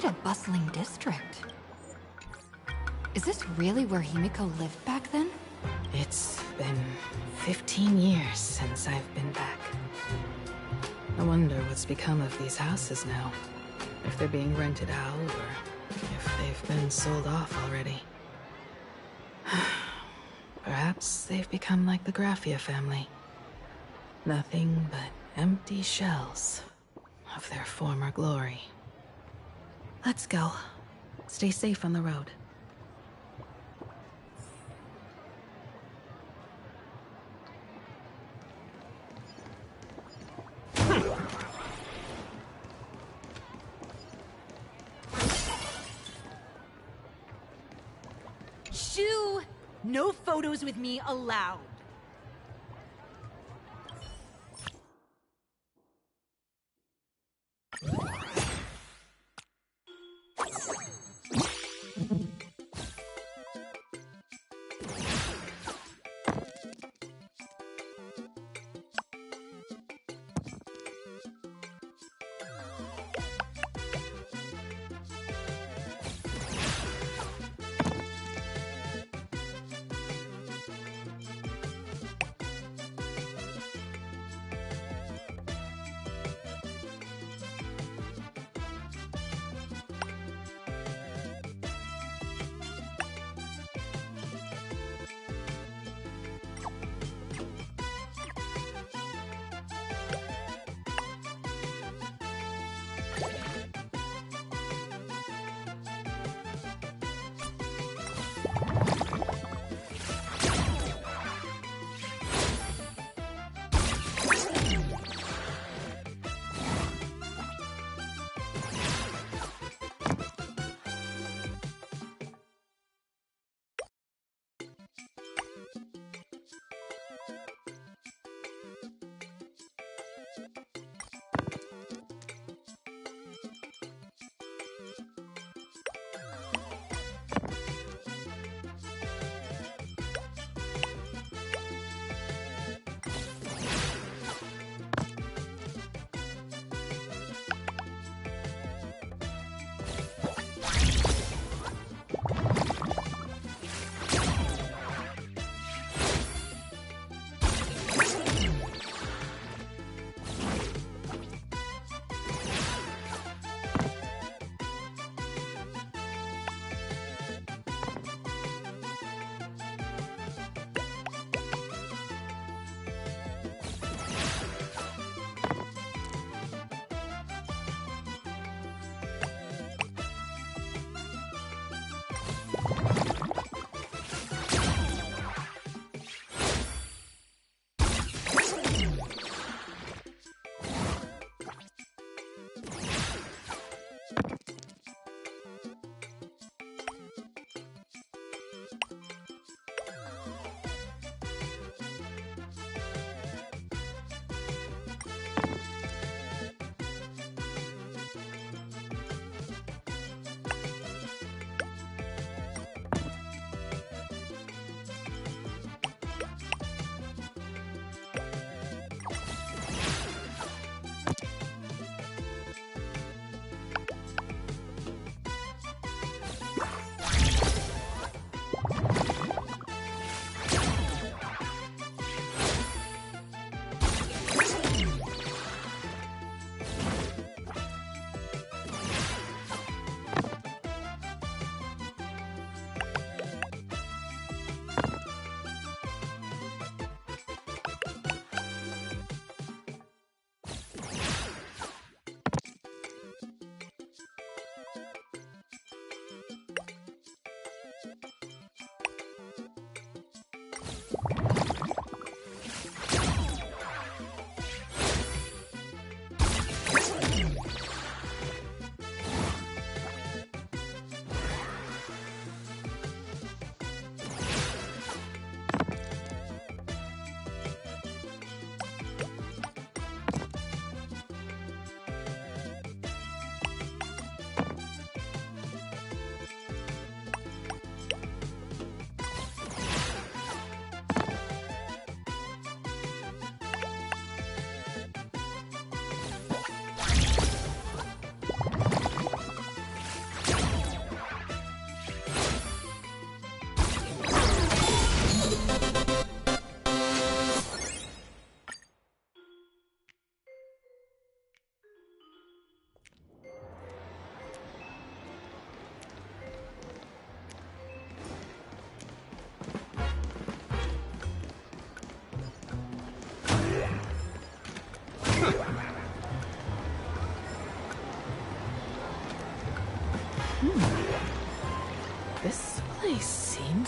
quite a bustling district. Is this really where Himiko lived back then? It's been 15 years since I've been back. I wonder what's become of these houses now. If they're being rented out, or if they've been sold off already. Perhaps they've become like the Graphia family. Nothing but empty shells of their former glory. Let's go. Stay safe on the road. Shoo! No photos with me allowed.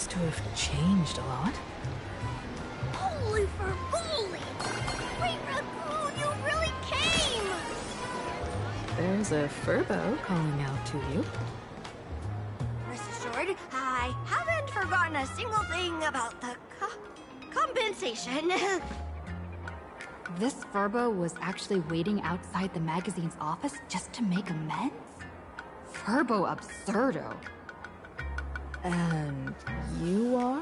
seems to have changed a lot. Holy for holy! Great Raccoon, you really came! There's a Furbo calling out to you. Rest assured, I haven't forgotten a single thing about the compensation. This Furbo was actually waiting outside the magazine's office just to make amends? Furbo absurdo. And you are?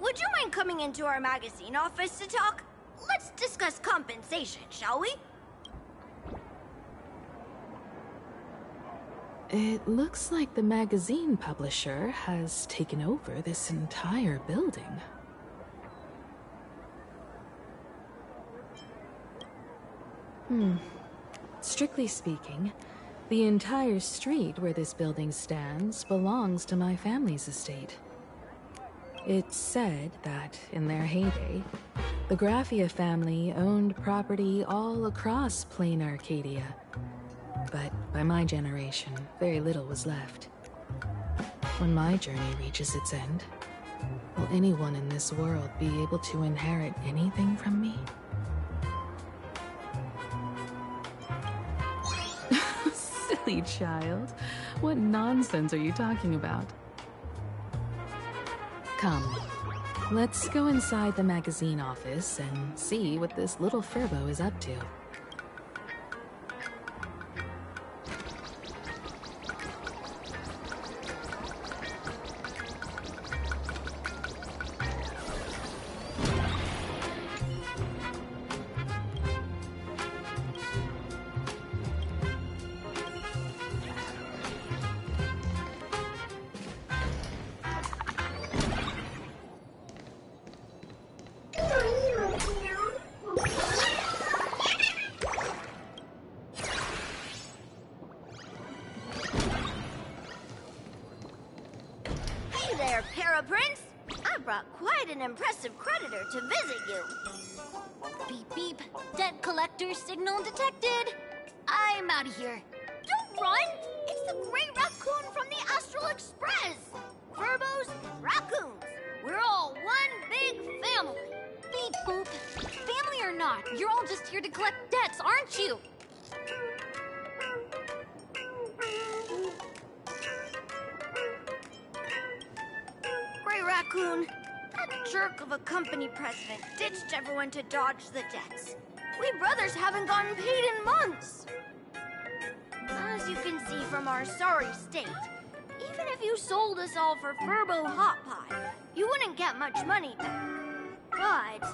Would you mind coming into our magazine office to talk? Let's discuss compensation, shall we? It looks like the magazine publisher has taken over this entire building. Strictly speaking, the entire street where this building stands belongs to my family's estate. It's said that, in their heyday, the Graphia family owned property all across Plain Arcadia. But by my generation, very little was left. When my journey reaches its end, will anyone in this world be able to inherit anything from me? Silly child. What nonsense are you talking about? Come, let's go inside the magazine office and see what this little Furbo is up to. Hey there, Paraprince! I brought quite an impressive creditor to visit you. Beep beep. Debt collector signal detected. I'm out of here. Don't run! It's the Great Raccoon from the Astral Express! Furbos, raccoons. We're all one big family. Beep boop. Family or not, you're all just here to collect debts, aren't you? Great Raccoon, that jerk of a company president ditched everyone to dodge the debts. We brothers haven't gotten paid in months. As you can see from our sorry state, even if you sold us all for Furbo Hot Pie, you wouldn't get much money back. But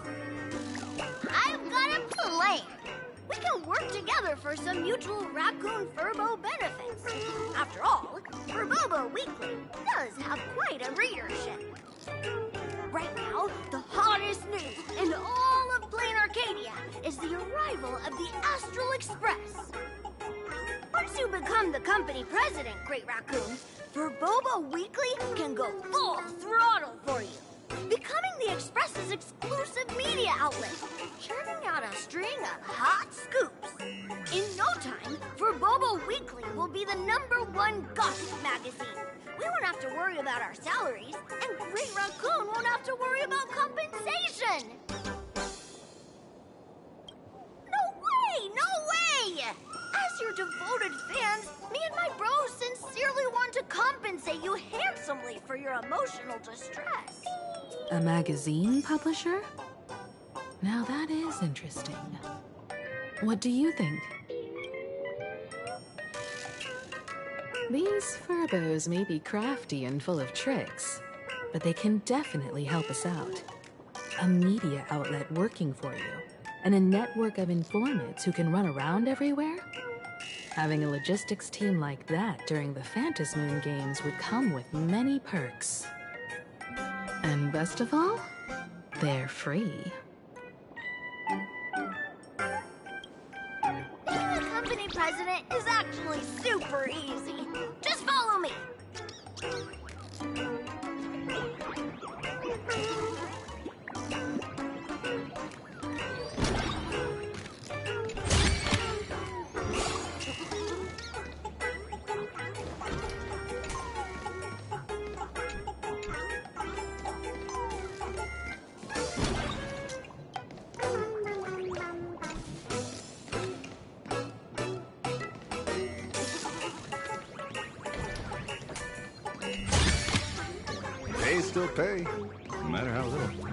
I've got a plan. We can work together for some mutual Raccoon Furbo benefits. After all, Furbobo Weekly does have quite a readership. Right now, the hottest news in all of Plain Arcadia is the arrival of the Astral Express. Once you become the company president, Great Raccoon, Furbobo Weekly can go full throttle for you. Becoming the Express's exclusive media outlet, churning out a string of hot scoops. In no time, Furbobo Weekly will be the #1 gossip magazine. We won't have to worry about our salaries, and Great Raccoon won't have to worry about compensation. No way! No way! As your devoted fans, me and my bros sincerely want to compensate you handsomely for your emotional distress. A magazine publisher? Now that is interesting. What do you think? These Furbos may be crafty and full of tricks, but they can definitely help us out. A media outlet working for you, and a network of informants who can run around everywhere? Having a logistics team like that during the Phantasmoon games would come with many perks. And best of all, they're free. Being a company president is actually super easy. Just follow me. still pay, no matter how little.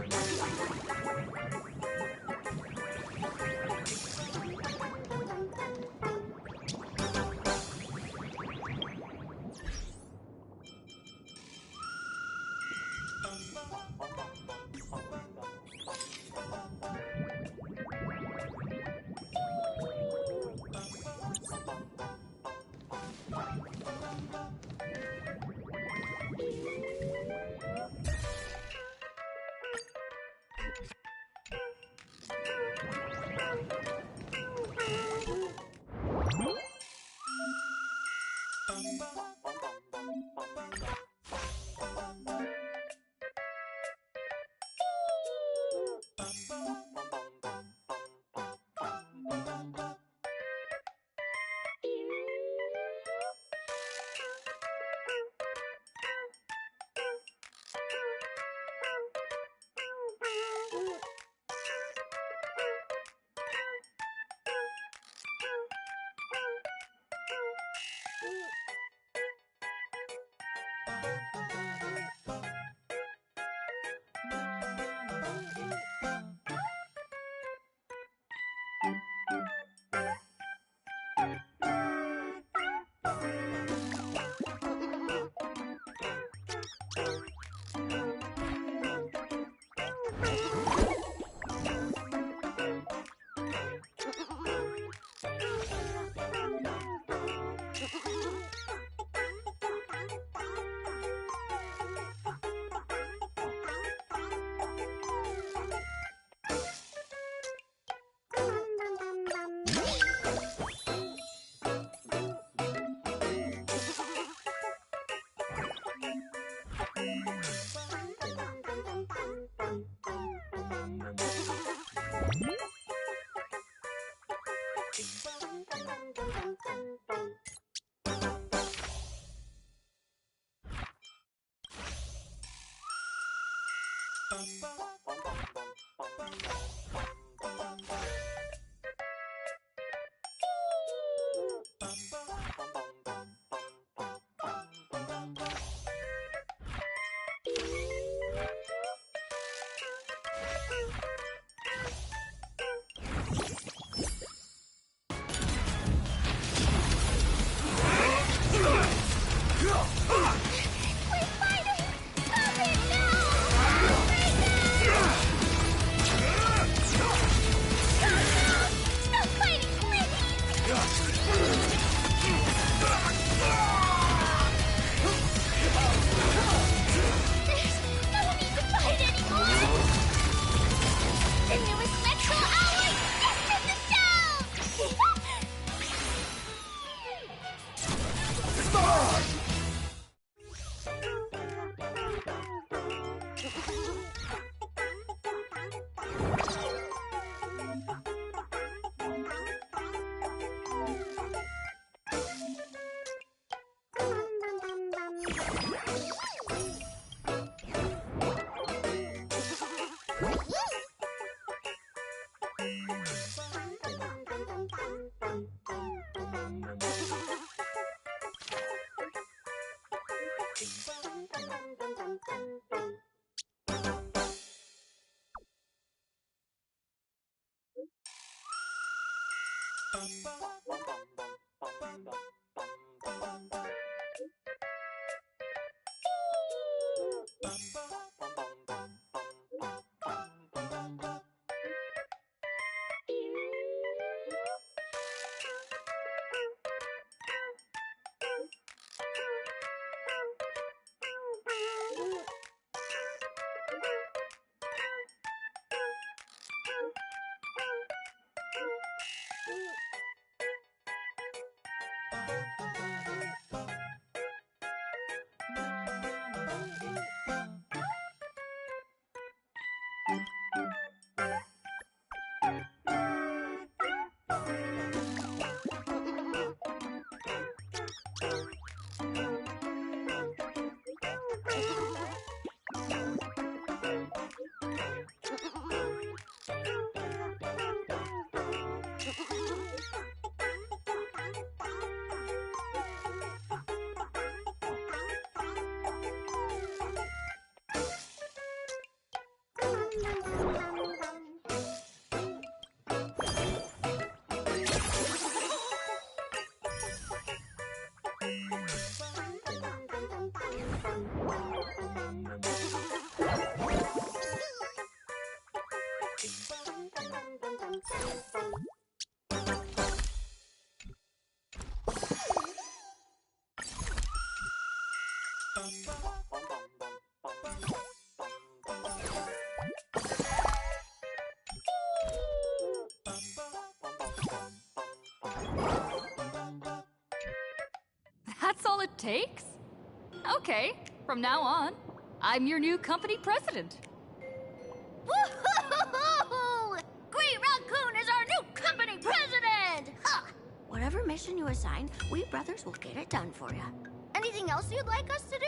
That's all it takes? Okay, from now on, I'm your new company president. Woohoo! Great Raccoon is our new company president! Ha! Whatever mission you assign, we brothers will get it done for you. Anything else you'd like us to do?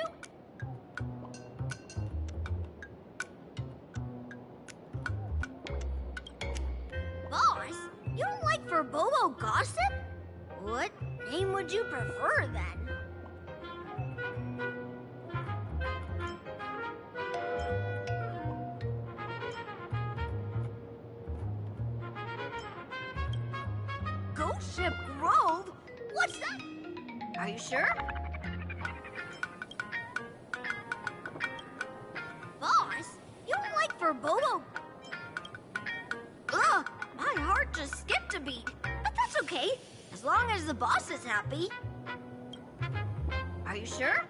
Boss, you don't like Furbobo gossip? What name would you prefer then? Ghost Ship Grove? What's that? Are you sure? Boss, you don't like Furbobo? Ugh, my heart just skipped a beat. But that's okay, as long as the boss is happy. Are you sure?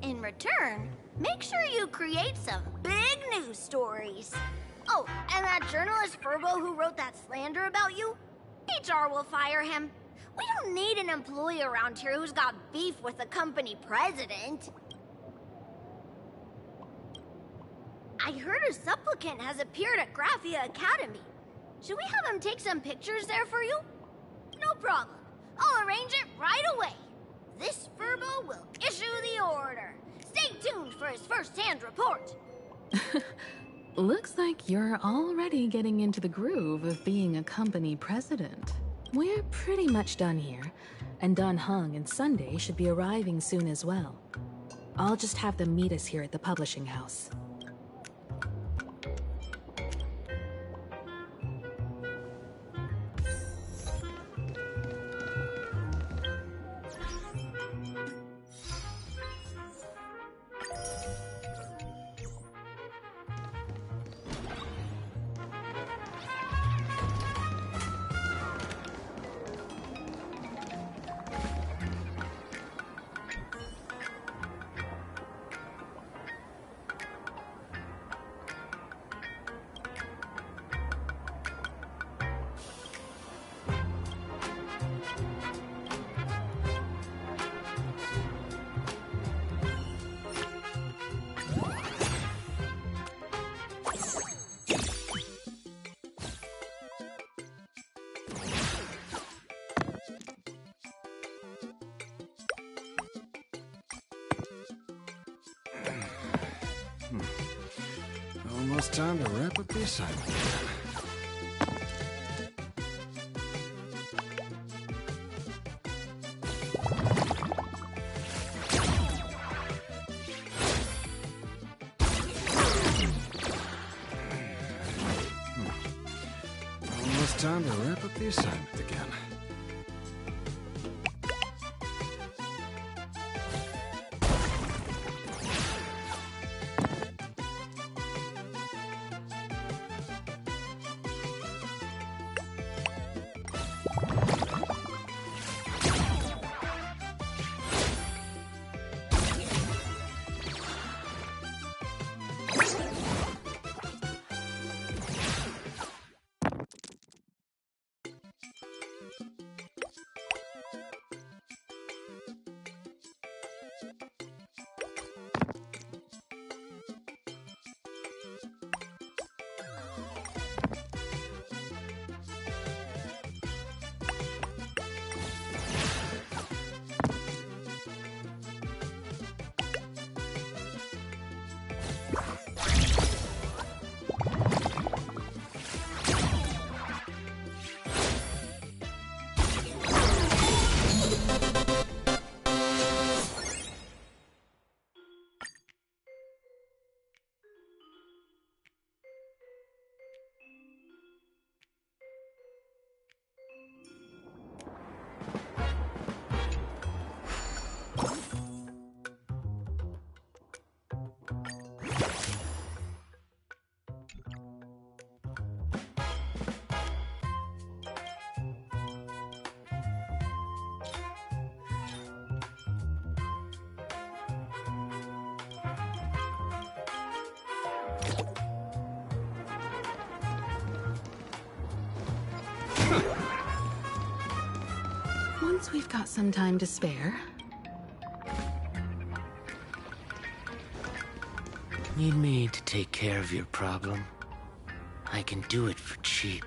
In return, make sure you create some big news stories. Oh, and that journalist Furbo who wrote that slander about you? HR will fire him. We don't need an employee around here who's got beef with the company president. I heard a supplicant has appeared at Graphia Academy. Should we have him take some pictures there for you? No problem. I'll arrange it right away. This Furbo will issue the order. Stay tuned for his first-hand report. Looks like you're already getting into the groove of being a company president. We're pretty much done here, and Dan Heng and Sunday should be arriving soon as well. I'll just have them meet us here at the publishing house. Almost time to wrap up the assignment. Almost time to wrap up the assignment again. Once we've got some time to spare. Need me to take care of your problem? I can do it for cheap.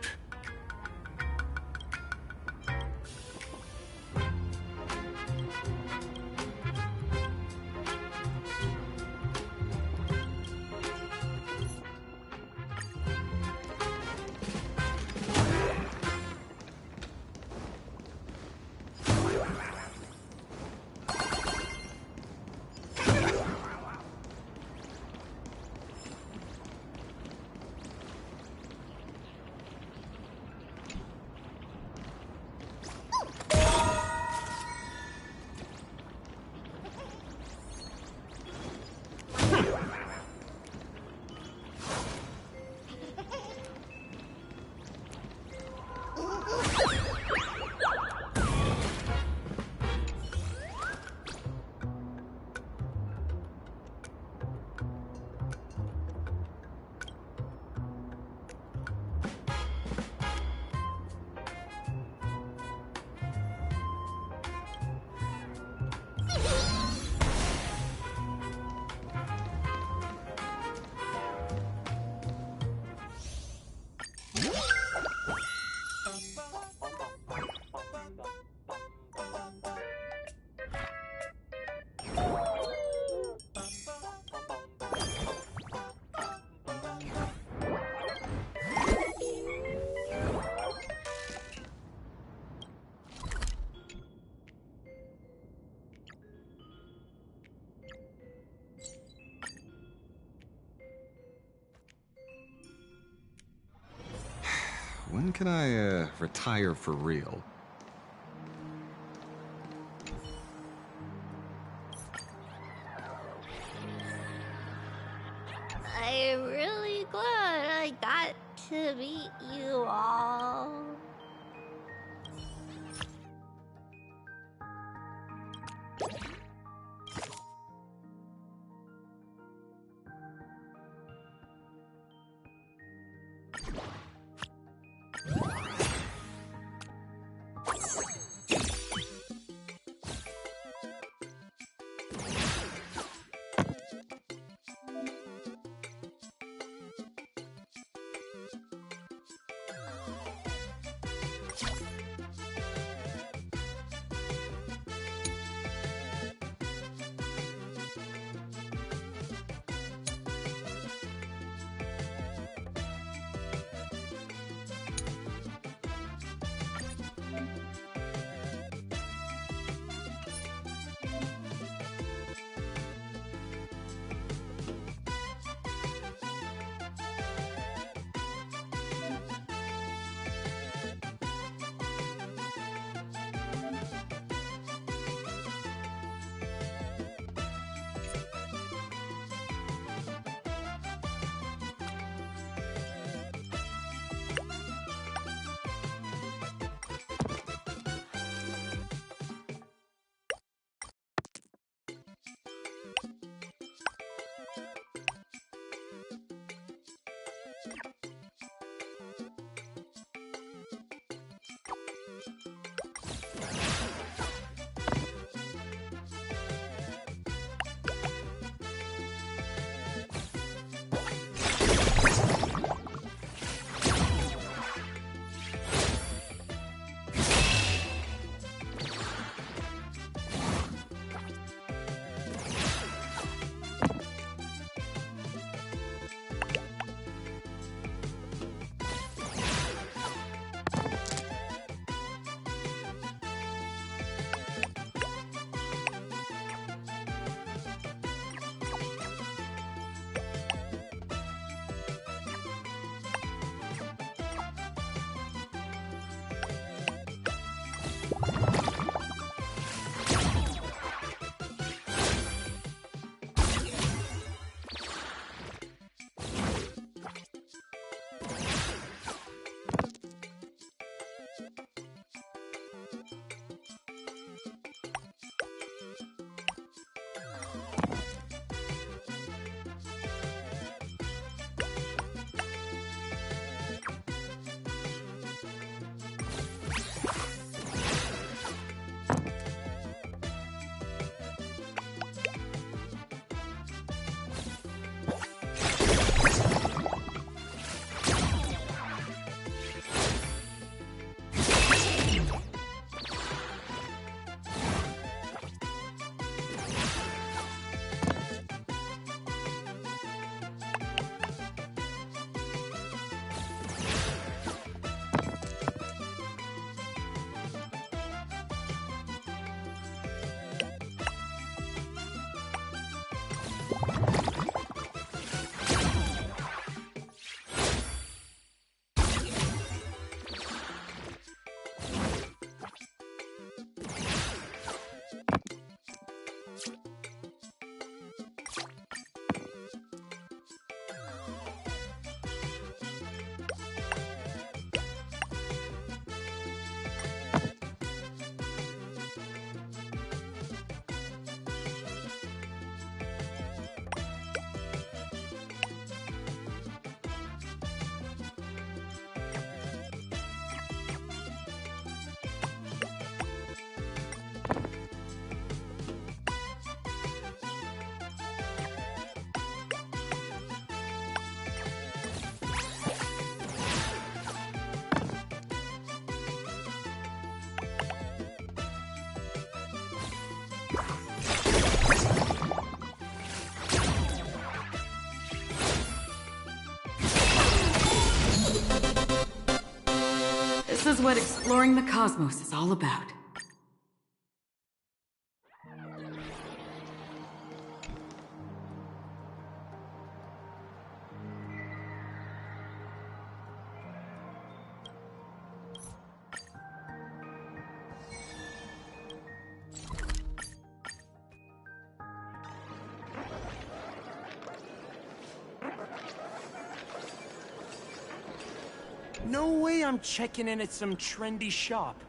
When can I, retire for real? I'm really glad I got to meet you all. is what exploring the cosmos is all about. No way I'm checking in at some trendy shop.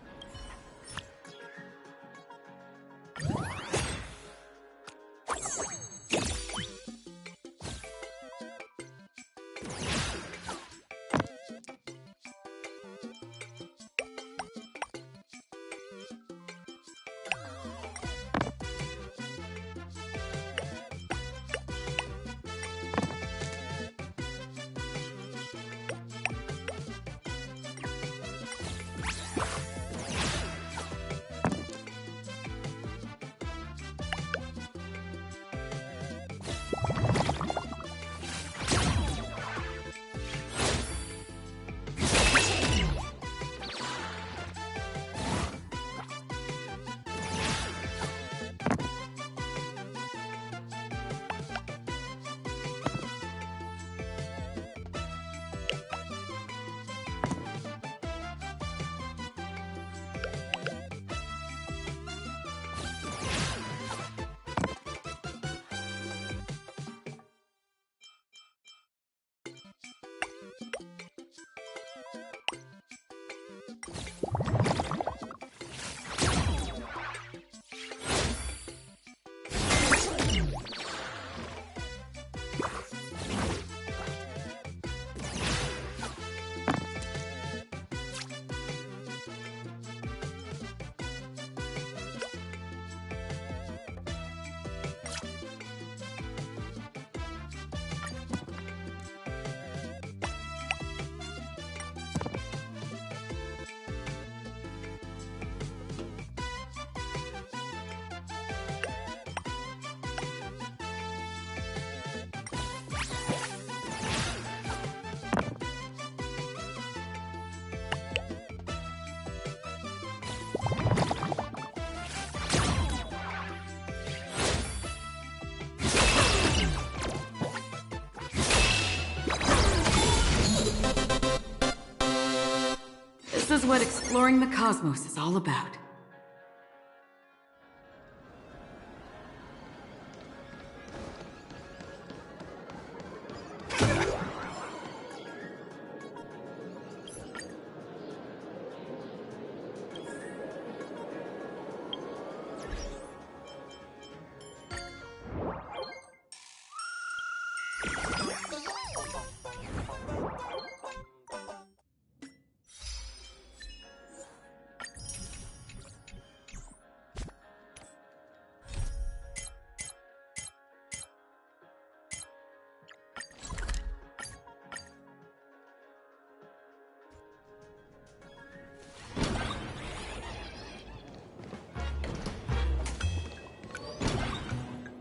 This is what exploring the cosmos is all about.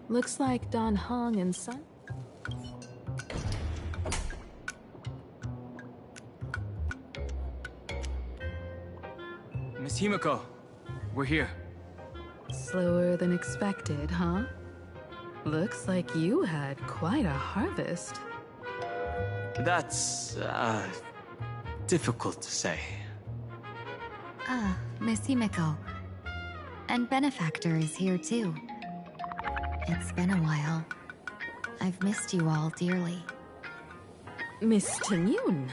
Looks like Dan Heng and Son. Miss Himiko, we're here. Slower than expected, huh? Looks like you had quite a harvest. That's, difficult to say. Ah, Miss Himiko. And Benefactor is here too. It's been a while. I've missed you all dearly. Miss Tenyun,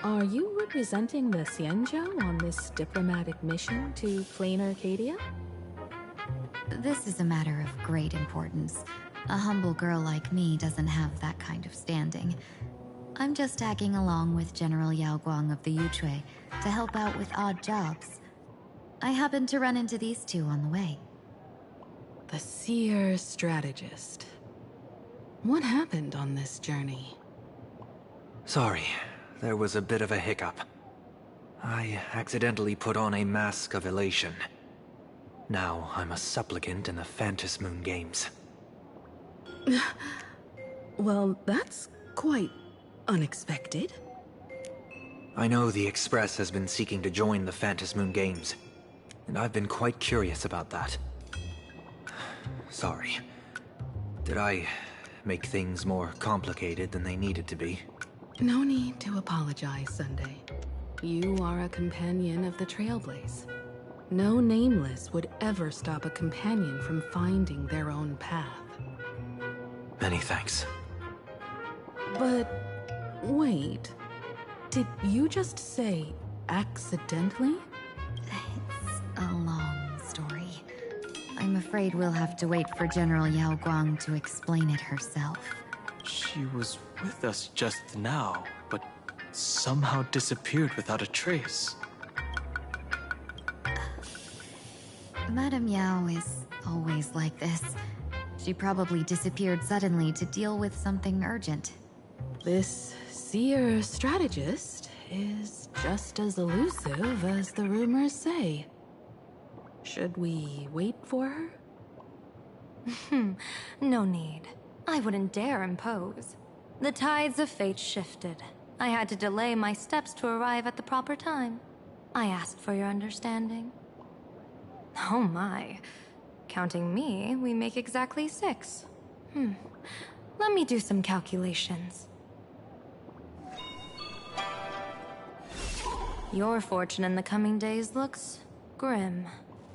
are you representing the Xianzhou on this diplomatic mission to Plain Arcadia? This is a matter of great importance. A humble girl like me doesn't have that kind of standing. I'm just tagging along with General Yao Guang of the Yuchui to help out with odd jobs. I happened to run into these two on the way. The Seer Strategist. What happened on this journey? Sorry, there was a bit of a hiccup. I accidentally put on a mask of elation. Now I'm a supplicant in the Phantom Moon Games. Well, that's quite unexpected. I know the Express has been seeking to join the Phantom Moon Games, and I've been quite curious about that. Sorry. Did I make things more complicated than they needed to be? No need to apologize, Sunday. You are a companion of the Trailblaze. No Nameless would ever stop a companion from finding their own path. Many thanks. But wait, did you just say accidentally? It's a long story. I'm afraid we'll have to wait for General Yao Guang to explain it herself. She was with us just now, but somehow disappeared without a trace. Madame Yao is always like this. She probably disappeared suddenly to deal with something urgent. This seer strategist is just as elusive as the rumors say. Should we wait for her? No need. I wouldn't dare impose. The tides of fate shifted. I had to delay my steps to arrive at the proper time. I asked for your understanding. Oh my. Counting me, we make exactly 6. Let me do some calculations. Your fortune in the coming days looks grim.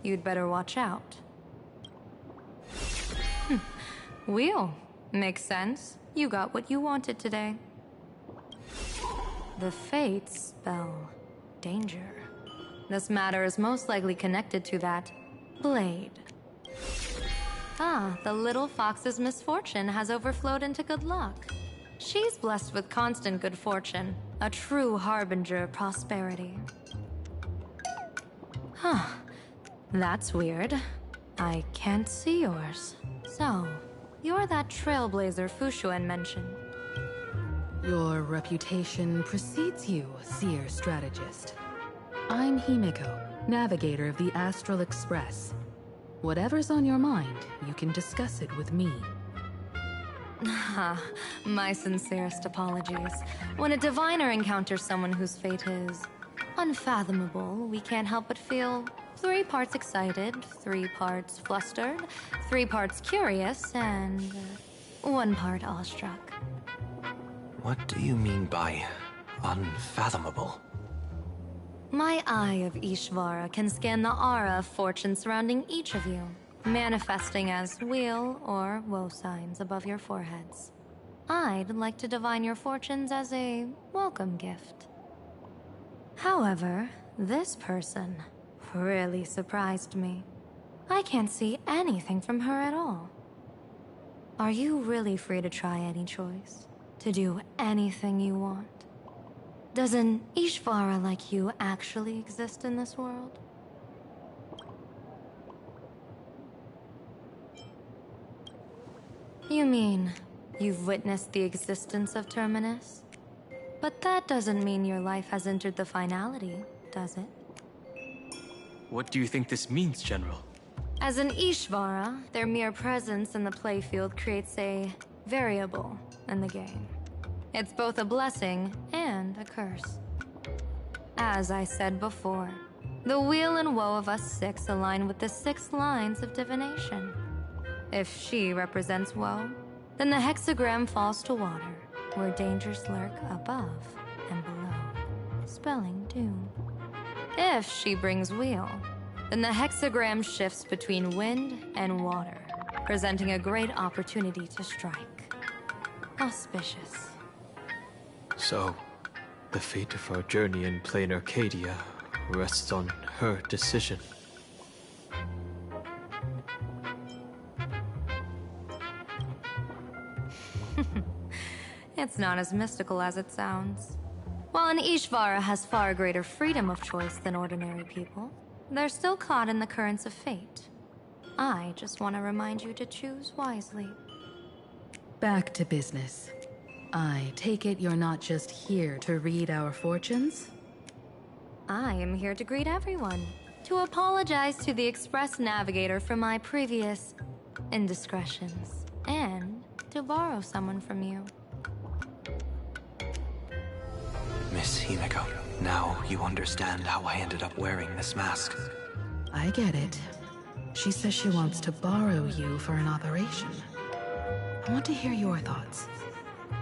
You'd better watch out. Wheel. Makes sense. You got what you wanted today. The fates spell danger. This matter is most likely connected to that blade. Ah, the little fox's misfortune has overflowed into good luck. She's blessed with constant good fortune, a true harbinger of prosperity. Huh. That's weird. I can't see yours. So, you're that trailblazer Fushuan mentioned. Your reputation precedes you, seer strategist. I'm Himeko, navigator of the Astral Express. Whatever's on your mind, you can discuss it with me. My sincerest apologies. When a diviner encounters someone whose fate is unfathomable, we can't help but feel 3 parts excited, 3 parts flustered, 3 parts curious, and 1 part awestruck. What do you mean by unfathomable? My eye of Ishvara can scan the aura of fortune surrounding each of you, manifesting as weal or woe signs above your foreheads. I'd like to divine your fortunes as a welcome gift. However, this person really surprised me. I can't see anything from her at all. Are you really free to try any choice? To do anything you want? Does an Ishvara like you actually exist in this world? You mean you've witnessed the existence of Terminus? But that doesn't mean your life has entered the finality, does it? What do you think this means, General? As an Ishvara, their mere presence in the playfield creates a variable in the game. It's both a blessing and a curse. As I said before, the weal and woe of us 6 align with the 6 lines of divination. If she represents woe, then the hexagram falls to water, where dangers lurk above and below, spelling doom. If she brings weal, then the hexagram shifts between wind and water, presenting a great opportunity to strike. Auspicious. So, the fate of our journey in plain Arcadia rests on her decision. It's not as mystical as it sounds. While an Ishvara has far greater freedom of choice than ordinary people, they're still caught in the currents of fate. I just want to remind you to choose wisely. Back to business. I take it you're not just here to read our fortunes? I am here to greet everyone, to apologize to the Express Navigator for my previous indiscretions, and to borrow someone from you. Miss Himeko. Now you understand how I ended up wearing this mask. I get it. She says she wants to borrow you for an operation. I want to hear your thoughts.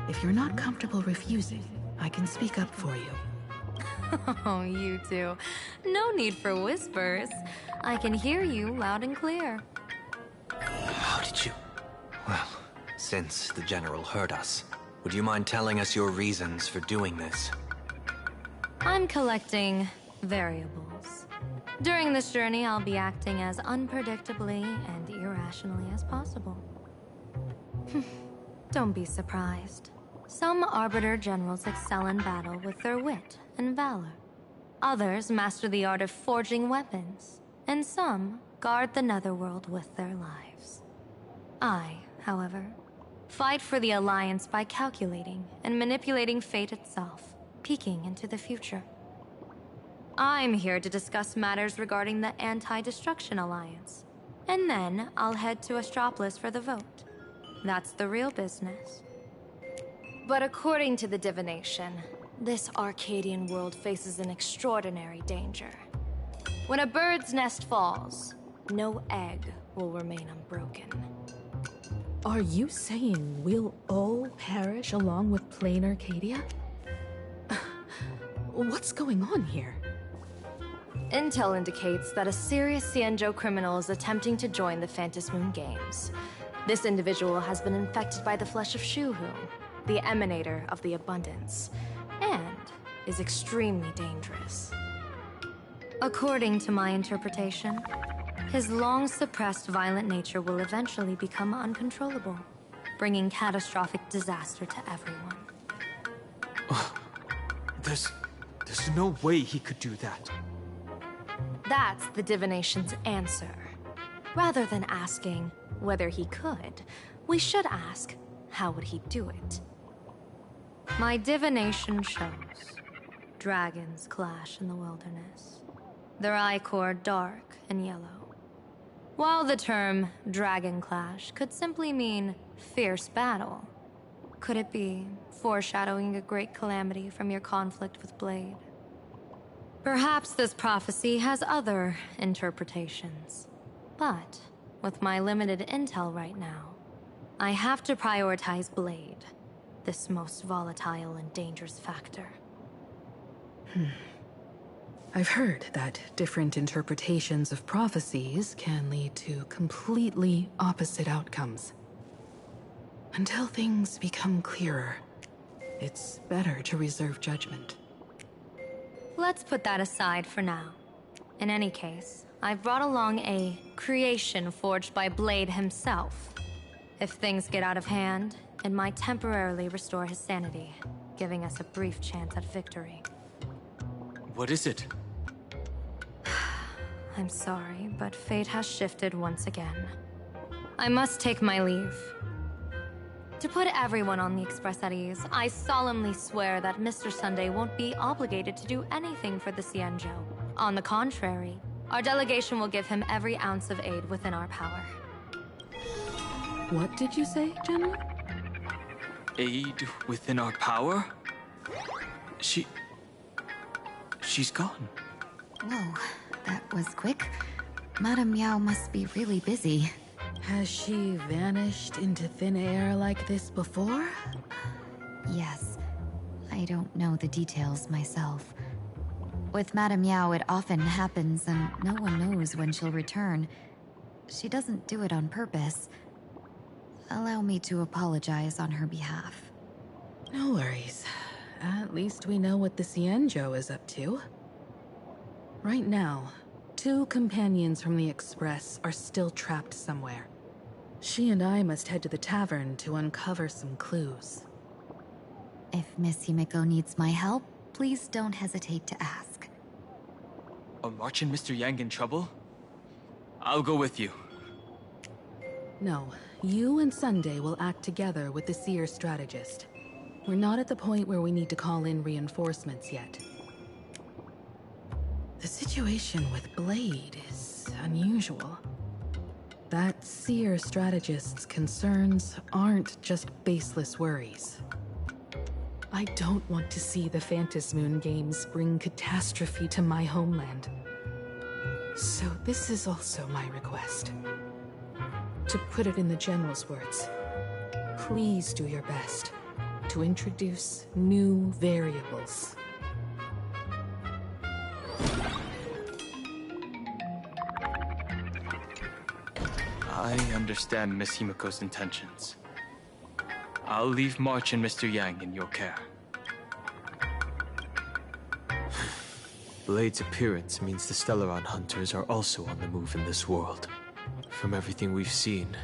If you're not comfortable refusing, I can speak up for you. Oh, you two. No need for whispers. I can hear you loud and clear. How did you... Well, since the General heard us, would you mind telling us your reasons for doing this? I'm collecting variables. During this journey, I'll be acting as unpredictably and irrationally as possible. Don't be surprised. Some Arbiter Generals excel in battle with their wit and valor. Others master the art of forging weapons, and some guard the Netherworld with their lives. I, however, fight for the Alliance by calculating and manipulating fate itself, peeking into the future. I'm here to discuss matters regarding the Anti-Destruction Alliance, and then I'll head to Astropolis for the vote. That's the real business. But according to the divination, this Arcadian world faces an extraordinary danger. When a bird's nest falls, no egg will remain unbroken. Are you saying we'll all perish along with plain Arcadia? What's going on here? Intel indicates that a serious Xianzhou criminal is attempting to join the Phantasmoon Games. This individual has been infected by the flesh of Shuhu, the emanator of the abundance, and is extremely dangerous. According to my interpretation, his long-suppressed violent nature will eventually become uncontrollable, bringing catastrophic disaster to everyone. There's no way he could do that. That's the divination's answer. Rather than asking whether he could, we should ask, how would he do it? My divination shows dragons clash in the wilderness. Their ichor dark and yellow. While the term dragon clash could simply mean fierce battle, could it be foreshadowing a great calamity from your conflict with Blade? Perhaps this prophecy has other interpretations. But with my limited intel right now, I have to prioritize Blade, this most volatile and dangerous factor. I've heard that different interpretations of prophecies can lead to completely opposite outcomes. Until things become clearer, it's better to reserve judgment. Let's put that aside for now. In any case, I've brought along a creation forged by Blade himself. If things get out of hand, it might temporarily restore his sanity, giving us a brief chance at victory. What is it? I'm sorry, but fate has shifted once again. I must take my leave. To put everyone on the Express at ease, I solemnly swear that Mr. Sunday won't be obligated to do anything for the Xianzhou. On the contrary, our delegation will give him every ounce of aid within our power. What did you say, General? Aid within our power? She's gone. Whoa, that was quick. Madame Yao must be really busy. Has she vanished into thin air like this before? Yes. I don't know the details myself. With Madame Yao, it often happens and no one knows when she'll return. She doesn't do it on purpose. Allow me to apologize on her behalf. No worries. At least we know what the Xianzhou is up to. Right now, 2 companions from the Express are still trapped somewhere. She and I must head to the tavern to uncover some clues. If Miss Himiko needs my help, please don't hesitate to ask. Are March and Mr. Yang in trouble? I'll go with you. No, you and Sunday will act together with the Seer strategist. We're not at the point where we need to call in reinforcements yet. The situation with Blade is unusual. That Seer strategist's concerns aren't just baseless worries. I don't want to see the Phantasmoon Games bring catastrophe to my homeland. So this is also my request. To put it in the General's words, please do your best to introduce new variables. I understand Miss Himiko's intentions. I'll leave March and Mr. Yang in your care. Blade's appearance means the Stellaron hunters are also on the move in this world. From everything we've seen,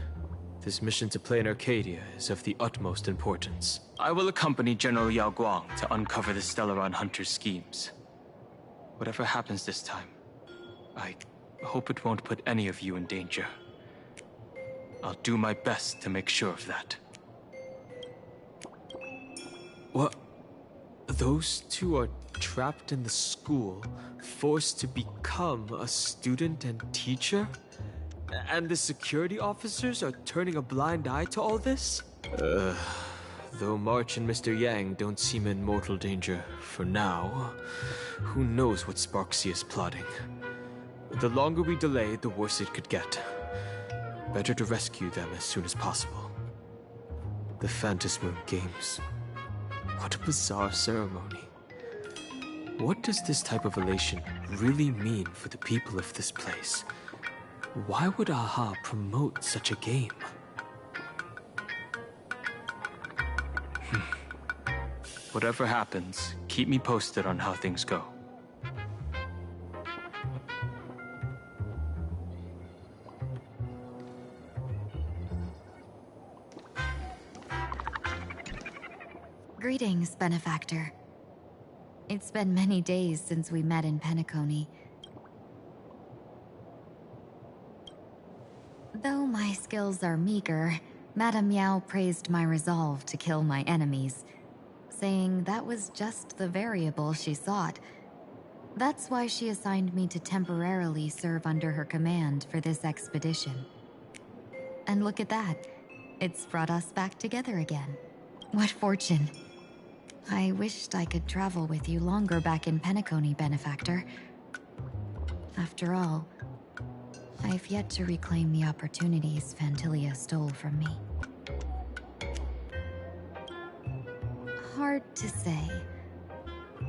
this mission to Plain Arcadia is of the utmost importance. I will accompany General Yao Guang to uncover the Stellaron hunters' schemes. Whatever happens this time, I hope it won't put any of you in danger. I'll do my best to make sure of that. What? Those two are trapped in the school, forced to become a student and teacher? And the security officers are turning a blind eye to all this? Though March and Mr. Yang don't seem in mortal danger for now, who knows what Sparksea is plotting. The longer we delay, the worse it could get. Better to rescue them as soon as possible. The Phantasmoon Games. What a bizarre ceremony. What does this type of elation really mean for the people of this place? Why would AHA promote such a game? Whatever happens, keep me posted on how things go. Greetings, Benefactor. It's been many days since we met in Penacony. Though my skills are meager, Madame Yao praised my resolve to kill my enemies, saying that was just the variable she sought. That's why she assigned me to temporarily serve under her command for this expedition. And look at that. It's brought us back together again. What fortune. I wished I could travel with you longer back in Penacony, Benefactor. After all, I've yet to reclaim the opportunities Phantilia stole from me. Hard to say.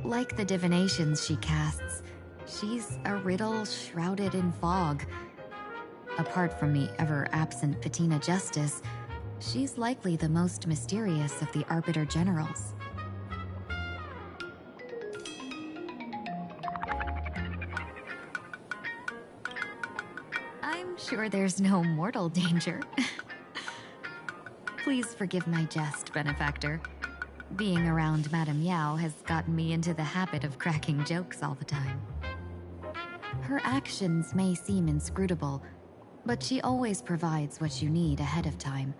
Like the divinations she casts, she's a riddle shrouded in fog. Apart from the ever-absent Patina Justice, she's likely the most mysterious of the Arbiter Generals. I'm sure there's no mortal danger. Please forgive my jest, Benefactor. Being around Madame Yao has gotten me into the habit of cracking jokes all the time. Her actions may seem inscrutable, but she always provides what you need ahead of time.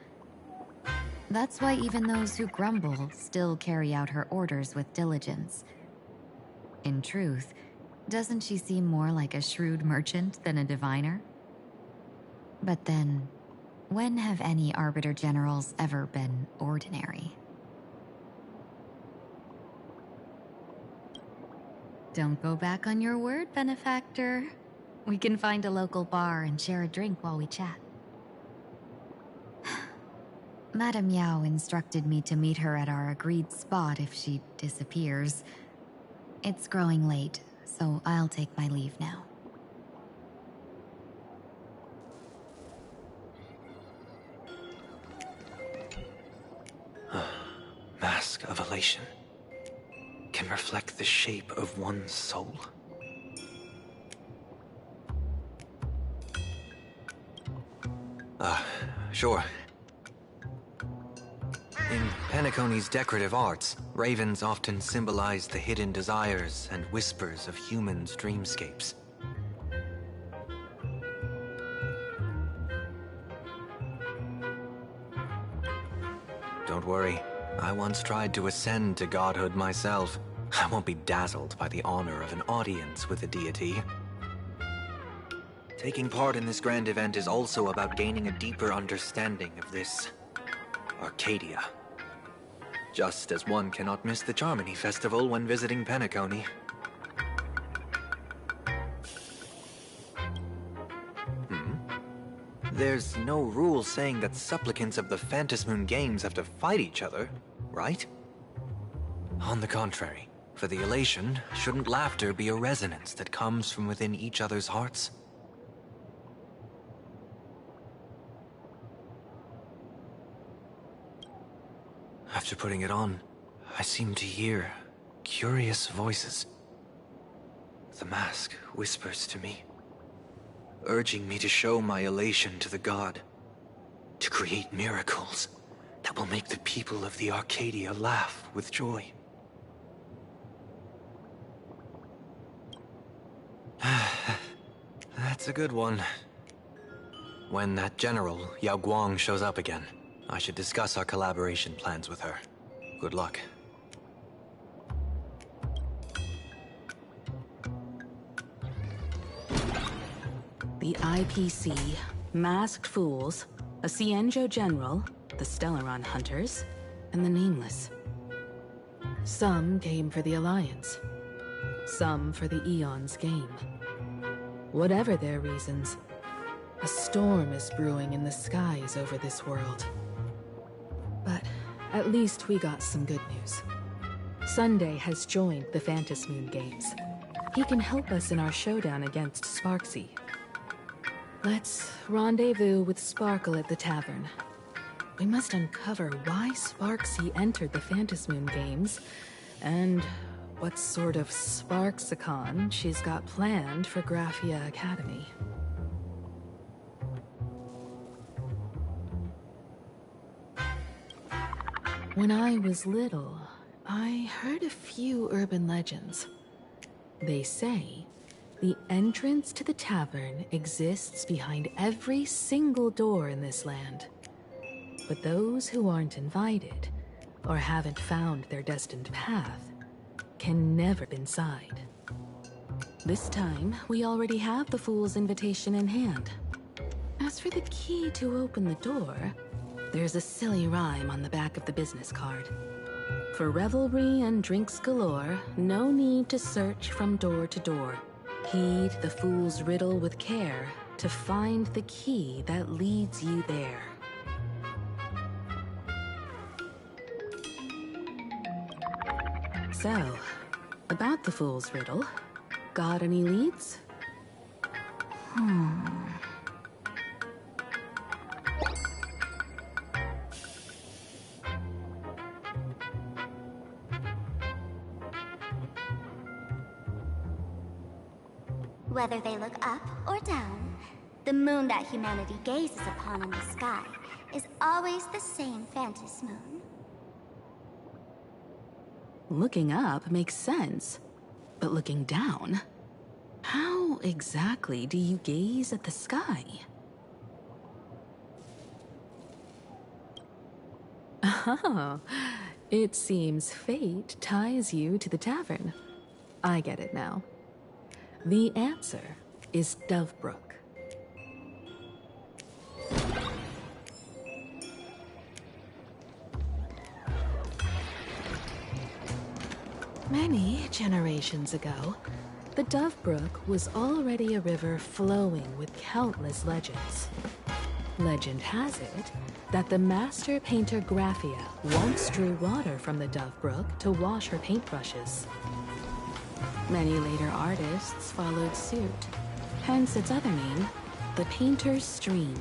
That's why even those who grumble still carry out her orders with diligence. In truth, doesn't she seem more like a shrewd merchant than a diviner? But then, when have any Arbiter Generals ever been ordinary? Don't go back on your word, Benefactor. We can find a local bar and share a drink while we chat. Madame Yao instructed me to meet her at our agreed spot if she disappears. It's growing late, so I'll take my leave now. Mask of Elation can reflect the shape of one's soul. Sure. In Penacony's decorative arts, ravens often symbolize the hidden desires and whispers of humans' dreamscapes. Don't worry, I once tried to ascend to godhood myself. I won't be dazzled by the honor of an audience with a deity. Taking part in this grand event is also about gaining a deeper understanding of this Arcadia. Just as one cannot miss the Charmony Festival when visiting Penacony. There's no rule saying that supplicants of the Phantasmoon Games have to fight each other, right? On the contrary, for the elation, shouldn't laughter be a resonance that comes from within each other's hearts? After putting it on, I seem to hear curious voices. The mask whispers to me, urging me to show my elation to the god, to create miracles that will make the people of the Arcadia laugh with joy. That's a good one. When that general, Yao Guang, shows up again, I should discuss our collaboration plans with her. Good luck. The IPC, Masked Fools, a Xianzhou General, the Stellaron Hunters, and the Nameless. Some came for the Alliance. Some for the Eon's game. Whatever their reasons, a storm is brewing in the skies over this world. But at least we got some good news. Sunday has joined the Phantasmoon Games. He can help us in our showdown against Sparksy. Let's rendezvous with Sparkle at the tavern. We must uncover why Sparksy entered the Phantasmoon Games, and what sort of Sparksicon she's got planned for Graphia Academy. When I was little, I heard a few urban legends. They say the entrance to the tavern exists behind every single door in this land. But those who aren't invited, or haven't found their destined path, can never be inside. This time, we already have the Fool's invitation in hand. As for the key to open the door, there's a silly rhyme on the back of the business card. For revelry and drinks galore, no need to search from door to door. Heed the fool's riddle with care to find the key that leads you there. So, about the fool's riddle, got any leads? Whether they look up or down, the moon that humanity gazes upon in the sky is always the same Phantasmoon. Looking up makes sense, but looking down? How exactly do you gaze at the sky? Oh, it seems fate ties you to the tavern. I get it now. The answer is Dovebrook. Many generations ago, the Dovebrook was already a river flowing with countless legends. Legend has it that the master painter Graphia once drew water from the Dovebrook to wash her paintbrushes. Many later artists followed suit, hence its other name, the Painter's Stream.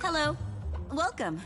Hello. Welcome.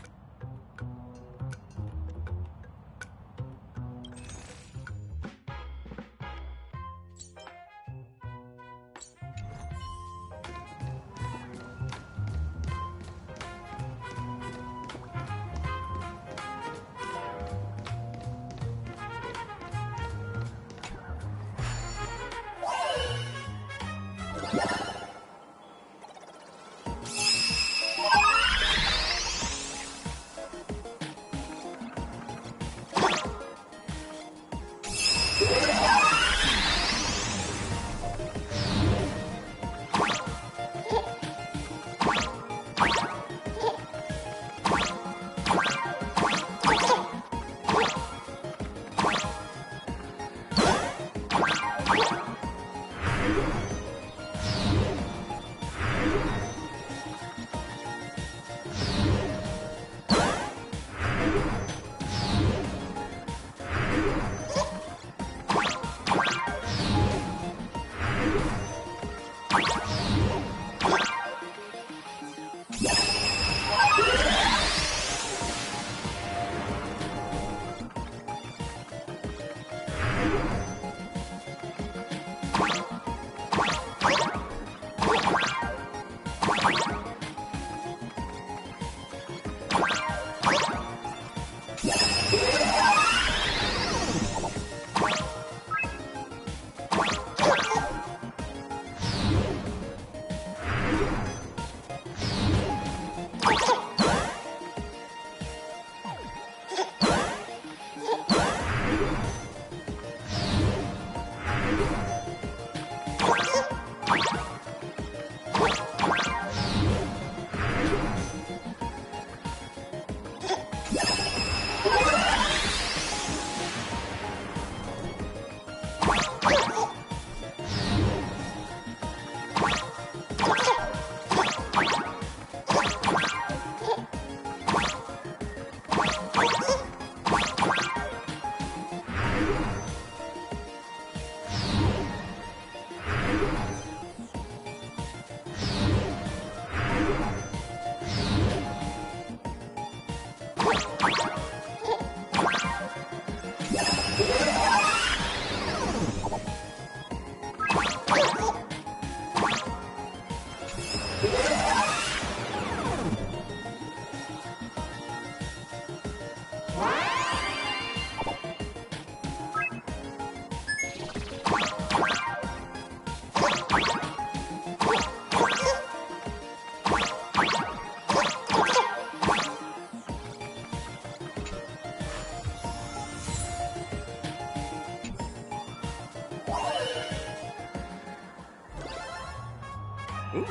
Ooh,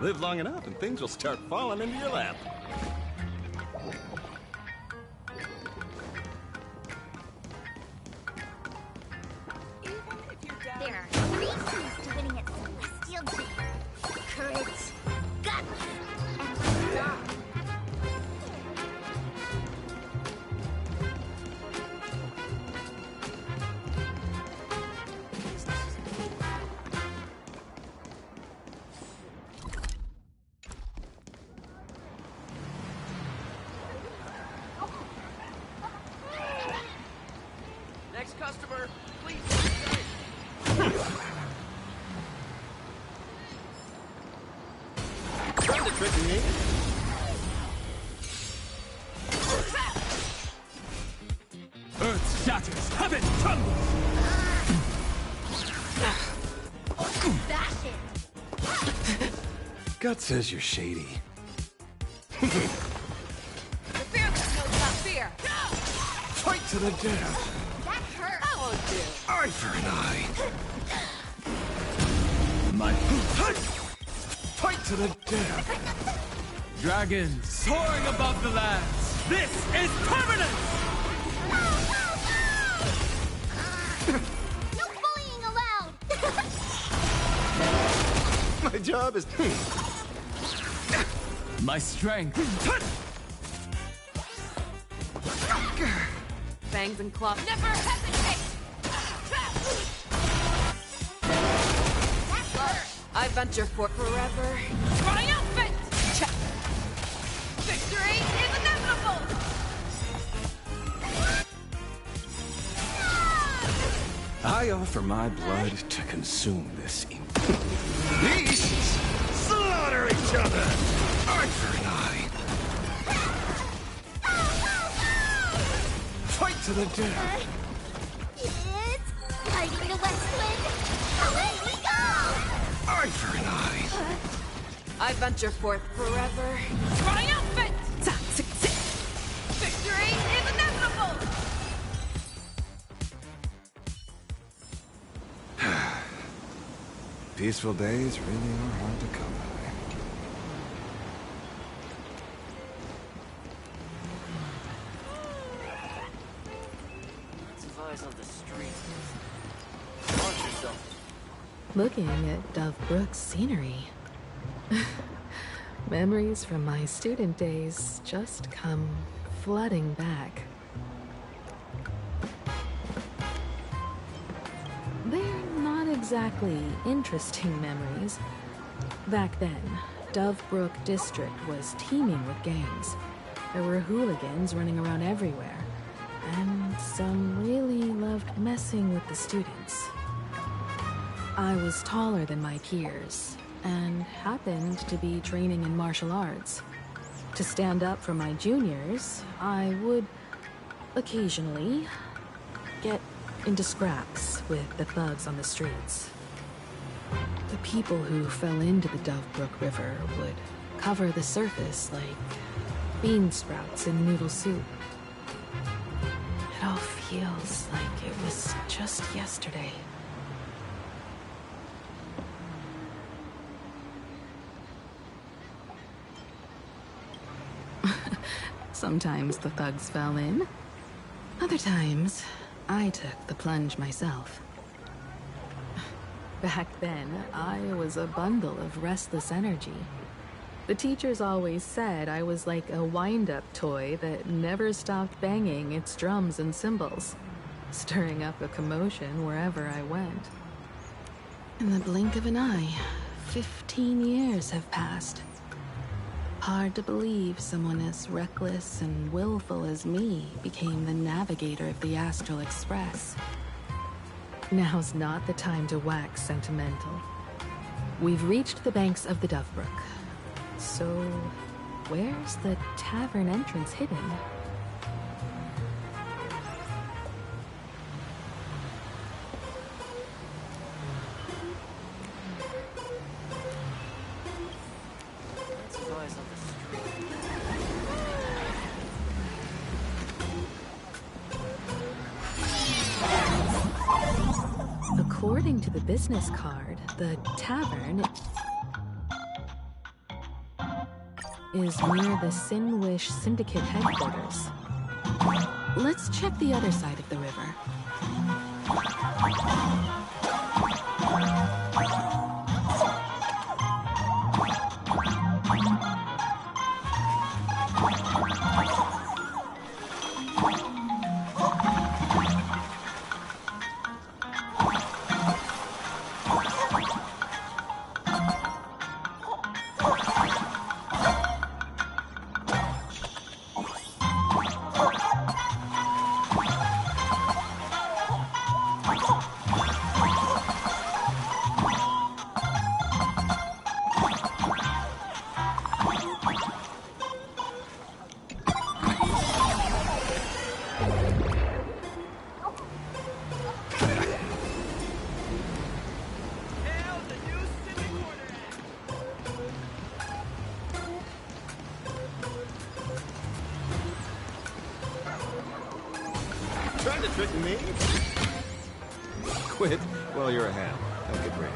live long enough and things will start falling into your lap. Even There are 3 keys to winning at Celestial Gym. Courage, guts, and love. Next customer, please. Trying to trick me? Earth shatters, heaven trembles. Bash it. Gut says you're shady. The fear that knows not fear. Fight to the death. That hurt. I won't do. Eye for an eye. My Fight to the death. dragons soaring above the lands. This is permanent. No bullying allowed. My job is... My strength. Fangs and claws. Never hesitate. I venture for forever. Triumphant. Victory is inevitable. I offer my blood to consume this ink. Beasts slaughter each other! Eye for an eye. Fight to the death. It's fighting the West Wind. Away we go! Eye for an eye. I venture forth forever. Triumphant. Victory is inevitable. Peaceful days really are hard to come by. Lots of eyes on the street. Watch yourself. Looking at Dove Brook's scenery. Memories from my student days just come flooding back. They're not exactly interesting memories. Back then, Dove Brook District was teeming with gangs. There were hooligans running around everywhere, and some really loved messing with the students. I was taller than my peers, and happened to be training in martial arts. To stand up for my juniors, I would occasionally get into scraps with the thugs on the streets. The people who fell into the Dove Brook River would cover the surface like bean sprouts in noodle soup. It all feels like it was just yesterday. Sometimes the thugs fell in. Other times, I took the plunge myself. Back then, I was a bundle of restless energy. The teachers always said I was like a wind-up toy that never stopped banging its drums and cymbals, stirring up a commotion wherever I went. In the blink of an eye, 15 years have passed. Hard to believe someone as reckless and willful as me became the navigator of the Astral Express. Now's not the time to wax sentimental. We've reached the banks of the Dove Brook. So, where's the tavern entrance hidden? According to the business card, the tavern is near the Sinwish Syndicate headquarters. Let's check the other side of the river. trying to trick me? Quit? Well, you're a ham. Don't get ready.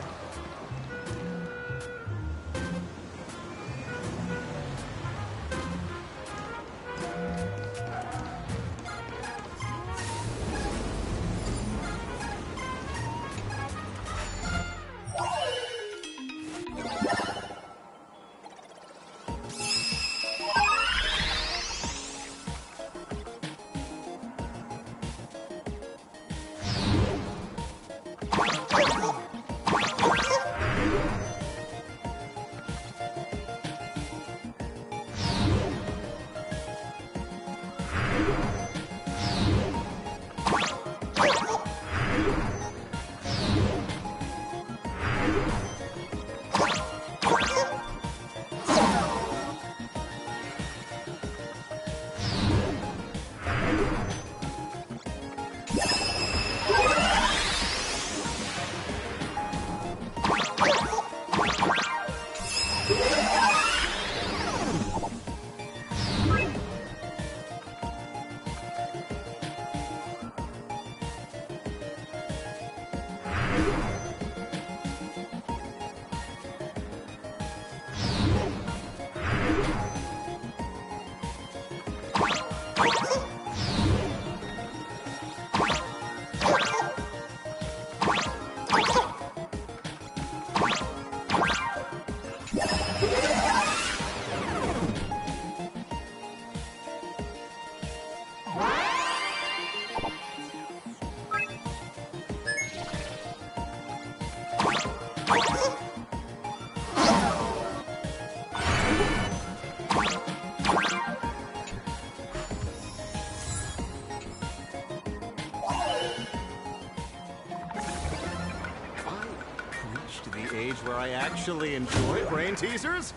Where I actually enjoy brain teasers?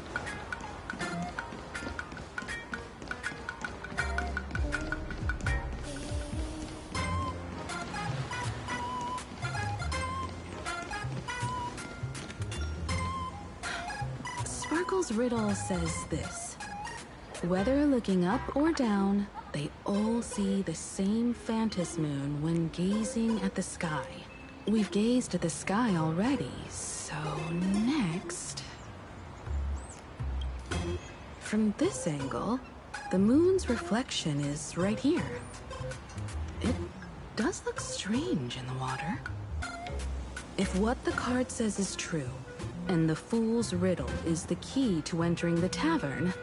Sparkle's riddle says this. Whether looking up or down, they all see the same Phantas moon when gazing at the sky. We've gazed at the sky already, so next... From this angle, the moon's reflection is right here. It does look strange in the water. If what the card says is true, and the Fool's Riddle is the key to entering the tavern,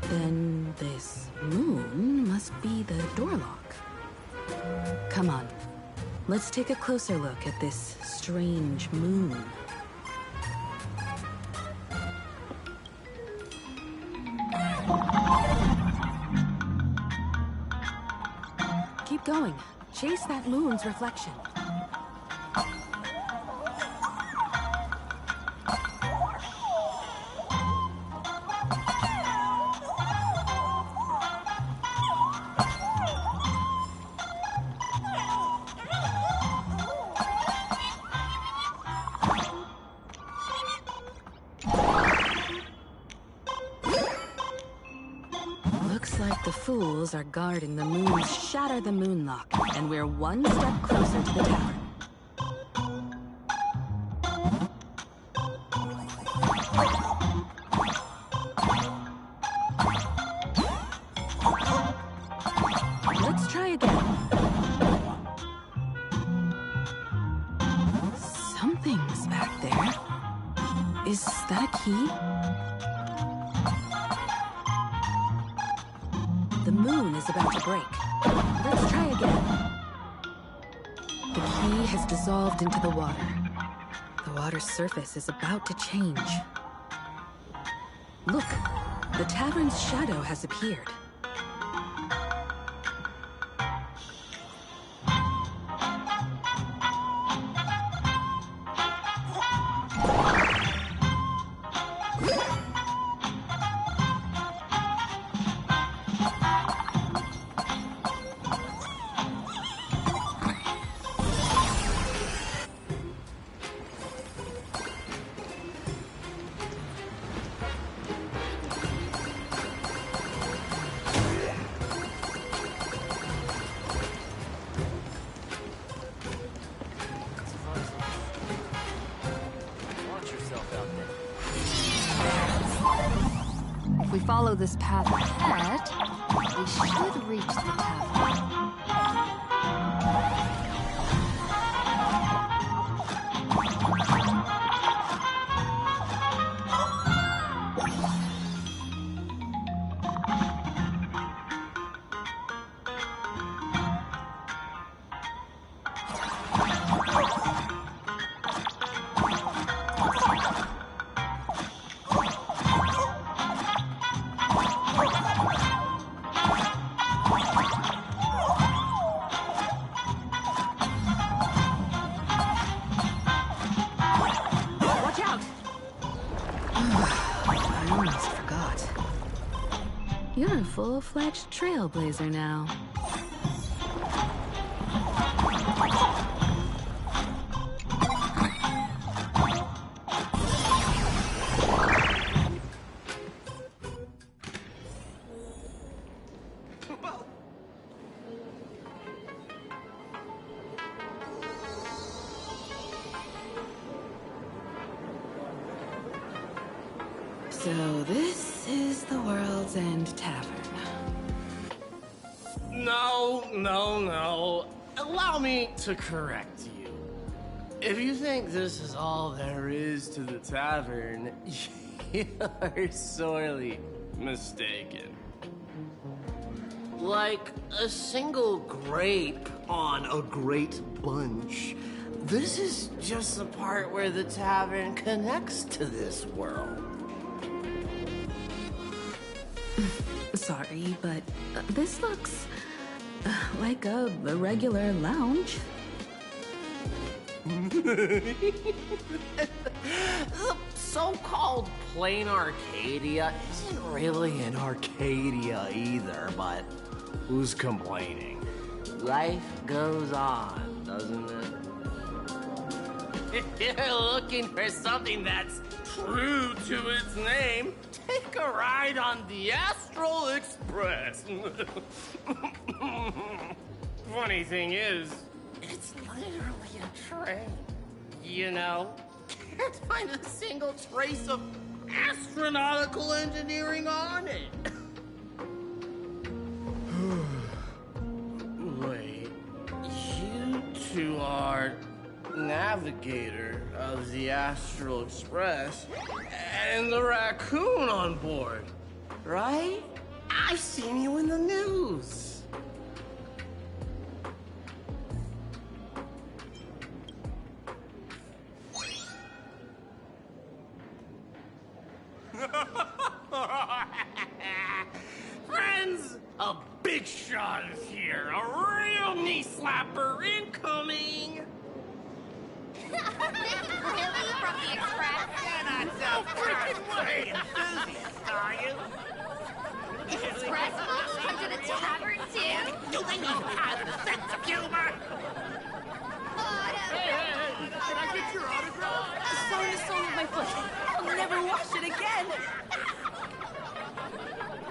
then this moon must be the door lock. Come on, let's take a closer look at this strange moon. Keep going. Chase that moon's reflection. Looks like the fools are guarding the moon's Shatter the Moonlock, and we're one step closer to the tavern. Let's try again. Something's back there. Is that a key? The moon is about to break. Let's try again. The key has dissolved into the water. The water's surface is about to change. Look, the tavern's shadow has appeared. we follow this path ahead, we should reach the tavern. You're a full-fledged trailblazer now. So this is the World's End Tavern. No. Allow me to correct you. If you think this is all there is to the tavern, you're sorely mistaken. Like a single grape on a great bunch, this is just the part where the tavern connects to this world. Sorry, but this looks like a regular lounge. The so-called plain Arcadia isn't really an Arcadia either, but who's complaining? Life goes on, doesn't it? If you're looking for something that's true to its name, take a ride on the Astral Express. Funny thing is, it's literally a train. You know? Can't find a single trace of astronautical engineering on it. Wait, you two are navigator of the Astral Express and the raccoon on board, right? I've seen you in the news. Friends, a big shot is here. A real knee slapper incoming. Really? From the Express? You're not so freaking way enthusiast, are you? Express folks come to the tavern too? Do they even have a sense of humor? Hey, can I get your autograph? Sorry to sole of my foot. I'll never wash it again.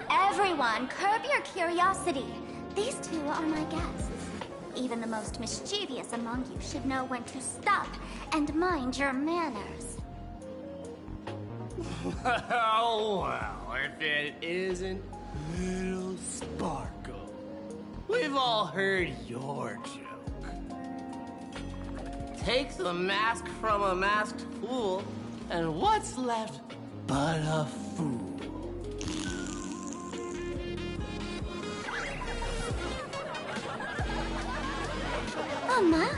Everyone, curb your curiosity. These two are my guests. Even the most mischievous among you should know when to stop and mind your manners. Well, if it isn't Little Sparkle. We've all heard your joke. Take the mask from a masked fool, and what's left but a fool? Oh my!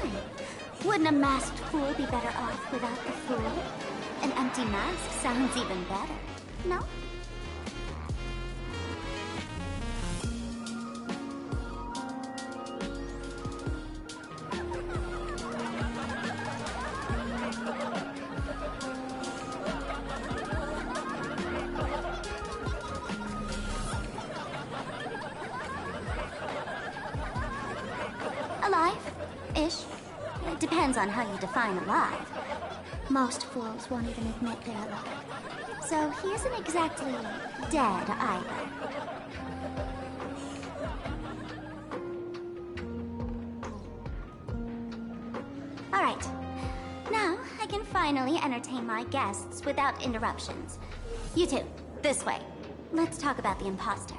Wouldn't a masked fool be better off without the fool? An empty mask sounds even better, no? Alive-ish. It depends on how you define alive. Most fools won't even admit they're alive. So he isn't exactly dead either. All right. Now I can finally entertain my guests without interruptions. You two, this way. Let's talk about the imposter.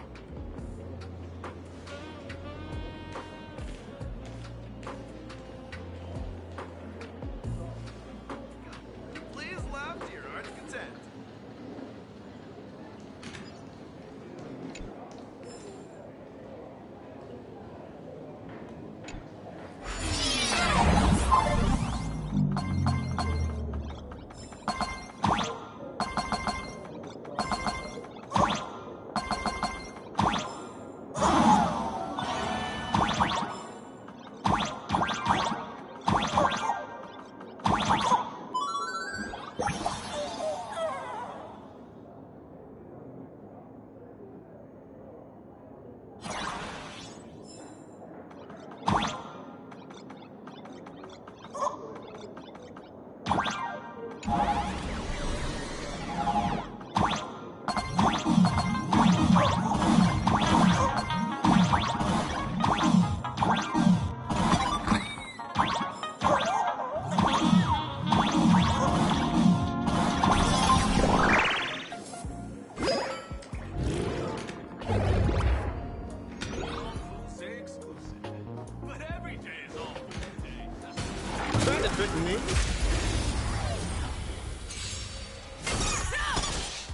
Please laugh to your heart's content.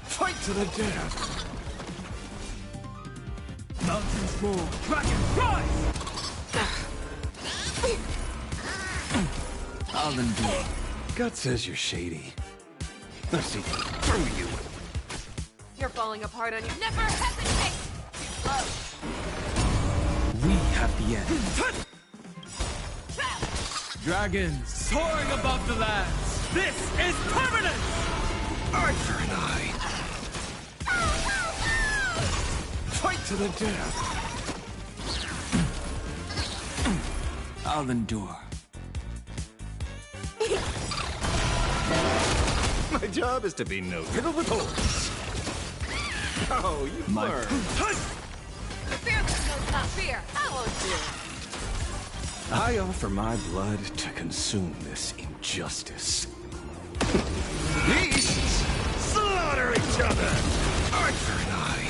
Fight to the death! Mountains fall, dragon rise! Aldendur. Gut says you're shady. Let's see. Through you. You're falling apart on you. Never hesitate! Too slow. We have the end. Dragons soaring above the lands. This is permanent! Arthur and I. Fight to the death. Aldendur. My job is to be no piddle with holes. Oh, you learn. The fearless knows not fear. I won't do. I offer my blood to consume this injustice. Beasts slaughter each other. Arthur and I.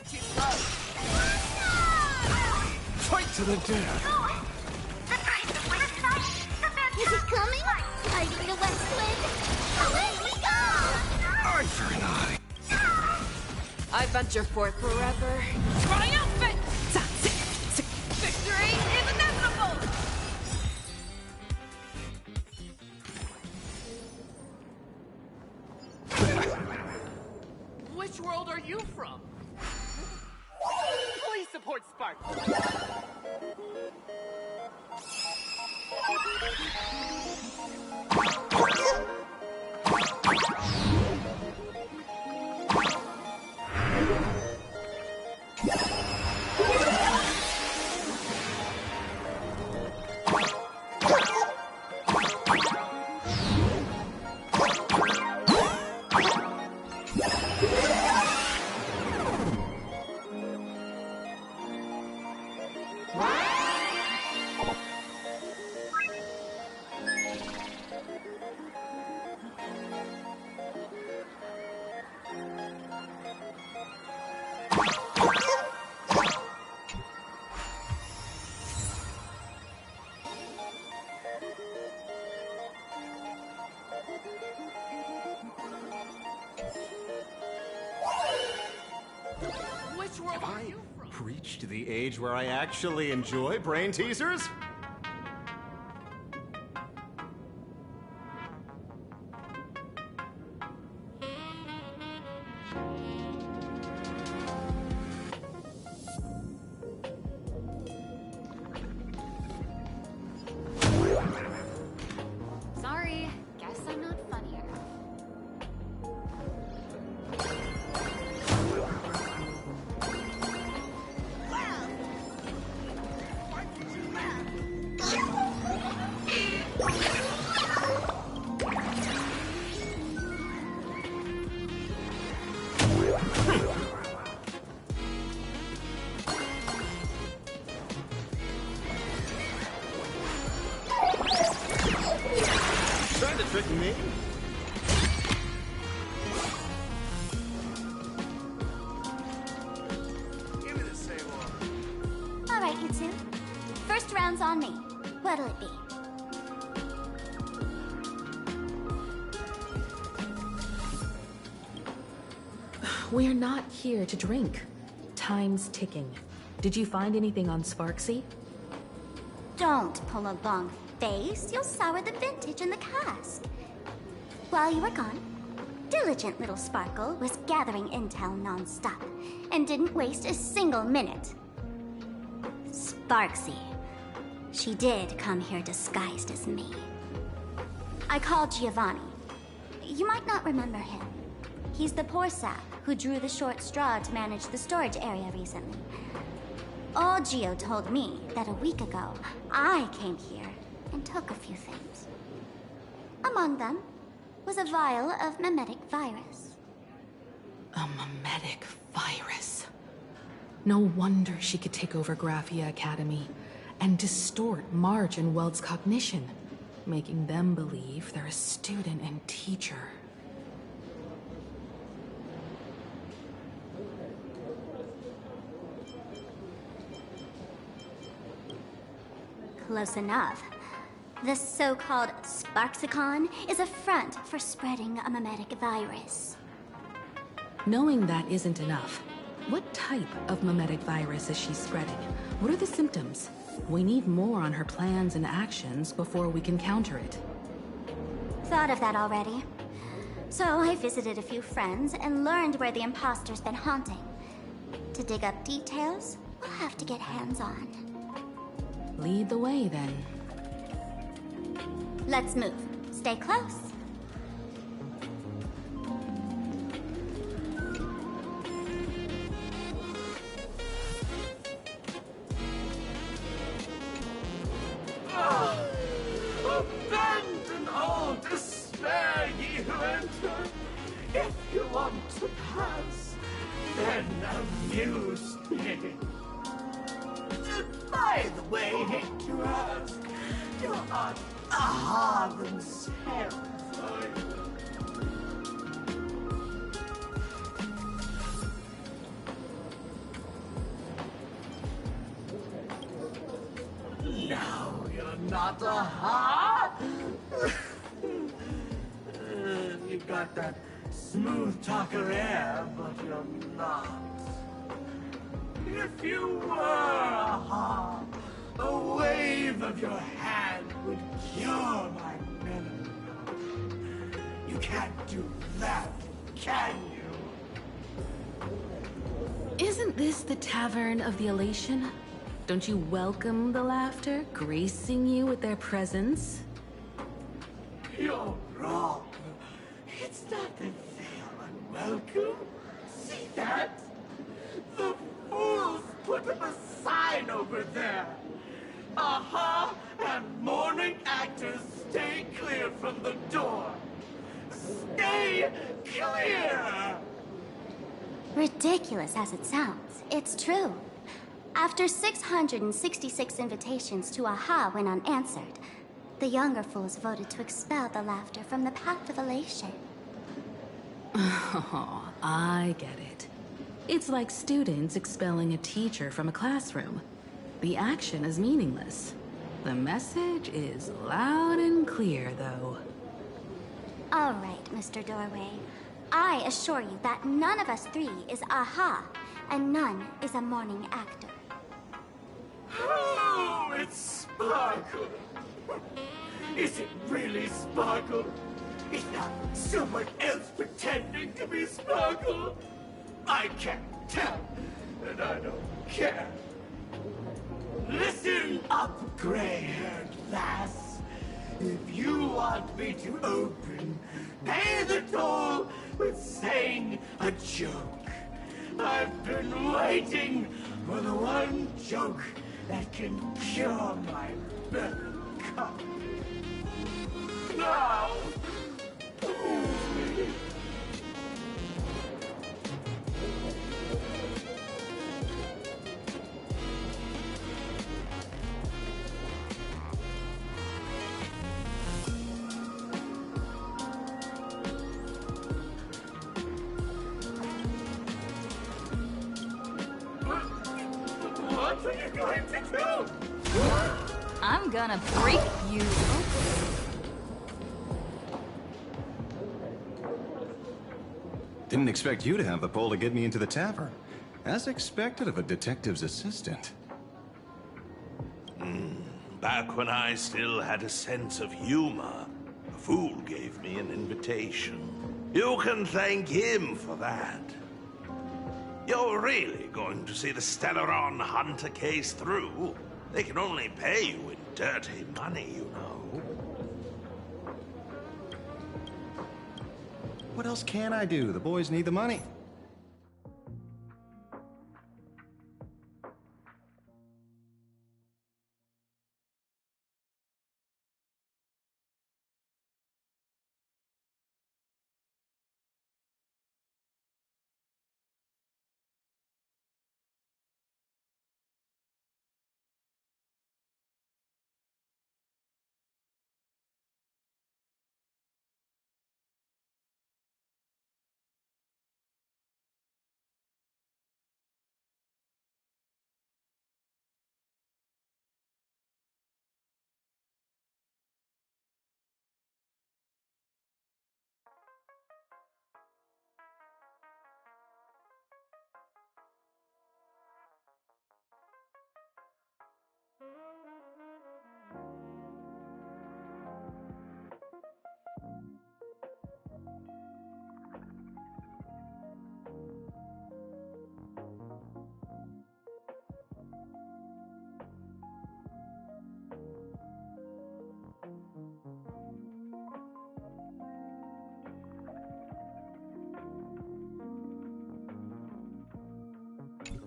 Too slow. Fight to the death. Is he coming? Hiding the West Wind? Away we go! Arthur and I. I venture forth forever. Triumphant! Victory is inevitable! Which world are you from? Please support Spark. Which world are you from? Reached the age where I actually enjoy brain teasers? Sorry, guess I'm not funny enough. Trying to trick me? rounds on me. What'll it be? We're not here to drink. Time's ticking. Did you find anything on Sparksy? Don't pull a long face. You'll sour the vintage in the cask. While you were gone, diligent little Sparkle was gathering intel non-stop and didn't waste a single minute. Sparksy. She did come here disguised as me. I called Giovanni. You might not remember him. He's the poor sap who drew the short straw to manage the storage area recently. Old Gio told me that a week ago, I came here and took a few things. Among them was a vial of mimetic virus. A mimetic virus. No wonder she could take over Graphia Academy and distort March and Weld's cognition, making them believe they're a student and teacher. Close enough. This so-called Sparksicon is a front for spreading a mimetic virus. Knowing that isn't enough. What type of mimetic virus is she spreading? What are the symptoms? We need more on her plans and actions before we can counter it. Thought of that already. So I visited a few friends and learned where the imposter's been haunting. To dig up details, we'll have to get hands-on. Lead the way, then. Let's move. Stay close. Abandon all despair, ye who enter. If you want to pass, then amuse me. By the way, hate to ask, you aren't themselves, are you? No, you're not you've got that smooth talker air, but you're not. If you were a wave of your hand would cure my melancholy. You can't do that, can you? Isn't this the Tavern of the Elation? Don't you welcome the laughter, gracing you with their presence? You're wrong. It's not that they're unwelcome. See that? The fools put up a sign over there. Aha! And morning actors stay clear from the door. Stay clear! Ridiculous as it sounds, it's true. After 666 invitations to AHA went unanswered, the younger fools voted to expel the laughter from the Path of Elation. Oh, I get it. It's like students expelling a teacher from a classroom. The action is meaningless. The message is loud and clear, though. All right, Mr. Doorway. I assure you that none of us three is AHA, and none is a morning actor. Oh, it's Sparkle. Is it really Sparkle? Is not someone else pretending to be Sparkle? I can't tell, and I don't care. Listen up, gray-haired lass. If you want me to open, pay the toll with saying a joke. I've been waiting for the one joke that can cure my melancholy. Now, what are you going to do? I'm gonna break you open. Didn't expect you to have the pull to get me into the tavern. As expected of a detective's assistant. Back when I still had a sense of humor, a fool gave me an invitation. You can thank him for that. You're really going to see the Stellaron Hunter case through? They can only pay you in dirty money, you know. What else can I do? The boys need the money.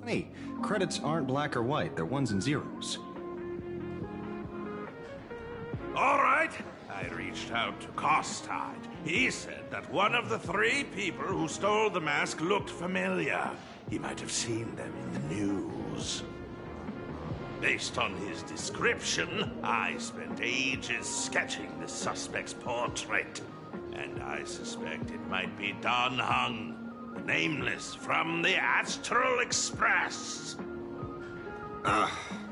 Hey, credits aren't black or white, they're ones and zeros. All right. I reached out to Costard. He said that one of the 3 people who stole the mask looked familiar. He might have seen them in the news. Based on his description, I spent ages sketching the suspect's portrait. And I suspect it might be Dan Heng, the Nameless from the Astral Express.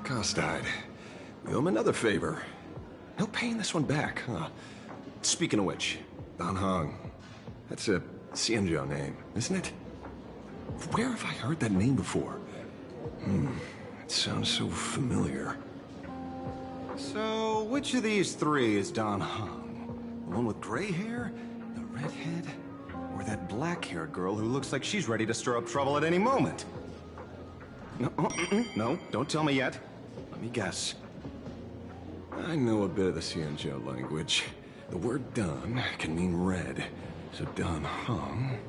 Costard. We owe him another favor. No paying this one back, huh? Speaking of which, Dan Heng. That's a Xianzhou name, isn't it? Where have I heard that name before? It sounds so familiar. So, which of these 3 is Dan Heng? The one with gray hair? The redhead? Or that black-haired girl who looks like she's ready to stir up trouble at any moment? No, no, don't tell me yet. Let me guess. I know a bit of the Xianzhou language. The word Dan can mean red. So Dan Heng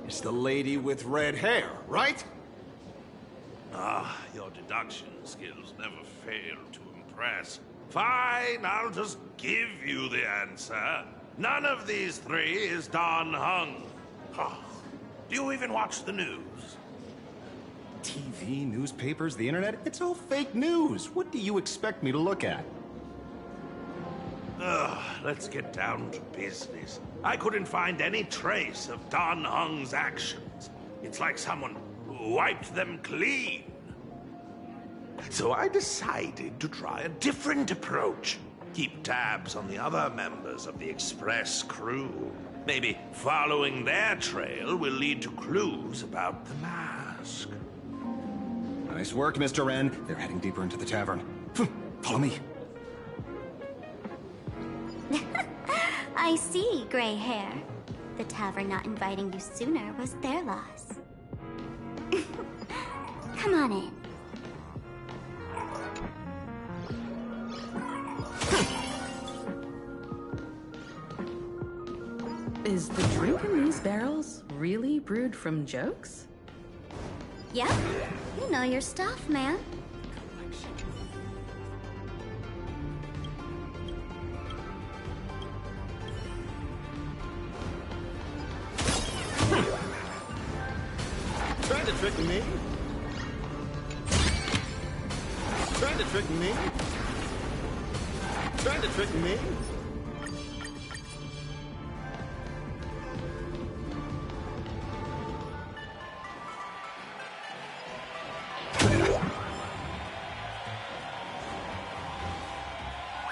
is the lady with red hair, right? Your deduction skills never fail to impress. Fine, I'll just give you the answer. None of these 3 is Dan Heng. Do you even watch the news? TV, newspapers, the internet, it's all fake news. What do you expect me to look at? Let's get down to business. I couldn't find any trace of Dan Heng's actions. It's like someone wiped them clean. So I decided to try a different approach. Keep tabs on the other members of the Express crew. Maybe following their trail will lead to clues about the mask. Nice work, Mr. Wren. They're heading deeper into the tavern. Follow me. I see, gray hair. The tavern not inviting you sooner was their loss. Come on in. Is the drink in these barrels really brewed from jokes? Yep. You know your stuff, man. Trying to trick me? Trying to trick me? Trying to trick me?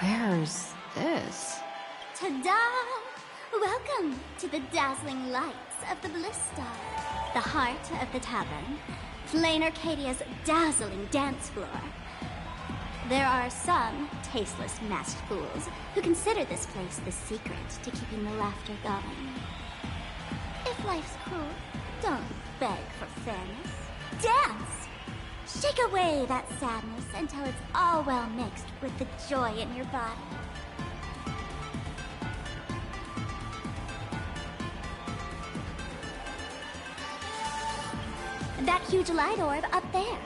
Where's this? Ta-da! Welcome to the dazzling lights of the Bliss Star, the heart of the tavern, Flame Arcadia's dazzling dance floor. There are some tasteless masked fools who consider this place the secret to keeping the laughter going. If life's cruel, don't beg for fairness. Dance! Shake away that sadness until it's all well mixed with the joy in your body. That huge light orb up there.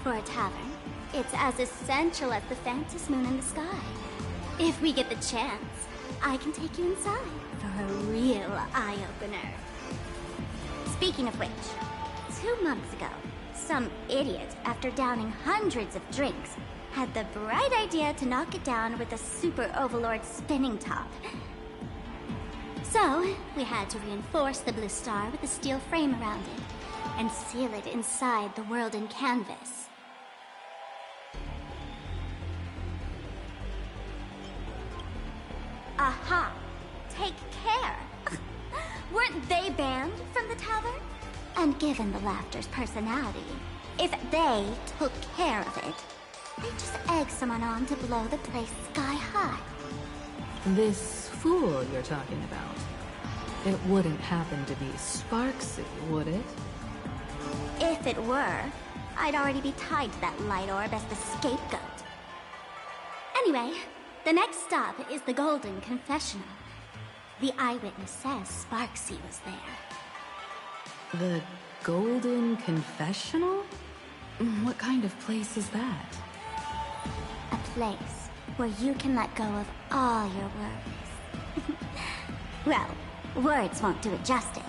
For a tavern, it's as essential as the Phantom Moon in the sky. If we get the chance, I can take you inside for a real eye-opener. Speaking of which, 2 months ago, some idiot, after downing hundreds of drinks, had the bright idea to knock it down with a Super Overlord spinning top. So, we had to reinforce the Bliss Star with a steel frame around it, and seal it inside the world in canvas. Aha! Take care! Weren't they banned from the tavern? And given the Laughter's personality, if they took care of it, they'd just egg someone on to blow the place sky high. This fool you're talking about. It wouldn't happen to be Sparksy, would it? If it were, I'd already be tied to that light orb as the scapegoat. Anyway, the next stop is the Golden Confessional. The eyewitness says Sparksy was there. The Golden Confessional? What kind of place is that? A place where you can let go of all your worries. Well, words won't do it justice.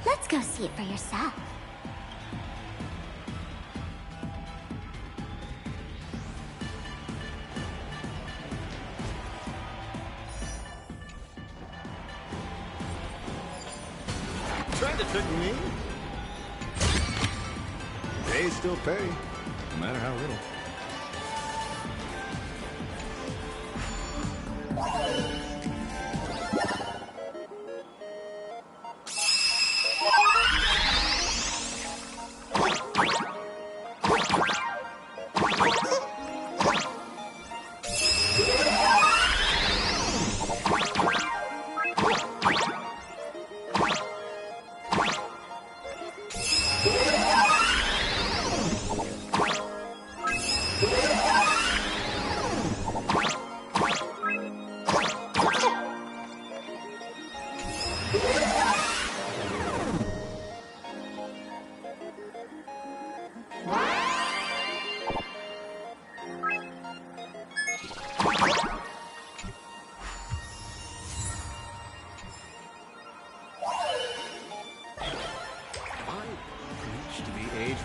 Let's go see it for yourself. Trying to trick me? They still pay, no matter how little.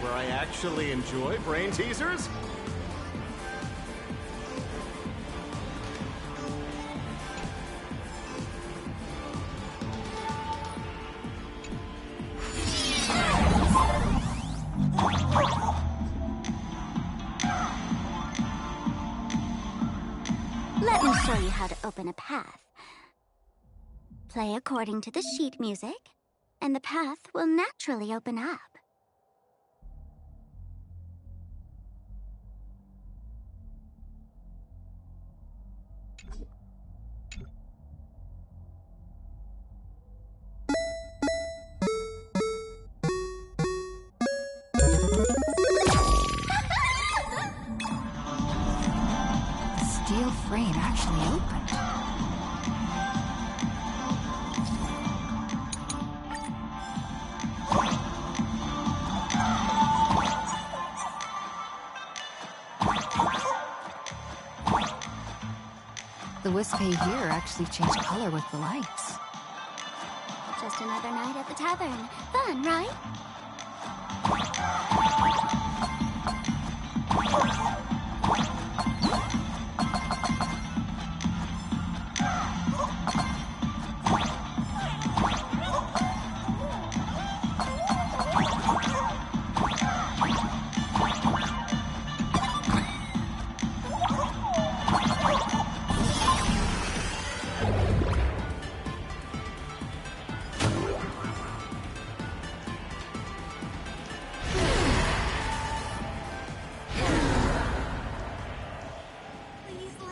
Where I actually enjoy brain teasers? Let me show you how to open a path. Play according to the sheet music, and the path will naturally open up. Steel frame actually opened. The Wispy here actually changed color with the lights. Just another night at the tavern. Fun, right?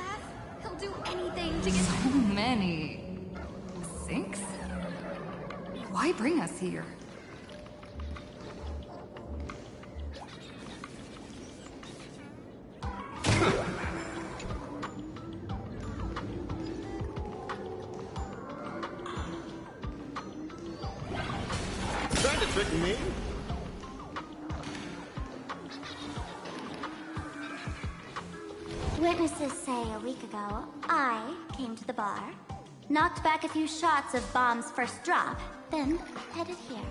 bath. He'll do anything to get So many sinks? Why bring us here? Trying to trick me? Witnesses say a week ago, I came to the bar, knocked back a few shots of Bomb's first drop, then headed here.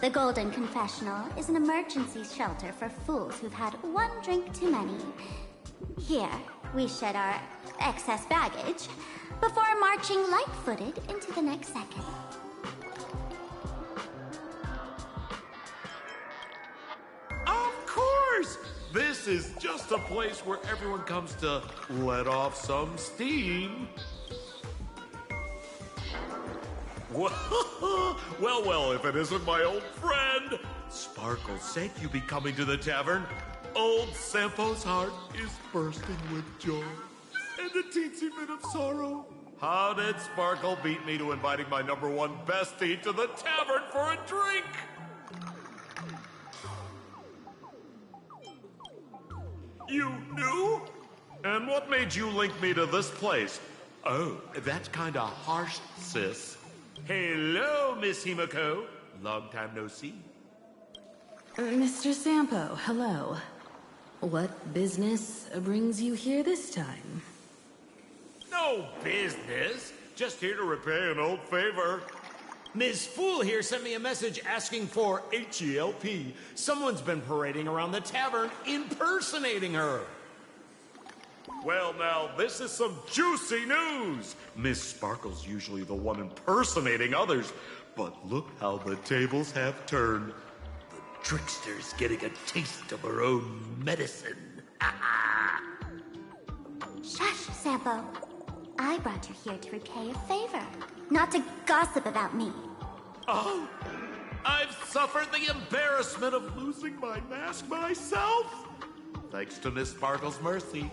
The Golden Confessional is an emergency shelter for fools who've had one drink too many. Here, we shed our excess baggage before marching light-footed into the next second. Of course! This is just a place where everyone comes to let off some steam. Well, if it isn't my old friend! Sparkle said you'd be coming to the tavern. Old Sampo's heart is bursting with joy and a teensy bit of sorrow. How did Sparkle beat me to inviting my #1 bestie to the tavern for a drink? You knew? And what made you link me to this place? Oh, that's kinda harsh, sis. Hello, Miss Himiko. Long time no see. Mr. Sampo, hello. What business brings you here this time? No business. Just here to repay an old favor. Ms. Fool here sent me a message asking for HELP. Someone's been parading around the tavern impersonating her. Well, now, this is some juicy news. Miss Sparkle's usually the one impersonating others, but look how the tables have turned. The trickster's getting a taste of her own medicine. Shush, Sampo. I brought you here to repay a favor, not to gossip about me. Oh, I've suffered the embarrassment of losing my mask myself. Thanks to Miss Sparkle's mercy,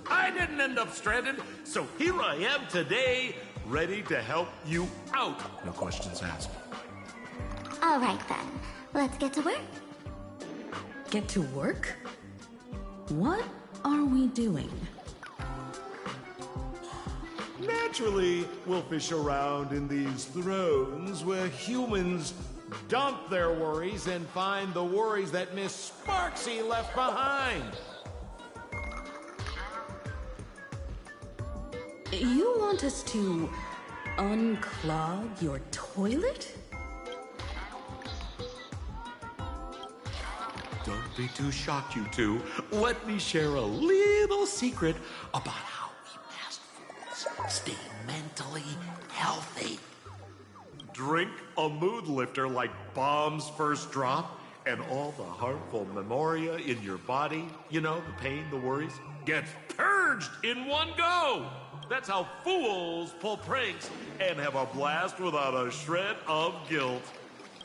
I didn't end up stranded, so here I am today, ready to help you out. No questions asked. All right, then. Let's get to work. Get to work? What are we doing? Naturally, we'll fish around in these thrones where humans dump their worries and find the worries that Miss Sparksy left behind. You want us to unclog your toilet? Don't be too shocked, you two. Let me share a little secret about how we masked fools stay mentally healthy. Drink a mood lifter like Bomb's first drop, and all the harmful memoria in your body, you know, the pain, the worries, gets purged in one go. That's how fools pull pranks and have a blast without a shred of guilt.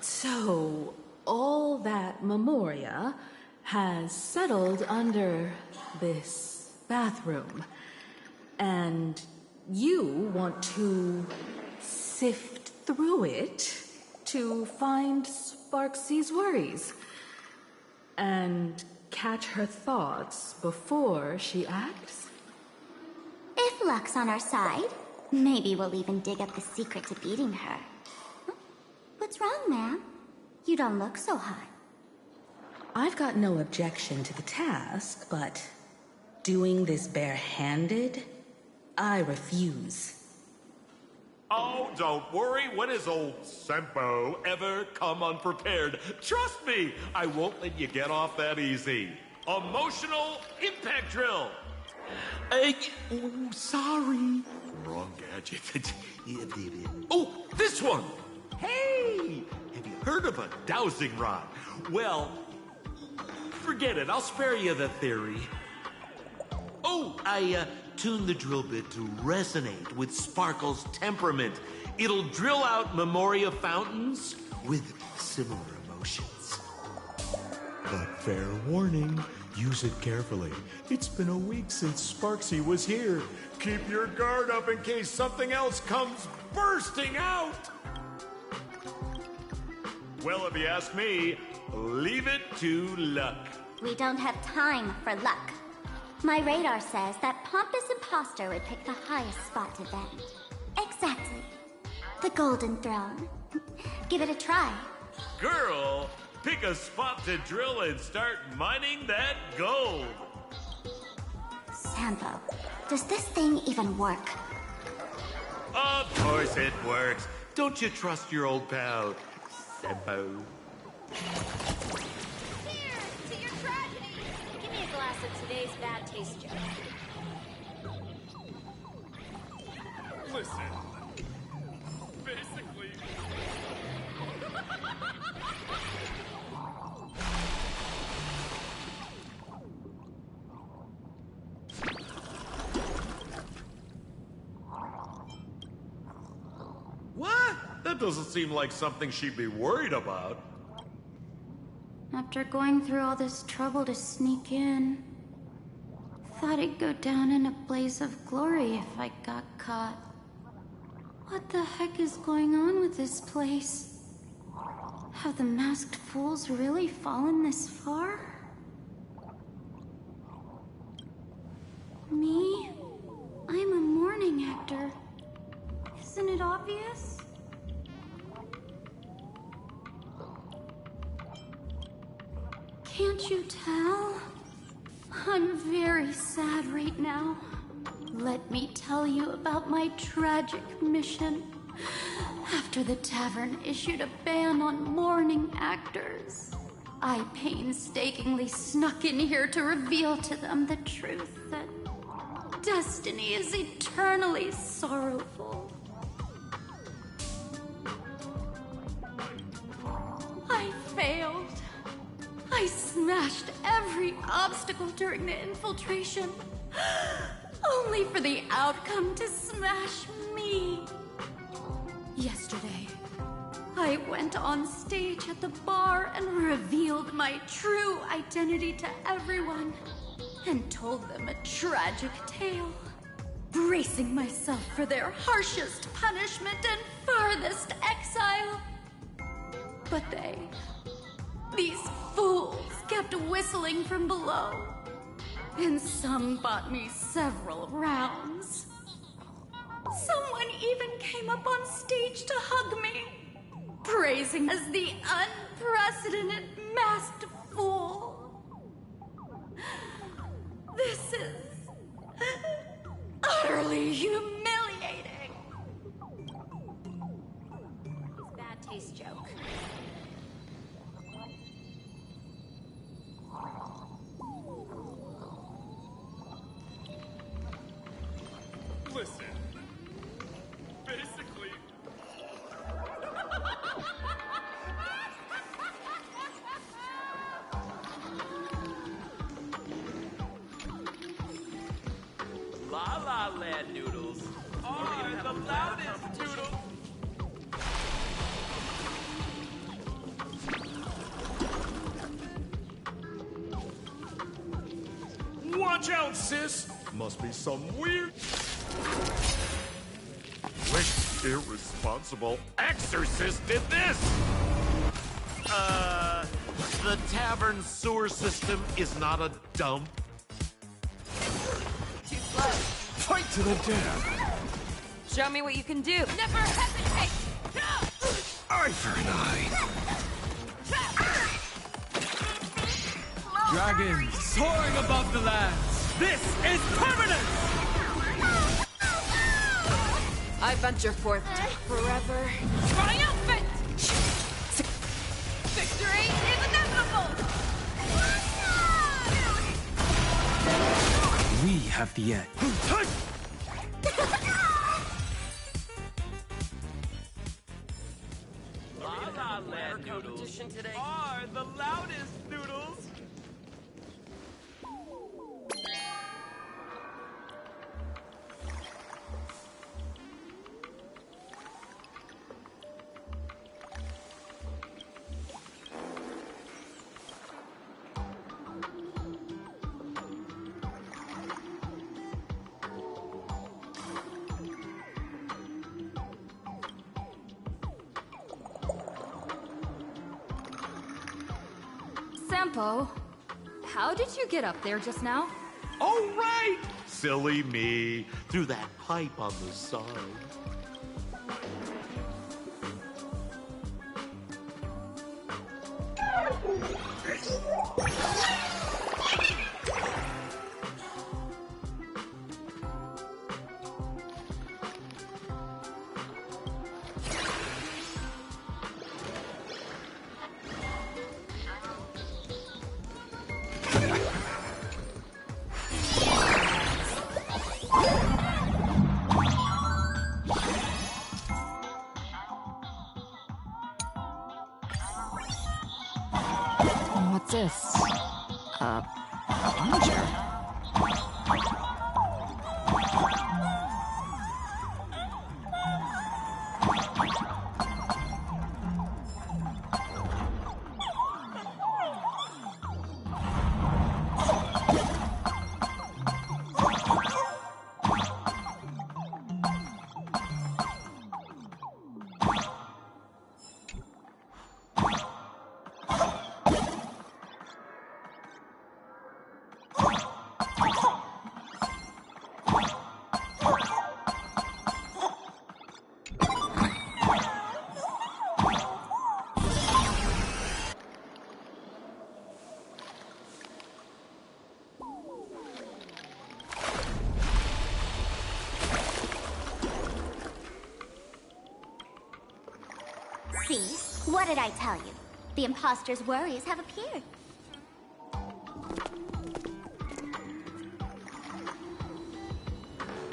So, all that memoria has settled under this bathroom. And you want to sift through it to find Sparksy's worries and catch her thoughts before she acts? If luck's on our side, maybe we'll even dig up the secret to beating her. What's wrong, ma'am? You don't look so hot. I've got no objection to the task, but doing this barehanded, I refuse. Oh, don't worry. When has old Sampo ever come unprepared? Trust me, I won't let you get off that easy. Emotional impact drill. Sorry. Wrong gadget. Oh, this one. Hey, have you heard of a dowsing rod? Well, forget it. I'll spare you the theory. Oh, I tuned the drill bit to resonate with Sparkle's temperament. It'll drill out memoria fountains with similar emotions. But fair warning, Use it carefully. It's been a week since Sparksy was here. Keep your guard up in case something else comes bursting out! Well, if you ask me, leave it to luck. We don't have time for luck. My radar says that Pompous Imposter would pick the highest spot to vent. Exactly. The Golden Throne. Give it a try. Girl, pick a spot to drill and start mining that gold. Sampo, does this thing even work? Of course it works. Don't you trust your old pal, Sampo? Here, to your tragedy. Give me a glass of today's bad taste joke. Listen. Basically. What? That doesn't seem like something she'd be worried about. After going through all this trouble to sneak in, thought he'd go down in a blaze of glory if I got caught. What the heck is going on with this place? Have the masked fools really fallen this far? Me? I'm a mourning actor. Isn't it obvious? Can't you tell? I'm very sad right now. Let me tell you about my tragic mission. After the tavern issued a ban on mourning actors, I painstakingly snuck in here to reveal to them the truth that destiny is eternally sorrowful. I failed. I smashed every obstacle during the infiltration, only for the outcome to smash me. Yesterday, I went on stage at the bar and revealed my true identity to everyone, and told them a tragic tale, bracing myself for their harshest punishment and farthest exile. But these fools kept whistling from below, and some bought me several rounds. Someone even came up on stage to hug me, praising as the unprecedented masked fool. This is utterly humiliating. Bad taste joke. Listen. Basically. La La Land noodles are the loudest noodles. Watch out, sis! Must be some weird... Which irresponsible exorcist did this? The tavern sewer system is not a dump. Too slow. Fight to the death! Show me what you can do. Never hesitate! Eye for an eye. Dragons soaring above the lands. This is permanent! I venture forth to forever. Triumphant! Victory is inevitable! We have the edge. La La Land noodles today are the loudest noodles. tempo. How did you get up there just now? Oh, right! Silly me. Through that pipe on the side. What's this? Plunger? See? What did I tell you? The imposter's worries have appeared.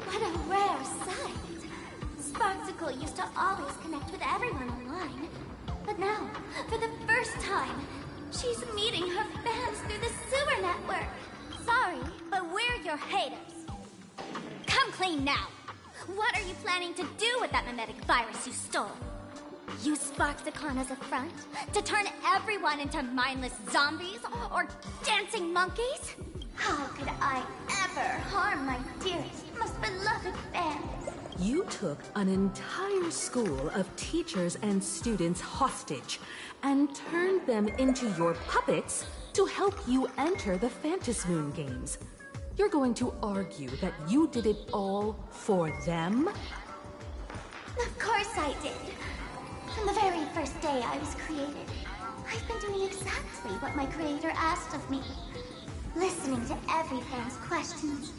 What a rare sight. Sparksicle used to always connect with everyone online. But now, for the first time, she's meeting her fans through the sewer network. Sorry, but we're your haters. Come clean now. What are you planning to do with that mimetic virus you stole? Use Sparksicon as a front? To turn everyone into mindless zombies? Or dancing monkeys? How could I ever harm my dearest, most beloved fans? You took an entire school of teachers and students hostage and turned them into your puppets to help you enter the Phantasmoon games. You're going to argue that you did it all for them? Of course I did. From the very first day I was created, I've been doing exactly what my creator asked of me. Listening to every fan's questions,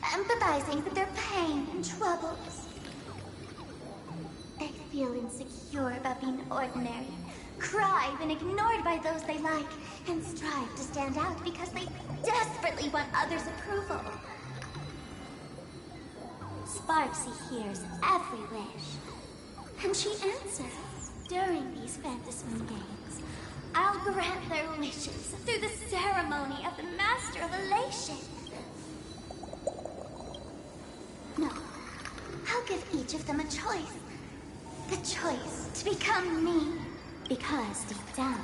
empathizing with their pain and troubles. They feel insecure about being ordinary, cry when ignored by those they like, and strive to stand out because they desperately want others' approval. Sparksy hears every wish, and she answers. During these Phantasmoon games, I'll grant their wishes through the ceremony of the Master of Elation. No, I'll give each of them a choice. The choice to become me. Because deep down,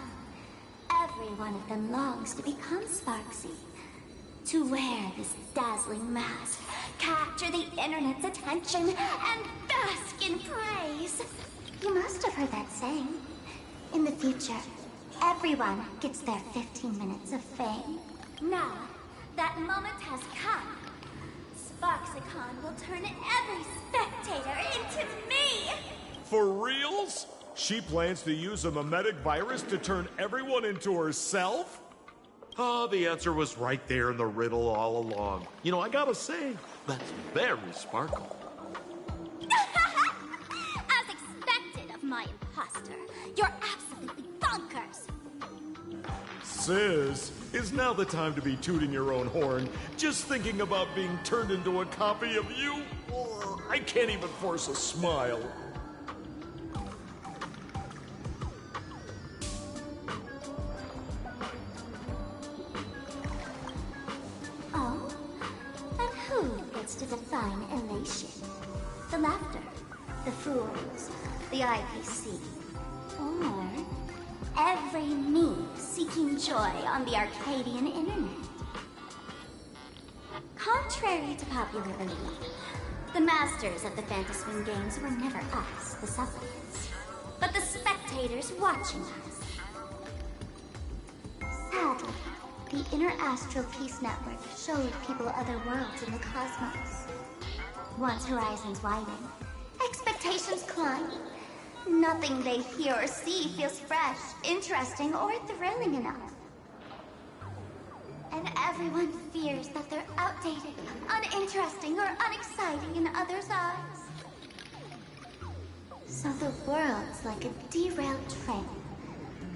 every one of them longs to become Sparksy. To wear this dazzling mask, capture the internet's attention, and bask in praise. You must have heard that saying. In the future, everyone gets their 15 minutes of fame. Now, that moment has come. Sparksicon will turn every spectator into me! For reals? She plans to use a mimetic virus to turn everyone into herself? Oh, the answer was right there in the riddle all along. You know, I gotta say, that's very Sparkle. As expected of my imposter, you're absolutely bonkers! Sis, is now the time to be tooting your own horn, just thinking about being turned into a copy of you? Oh, I can't even force a smile. Oh? And who gets to define elation? The laughter, the fools, the IPC, or every me seeking joy on the Arcadian internet? Contrary to popular belief, the masters of the Phantasmoon games were never us, the supplicants, but the spectators watching us. Sadly, the Interastral Peace Network showed people other worlds in the cosmos. Once horizons widen, expectations climb. Nothing they hear or see feels fresh, interesting, or thrilling enough. And everyone fears that they're outdated, uninteresting, or unexciting in others' eyes. So the world's like a derailed train,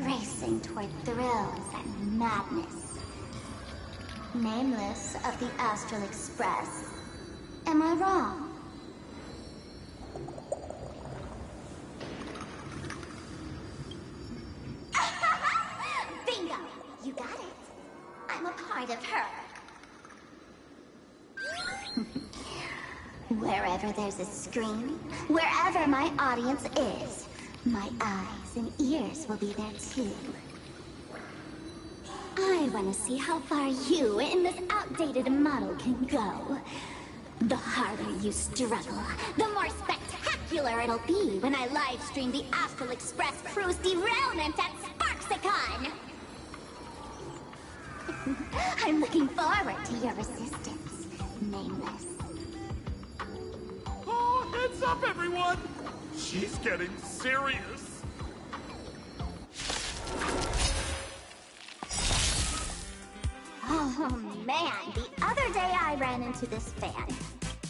racing toward thrills and madness. Nameless of the Astral Express. Am I wrong? Bingo! You got it. I'm a part of her. Wherever there's a screen, wherever my audience is, my eyes and ears will be there too. I want to see how far you in this outdated model can go. The harder you struggle, the more spectacular it'll be when I live stream the Astral Express cruise derailment at Sparksicon! I'm looking forward to your resistance, Nameless. Oh, heads up, everyone! She's getting serious. Oh man, the other day I ran into this fan.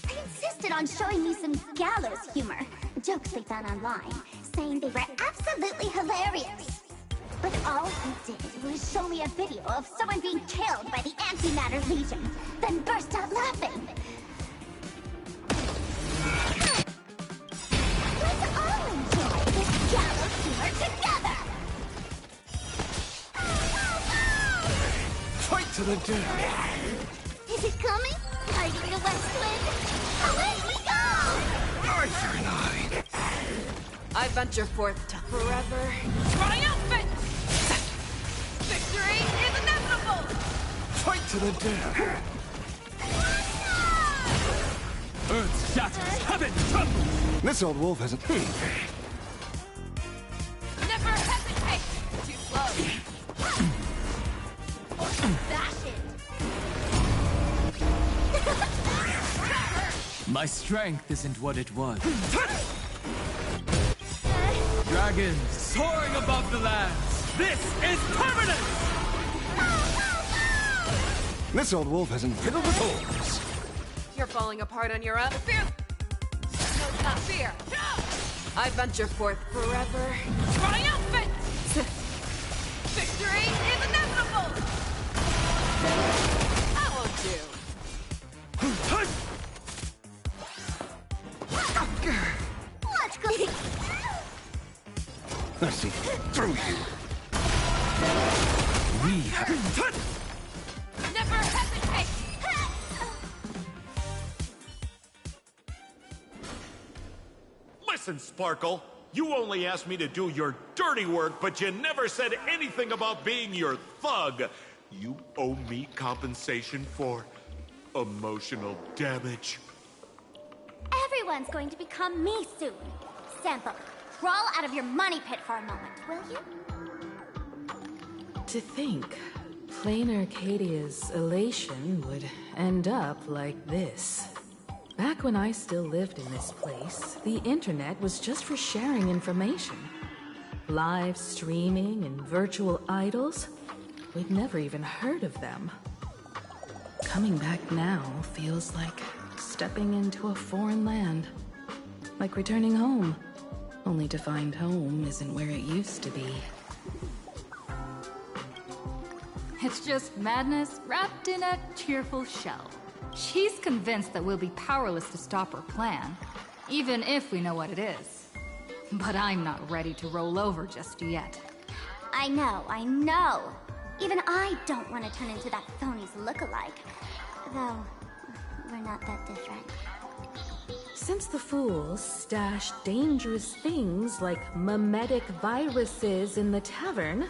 They insisted on showing me some gallows humor, jokes they found online, saying they were absolutely hilarious. But all he did was show me a video of someone being killed by the Antimatter Legion, then burst out laughing. Let's all enjoy this gallows humor together! Fight to the death! Is it coming? Hiding the west wind? Away we go! Arthur and I. I venture forth to forever triumphant! Victory is inevitable! Fight to the death! Earth shatters, heaven trembles! This old wolf hasn't... Never hesitate! Too slow! Dash it! My strength isn't what it was. Dragons soaring above the lands! This is permanent! This old wolf hasn't fiddled with holes. You're falling apart on your own. Fear! No, not fear! I venture forth forever triumphant! Victory is inevitable! That won't do. Let's go! I see through you. We have... Never hesitate! Listen, Sparkle. You only asked me to do your dirty work, but you never said anything about being your thug. You owe me compensation for emotional damage. Everyone's going to become me soon. Sampo, crawl out of your money pit for a moment, will you? To think, plain Arcadia's elation would end up like this. Back when I still lived in this place, the internet was just for sharing information. Live streaming and virtual idols, we'd never even heard of them. Coming back now feels like stepping into a foreign land. Like returning home, only to find home isn't where it used to be. It's just madness wrapped in a cheerful shell. She's convinced that we'll be powerless to stop her plan, even if we know what it is. But I'm not ready to roll over just yet. I know. Even I don't want to turn into that phony's lookalike. Though, we're not that different. Since the fools stashed dangerous things like mimetic viruses in the tavern,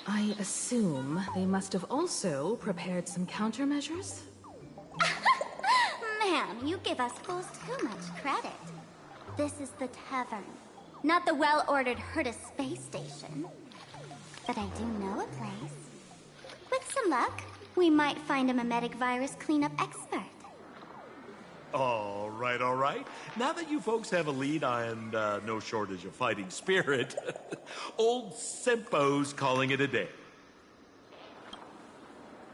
I assume they must have also prepared some countermeasures? Man, you give us fools too much credit. This is the tavern, not the well-ordered Herta space station. But I do know a place. With some luck, we might find a memetic virus cleanup expert. All right, all right. Now that you folks have a lead and no shortage of fighting spirit, old Sempo's calling it a day.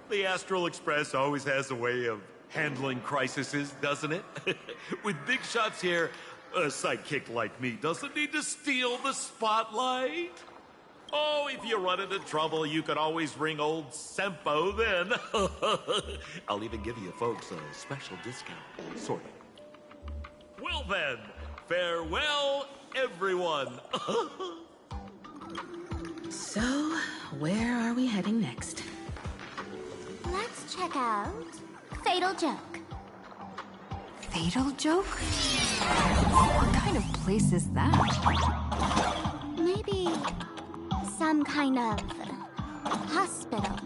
The Astral Express always has a way of handling crises, doesn't it? With big shots here, a sidekick like me doesn't need to steal the spotlight. Oh, if you run into trouble, you can always ring old Sempo then. I'll even give you folks a special discount, sort of. Well then, farewell, everyone. So, where are we heading next? Let's check out Fatal Joke. Fatal Joke? What kind of place is that? Maybe some kind of hospital.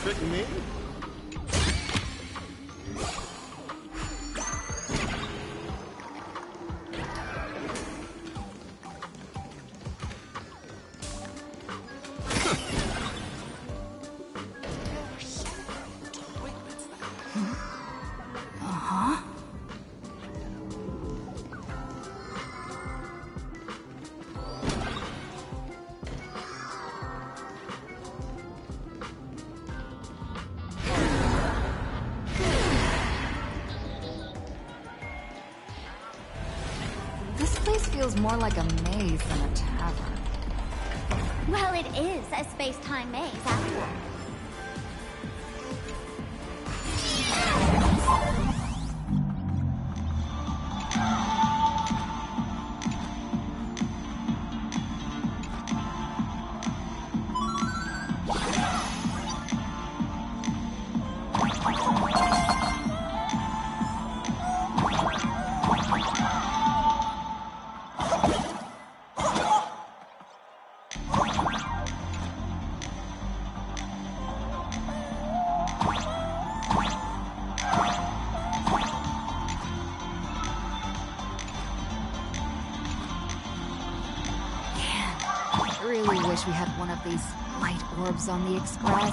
Trick me? Feels more like a maze than a tavern. Well, it is a space-time maze, after all. Really wish we had one of these light orbs on the Express.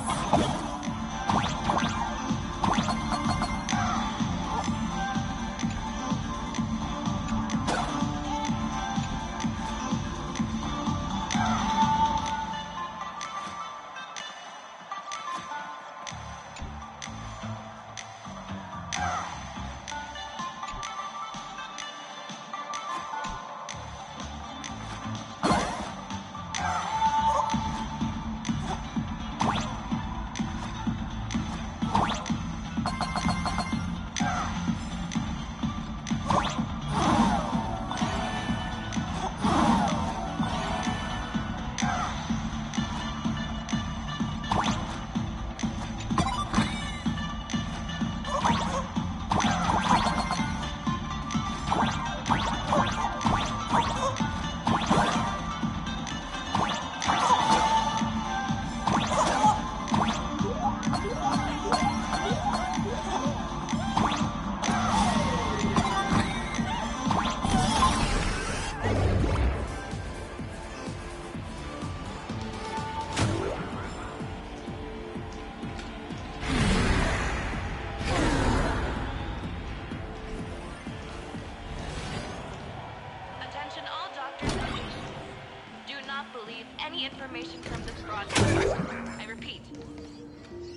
any information from this broadcast. I repeat.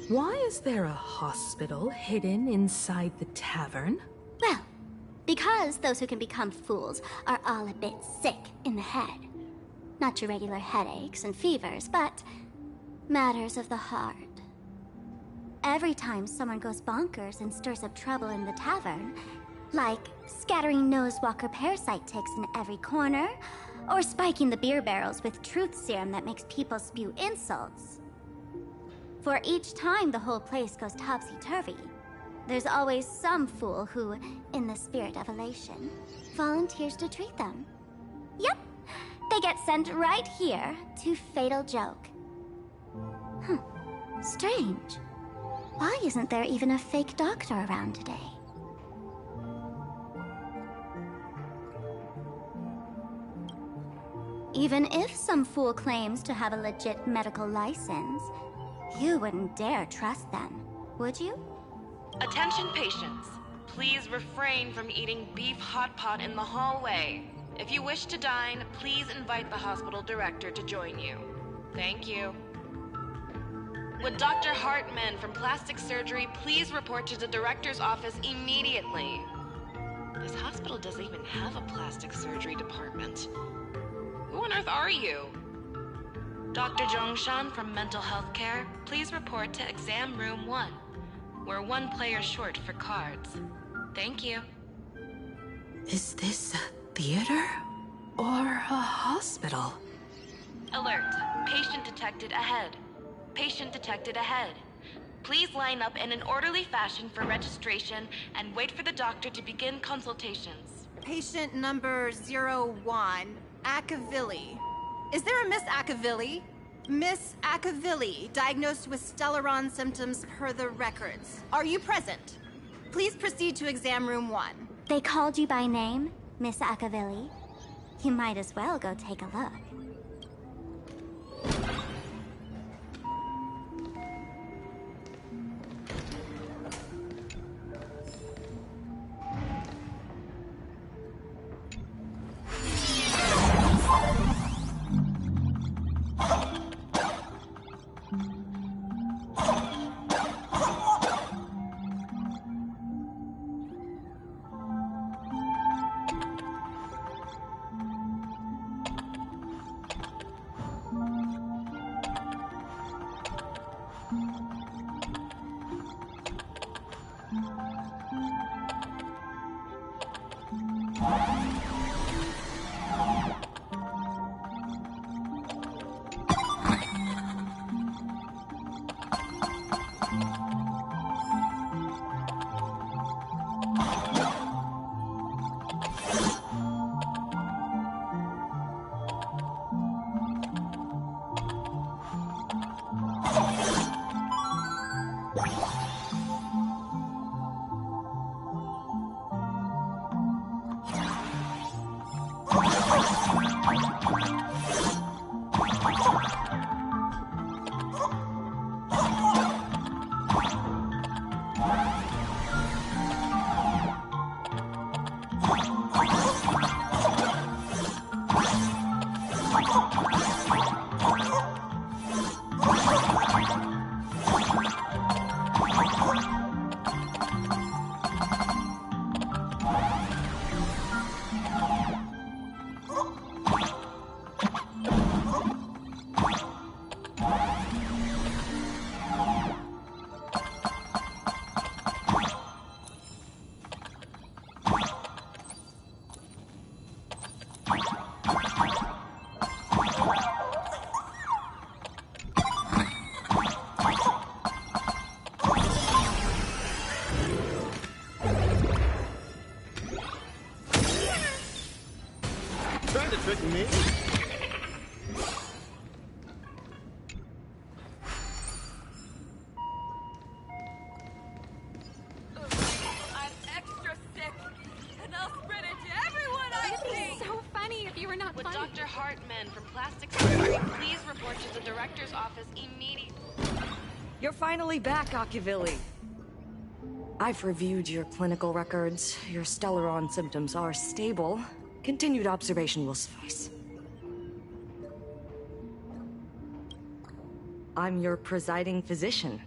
Why is there a hospital hidden inside the tavern? Well, because those who can become fools are all a bit sick in the head. Not your regular headaches and fevers, but matters of the heart. Every time someone goes bonkers and stirs up trouble in the tavern, like scattering nosewalker parasite ticks in every corner, or spiking the beer barrels with truth serum that makes people spew insults. For each time the whole place goes topsy-turvy, there's always some fool who, in the spirit of elation, volunteers to treat them. Yep, they get sent right here to Fatal Joke. Strange. Why isn't there even a fake doctor around today? Even if some fool claims to have a legit medical license, you wouldn't dare trust them, would you? Attention patients. Please refrain from eating beef hot pot in the hallway. If you wish to dine, please invite the hospital director to join you. Thank you. Would Dr. Hartman from Plastic Surgery please report to the director's office immediately? This hospital doesn't even have a plastic surgery department. Who on earth are you? Dr. Zhongshan from Mental Health Care, please report to Exam Room 1. We're one player short for cards. Thank you. Is this a theater or a hospital? Alert. Patient detected ahead. Patient detected ahead. Please line up in an orderly fashion for registration and wait for the doctor to begin consultations. Patient number 01, Akavilli. Is there a Miss Akavilli? Miss Akavilli, diagnosed with Stellaron symptoms per the records. Are you present? Please proceed to Exam Room 1. They called you by name, Miss Akavilli. You might as well go take a look. Me? I'm extra sick, and I'll spread it to everyone I see. So funny if you were not Would funny. Dr. Hartman from Plastic Surgery please report to the director's office immediately? You're finally back, Akavilli. I've reviewed your clinical records. Your Stellaron symptoms are stable. Continued observation will suffice. I'm your presiding physician.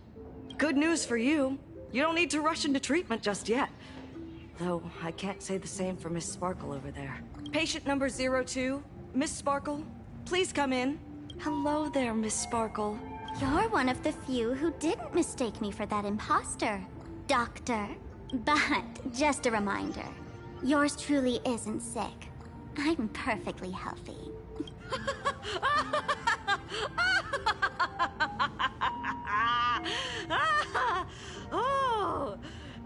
Good news for you. You don't need to rush into treatment just yet. Though, I can't say the same for Miss Sparkle over there. Patient number 02, Miss Sparkle, please come in. Hello there, Miss Sparkle. You're one of the few who didn't mistake me for that imposter, Doctor. But, just a reminder, yours truly isn't sick. I'm perfectly healthy. Oh,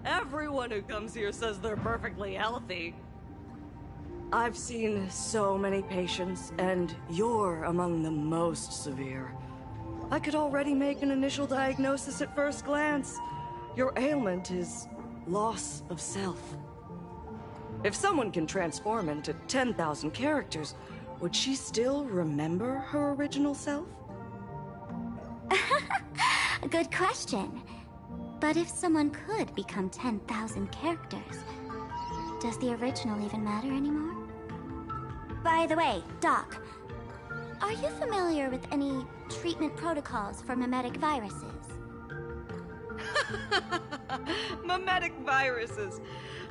everyone who comes here says they're perfectly healthy. I've seen so many patients, and you're among the most severe. I could already make an initial diagnosis at first glance. Your ailment is loss of self. If someone can transform into 10,000 characters, would she still remember her original self? Good question. But if someone could become 10,000 characters, does the original even matter anymore? By the way, Doc, are you familiar with any treatment protocols for mimetic viruses? Mimetic viruses.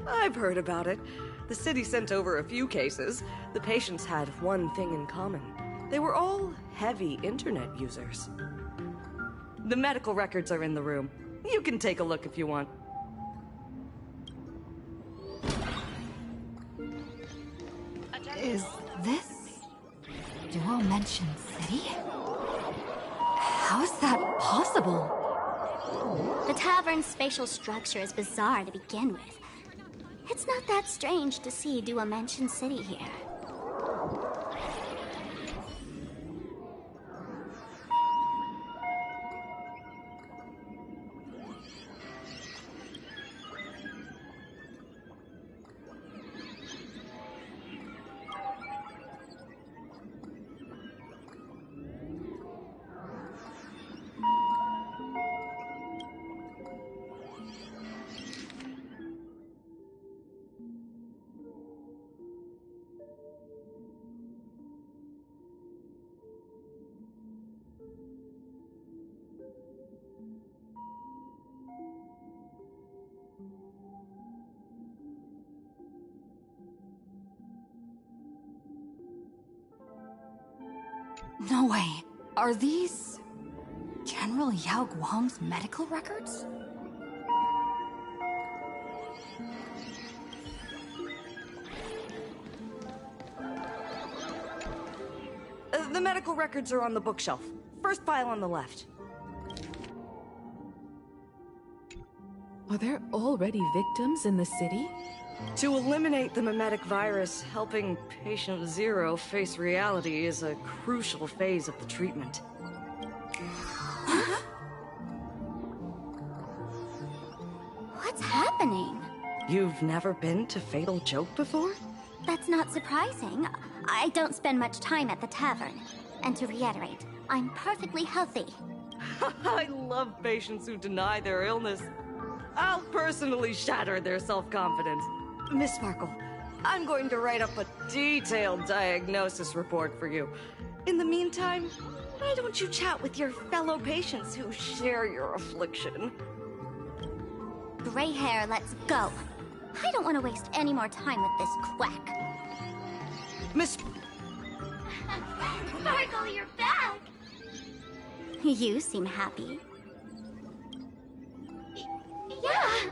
I've heard about it. The city sent over a few cases. The patients had one thing in common. They were all heavy internet users. The medical records are in the room. You can take a look if you want. Is this Duo Mention City? How is that possible? The tavern's spatial structure is bizarre to begin with. It's not that strange to see Duo Mention City here. No way. Are these General Yao Guang's medical records? The medical records are on the bookshelf. First file on the left. Are there already victims in the city? To eliminate the mimetic virus, helping Patient Zero face reality is a crucial phase of the treatment. What's happening? You've never been to Fatal Joke before? That's not surprising. I don't spend much time at the tavern. And to reiterate, I'm perfectly healthy. I love patients who deny their illness. I'll personally shatter their self-confidence. Miss Sparkle, I'm going to write up a detailed diagnosis report for you. In the meantime, why don't you chat with your fellow patients who share your affliction? Gray hair, let's go. I don't want to waste any more time with this quack. Miss... Sparkle, you're back! You seem happy. Yeah,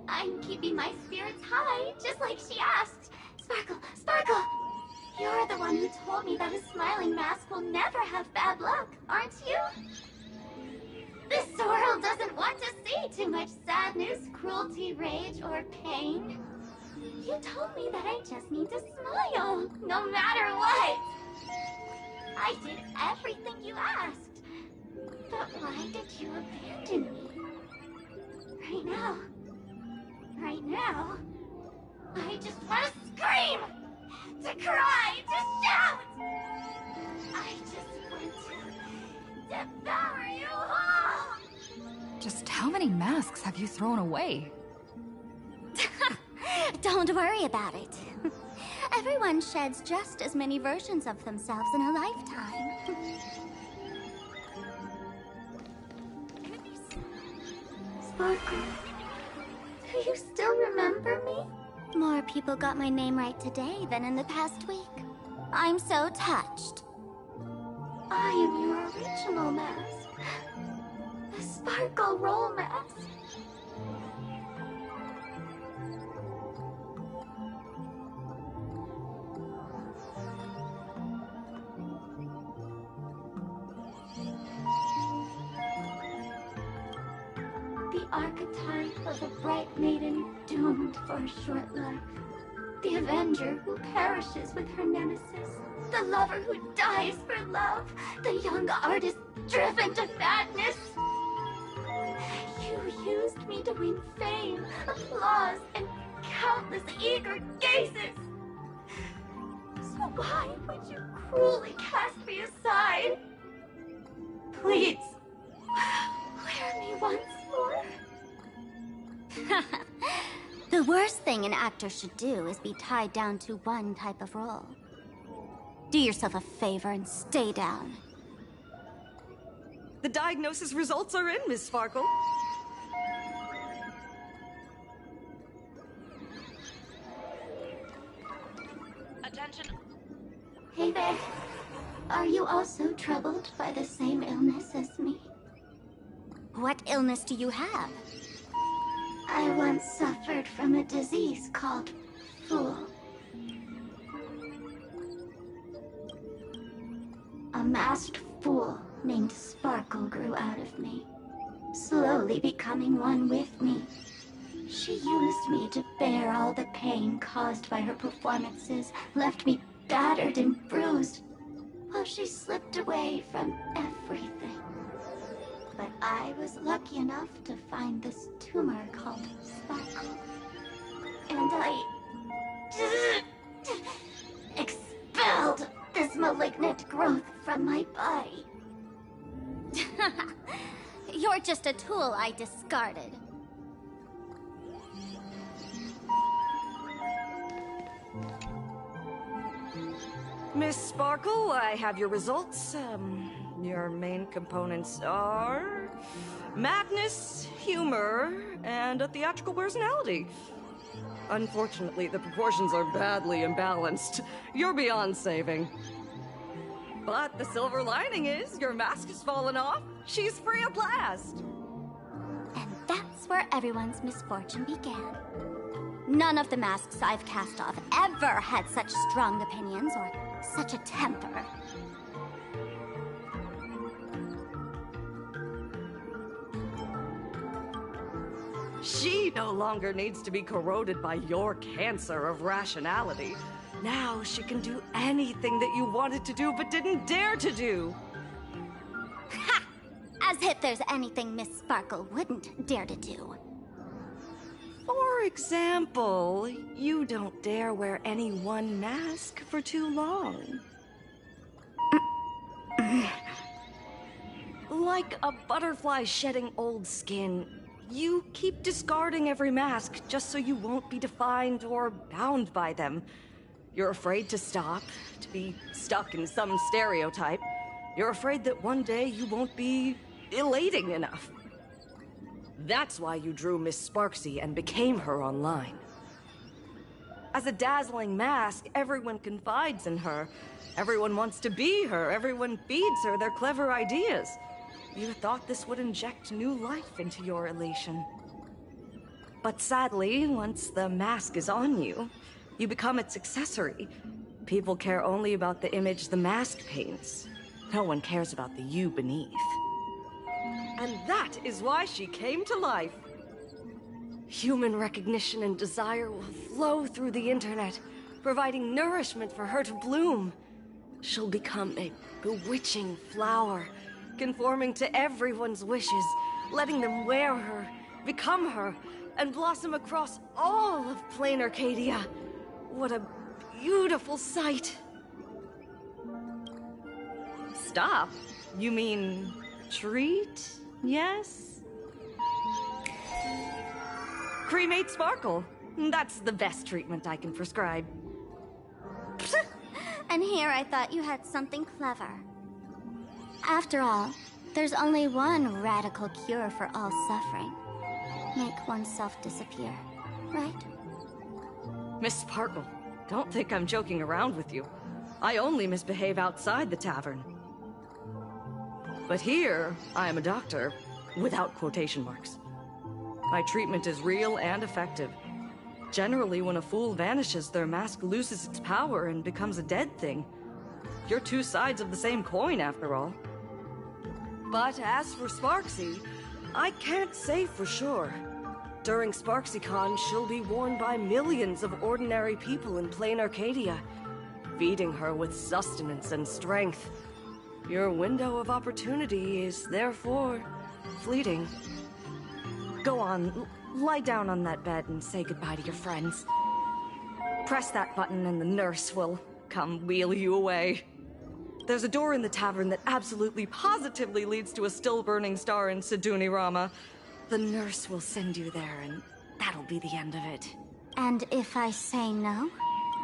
I'm keeping my spirits high, just like she asked. Sparkle, Sparkle! You're the one who told me that a smiling mask will never have bad luck, aren't you? This world doesn't want to see too much sadness, cruelty, rage, or pain. You told me that I just need to smile, no matter what. I did everything you asked. But why did you abandon me? Right now, I just want to scream, to cry, to shout. I just want to devour you all. Just how many masks have you thrown away? Don't worry about it. Everyone sheds just as many versions of themselves in a lifetime. Sparkle, do you still remember me? More people got my name right today than in the past week. I'm so touched. I am your original mask. The Sparkle Roll Mask. The archetype of a bright maiden doomed for a short life. The avenger who perishes with her nemesis. The lover who dies for love. The young artist driven to madness. You used me to win fame, applause, and countless eager gazes. So why would you cruelly cast me aside? Please, wear me once more. The worst thing an actor should do is be tied down to one type of role. Do yourself a favor and stay down. The diagnosis results are in, Miss Sparkle. Attention. Hey there. Are you also troubled by the same illness as me? What illness do you have? I once suffered from a disease called Fool. A masked fool named Sparkle grew out of me, slowly becoming one with me. She used me to bear all the pain caused by her performances, left me battered and bruised, while she slipped away from everything. But I was lucky enough to find this tumor called Sparkle. And I expelled this malignant growth from my body. You're just a tool I discarded. Miss Sparkle, I have your results. Your main components are madness, humor, and a theatrical personality. Unfortunately, the proportions are badly imbalanced. You're beyond saving. But the silver lining is your mask has fallen off. She's free at last. And that's where everyone's misfortune began. None of the masks I've cast off ever had such strong opinions or such a temper. She no longer needs to be corroded by your cancer of rationality. Now she can do anything that you wanted to do but didn't dare to do. Ha! As if there's anything Miss Sparkle wouldn't dare to do. For example, you don't dare wear any one mask for too long. Like a butterfly shedding old skin, you keep discarding every mask just so you won't be defined or bound by them. You're afraid to stop, to be stuck in some stereotype. You're afraid that one day you won't be elating enough. That's why you drew Miss Sparksy and became her online. As a dazzling mask, everyone confides in her. Everyone wants to be her. Everyone feeds her their clever ideas. You thought this would inject new life into your elation. But sadly, once the mask is on you, you become its accessory. People care only about the image the mask paints. No one cares about the you beneath. And that is why she came to life. Human recognition and desire will flow through the internet, providing nourishment for her to bloom. She'll become a bewitching flower, conforming to everyone's wishes, letting them wear her, become her, and blossom across all of plain Arcadia. What a beautiful sight. Stop? You mean treat? Yes? Cremate Sparkle. That's the best treatment I can prescribe. And here I thought you had something clever. After all, there's only one radical cure for all suffering. make oneself disappear, right? Miss Sparkle, don't think I'm joking around with you. I only misbehave outside the tavern. But here, I am a doctor, without quotation marks. My treatment is real and effective. Generally, when a fool vanishes, their mask loses its power and becomes a dead thing. You're two sides of the same coin, after all. But as for Sparksy, I can't say for sure. During SparksyCon, she'll be worn by millions of ordinary people in plain Arcadia, feeding her with sustenance and strength. Your window of opportunity is therefore fleeting. Go on, lie down on that bed and say goodbye to your friends. Press that button and the nurse will come wheel you away. There's a door in the tavern that absolutely positively leads to a still-burning star in Siduni Rama. The nurse will send you there, and that'll be the end of it. And if I say no?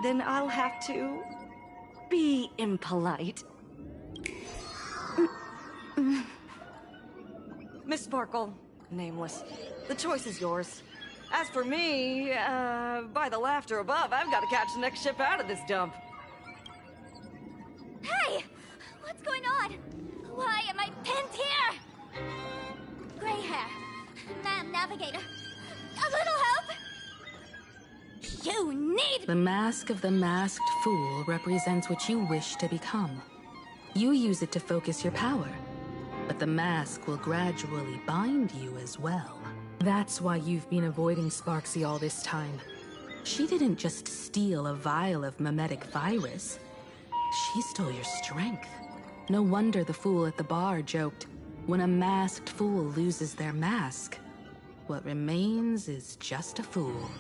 Then I'll have to be impolite. Miss Sparkle, nameless, the choice is yours. As for me, by the laughter above, I've got to catch the next ship out of this dump. Hey! What's going on? Why am I pinned here? Gray hair. Ma'am Navigator. A little help? You need... The mask of the masked fool represents what you wish to become. You use it to focus your power, but the mask will gradually bind you as well. That's why you've been avoiding Sparksy all this time. She didn't just steal a vial of mimetic virus. She stole your strength. No wonder the fool at the bar joked, when a masked fool loses their mask, what remains is just a fool.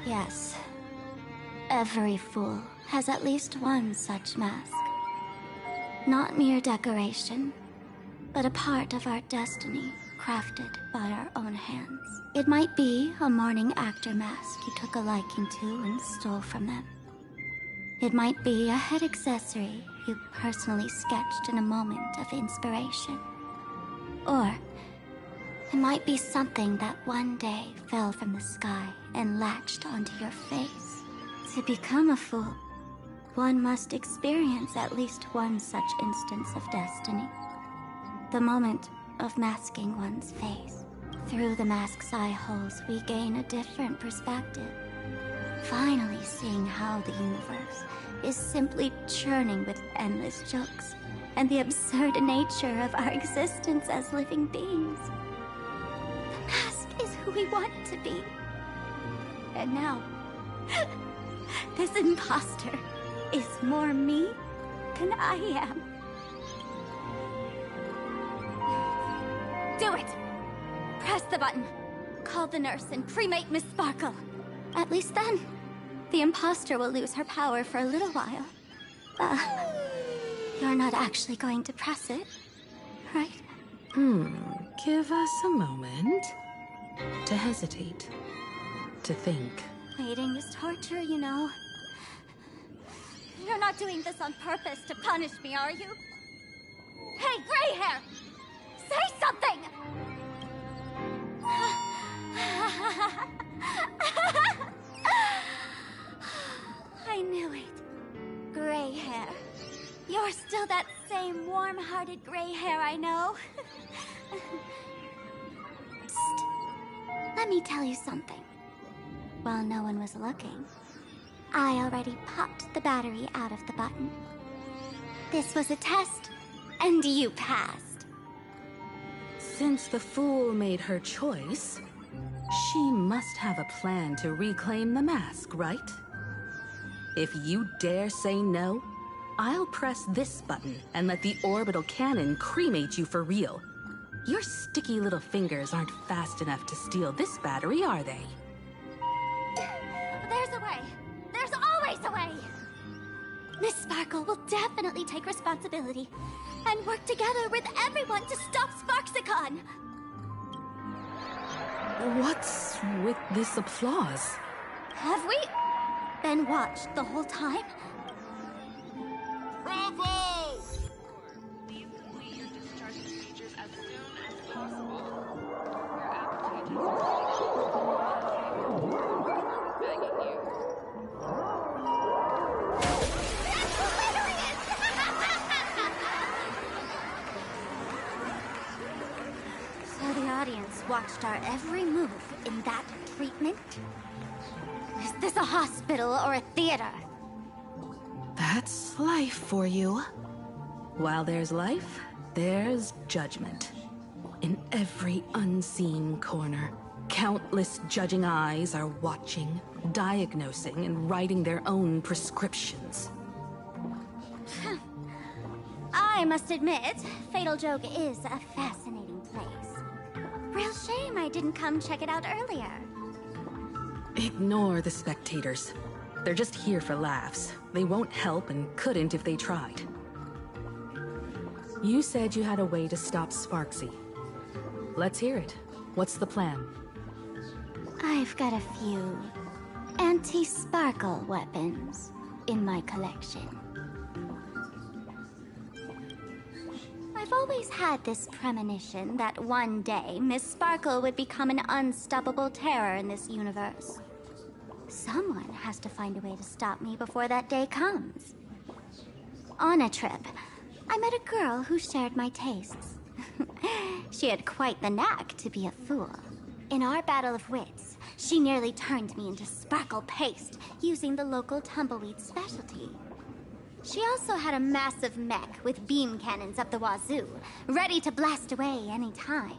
Yes. Every fool has at least one such mask. Not mere decoration, but a part of our destiny, crafted by our own hands. It might be a morning actor mask you took a liking to and stole from them. It might be a head accessory you personally sketched in a moment of inspiration. Or it might be something that one day fell from the sky and latched onto your face. To become a fool, one must experience at least one such instance of destiny. The moment of masking one's face. Through the mask's eye holes, we gain a different perspective. Finally seeing how the universe is simply churning with endless jokes, and the absurd nature of our existence as living beings. The mask is who we want to be. And now, this imposter is more me than I am. Do it! Press the button. Call the nurse and cremate Miss Sparkle. At least then, the imposter will lose her power for a little while. You're not actually going to press it, right? Give us a moment to hesitate, to think. Waiting is torture, you know. You're not doing this on purpose to punish me, are you? Hey, gray hair! Say something! I knew it. Gray hair. You're still that same warm-hearted gray hair I know. Psst. Let me tell you something. While no one was looking, I already popped the battery out of the button. This was a test, and you passed. Since the fool made her choice, she must have a plan to reclaim the mask, right? If you dare say no, I'll press this button and let the orbital cannon cremate you for real. Your sticky little fingers aren't fast enough to steal this battery, are they? There's a way. There's always a way. Miss Sparkle will definitely take responsibility and work together with everyone to stop SparksyCon. What's with this applause? Have we been watched the whole time? Bravo! Please complete your discharge procedures as soon as possible. We're So the audience watched our every move in that treatment? Is this a hospital or a theater? That's life for you. While there's life, there's judgment. In every unseen corner, countless judging eyes are watching, diagnosing, and writing their own prescriptions. I must admit, Fatal Joke is a fascinating place. Real shame I didn't come check it out earlier. Ignore the spectators. They're just here for laughs. They won't help and couldn't if they tried. You said you had a way to stop Sparksy. Let's hear it. What's the plan? I've got a few anti-sparkle weapons in my collection. I've always had this premonition that one day Miss Sparkle would become an unstoppable terror in this universe. Someone has to find a way to stop me before that day comes. On a trip, I met a girl who shared my tastes. She had quite the knack to be a fool. In our battle of wits, she nearly turned me into sparkle paste using the local tumbleweed specialty. She also had a massive mech with beam cannons up the wazoo, ready to blast away any time.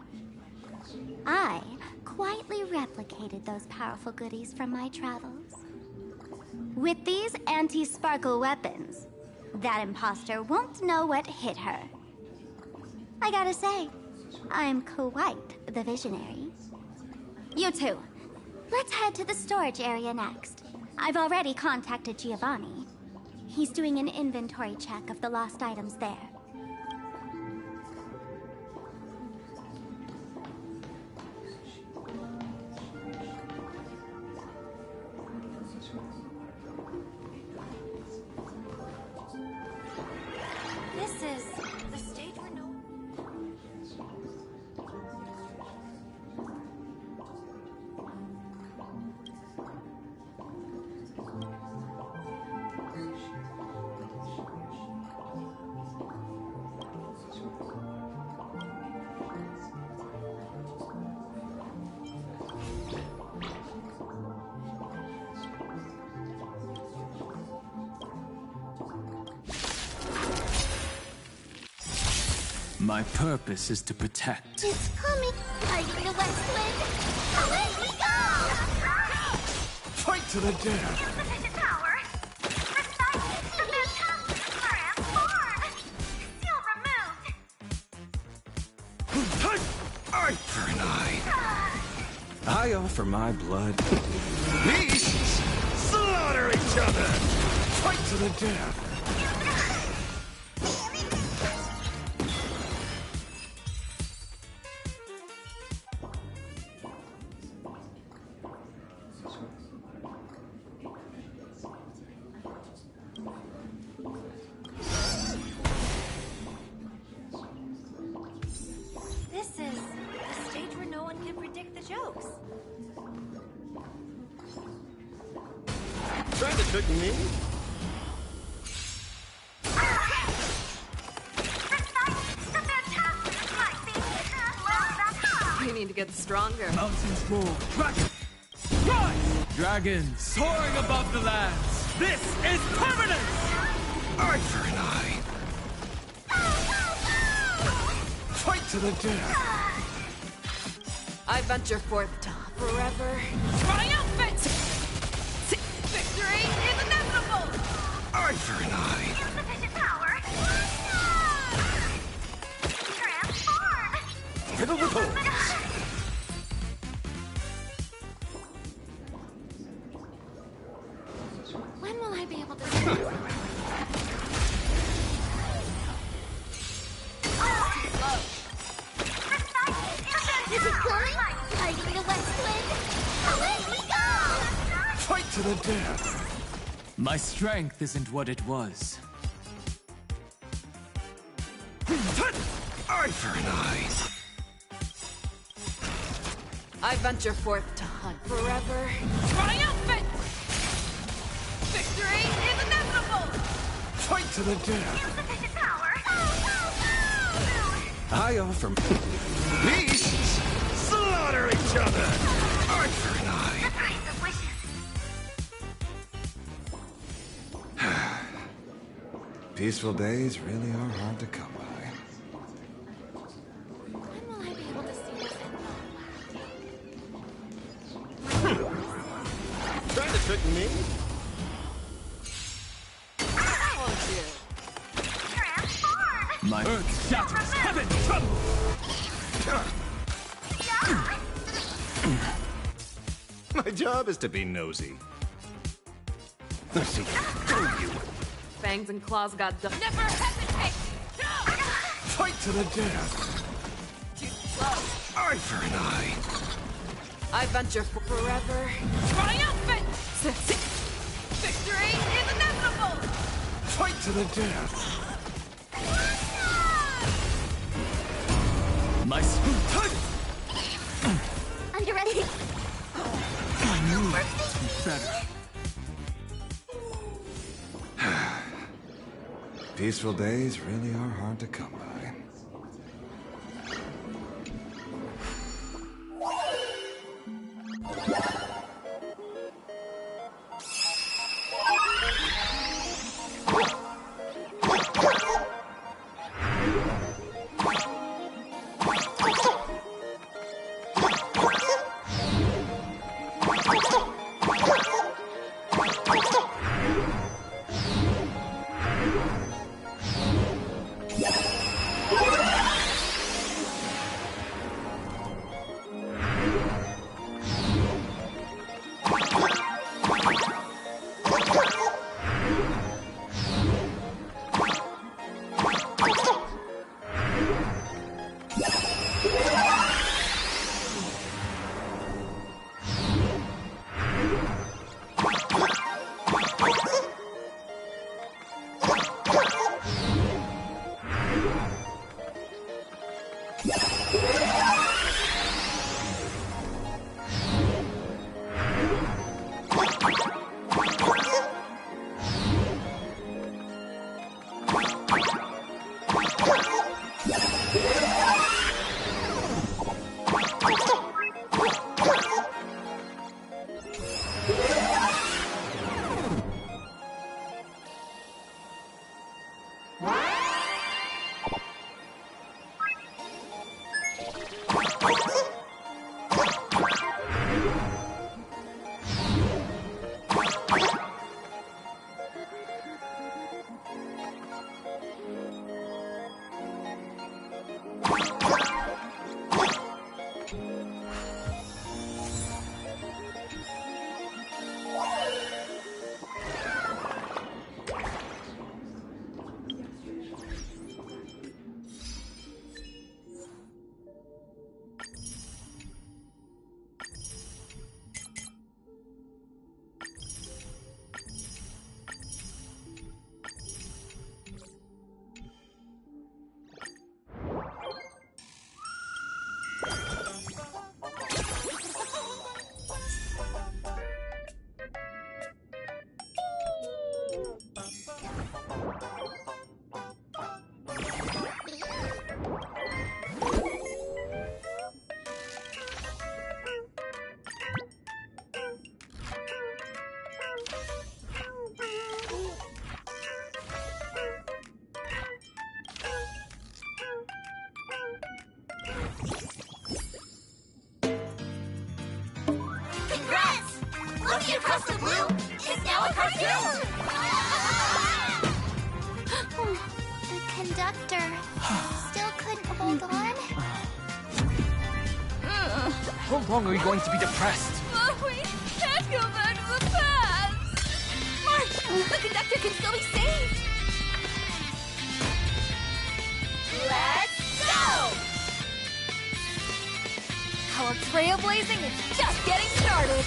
I quietly replicated those powerful goodies from my travels. With these anti-sparkle weapons, that imposter won't know what hit her. I gotta say, I'm quite the visionary. You two, let's head to the storage area next. I've already contacted Giovanni. He's doing an inventory check of the lost items there. This is the stage where no... My purpose is to protect. It's coming! Fighting the West Wind! Away we go! Fight to the death! Insufficient power! Recite the fantastic transform! Seal removed! Eye for an eye. I offer my blood. Beasts slaughter each other! Fight to the death! This is the stage where no one can predict the jokes. Trying to trick me? You need to get stronger. Mountains move. Dragon! Rise! Dragons soaring above the lands. This is permanence! Eye for an eye. Fight to the death. I venture forth to forever. Triumphant! Victory is inevitable! Eye for an eye. Insufficient power! Transform! Fiddle the toes. When will I be able to... Is it going? Fighting the West Wind! Away we go! Fight to the death. My strength isn't what it was. Eye for an eye. I venture forth to hunt forever. Triumphant! Victory is inevitable! Fight to the death! Insufficient power. I offer beasts slaughter each other. Arthur and I. The price of wishes. Peaceful days really are hard to come by. When will I be able to see this Trying to trick me? My earth shatters, heaven trembles! My job is to be nosy. Let's see through you. Fangs and claws got done. Never hesitate! Fight to the death. Too slow. Arthur and I venture forever. Triumphant! Victory is inevitable! Fight to the death. My spoon. Are you ready? I knew it would be better. Peaceful days really are hard to come by. conductor still couldn't hold on. How long are you going to be depressed? We can't go back to the past! March! The conductor can still be saved! Let's go! Our trailblazing is just getting started!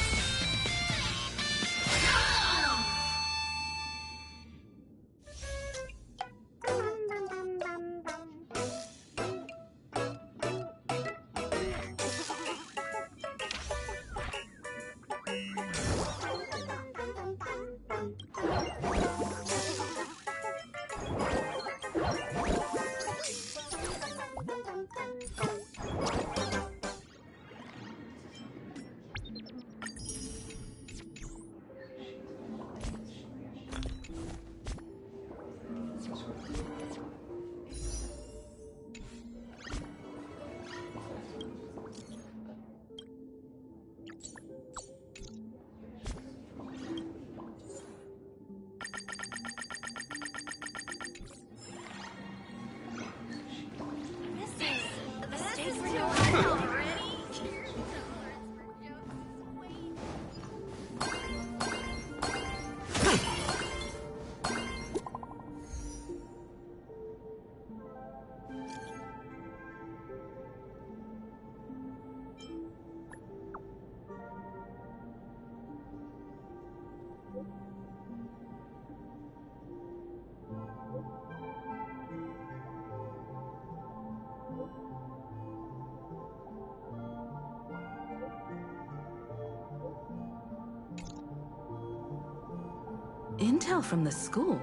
Intel from the school.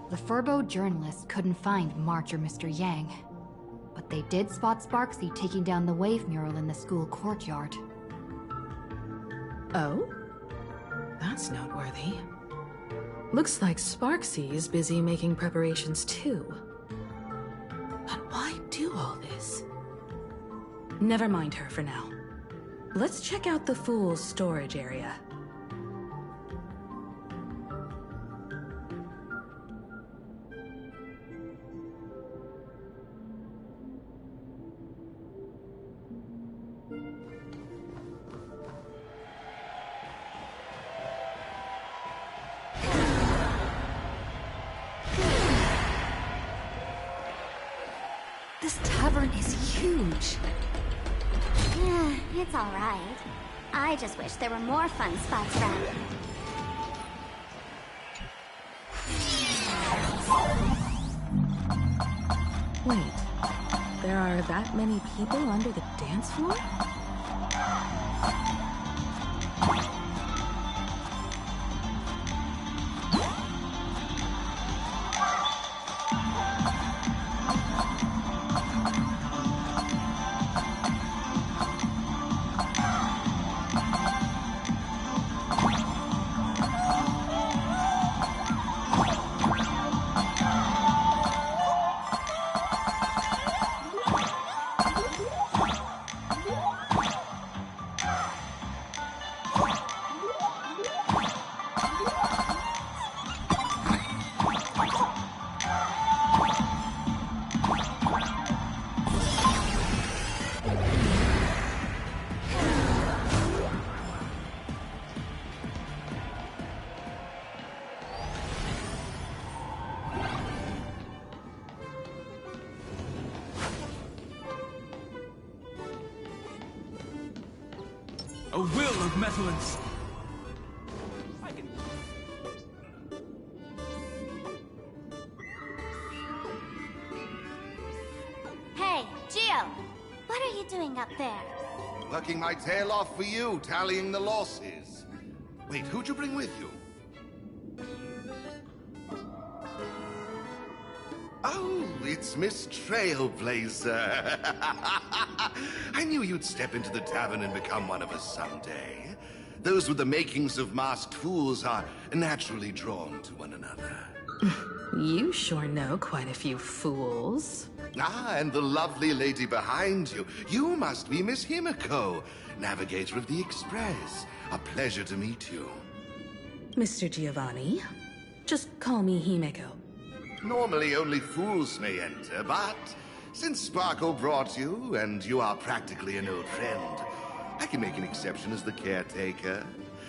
The Furbo journalists couldn't find March or Mr. Yang, but they did spot Sparksy taking down the wave mural in the school courtyard. Oh? That's noteworthy. Looks like Sparksy is busy making preparations too. But why do all this? Never mind her for now. Let's check out the Fool's storage area. This tavern is huge. Yeah, it's alright. I just wish there were more fun spots around here. Wait, there are that many people under the dance floor? A will of Metallance. Hey, Gio! What are you doing up there? Working my tail off for you, tallying the losses. Wait, who'd you bring with you? Oh, it's Miss Trailblazer. I knew you'd step into the tavern and become one of us someday. Those with the makings of masked fools are naturally drawn to one another. You sure know quite a few fools. Ah, and the lovely lady behind you. You must be Miss Himiko, navigator of the Express. A pleasure to meet you. Mr. Giovanni, just call me Himeko. Normally only fools may enter, but since Sparkle brought you, and you are practically an old friend, I can make an exception as the caretaker.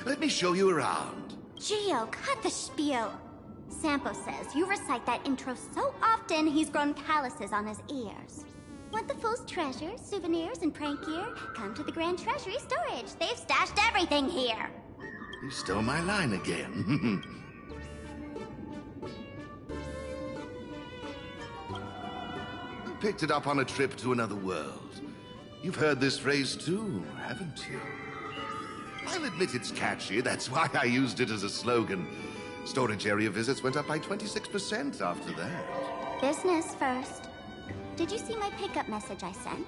Let me show you around. Gio, cut the spiel. Sampo says you recite that intro so often he's grown calluses on his ears. Want the Fool's treasures, souvenirs, and prank gear? Come to the Grand Treasury Storage. They've stashed everything here. You stole my line again. Picked it up on a trip to another world. You've heard this phrase too, haven't you? I'll admit it's catchy, that's why I used it as a slogan. Storage area visits went up by 26% after that. Business first. Did you see my pickup message I sent?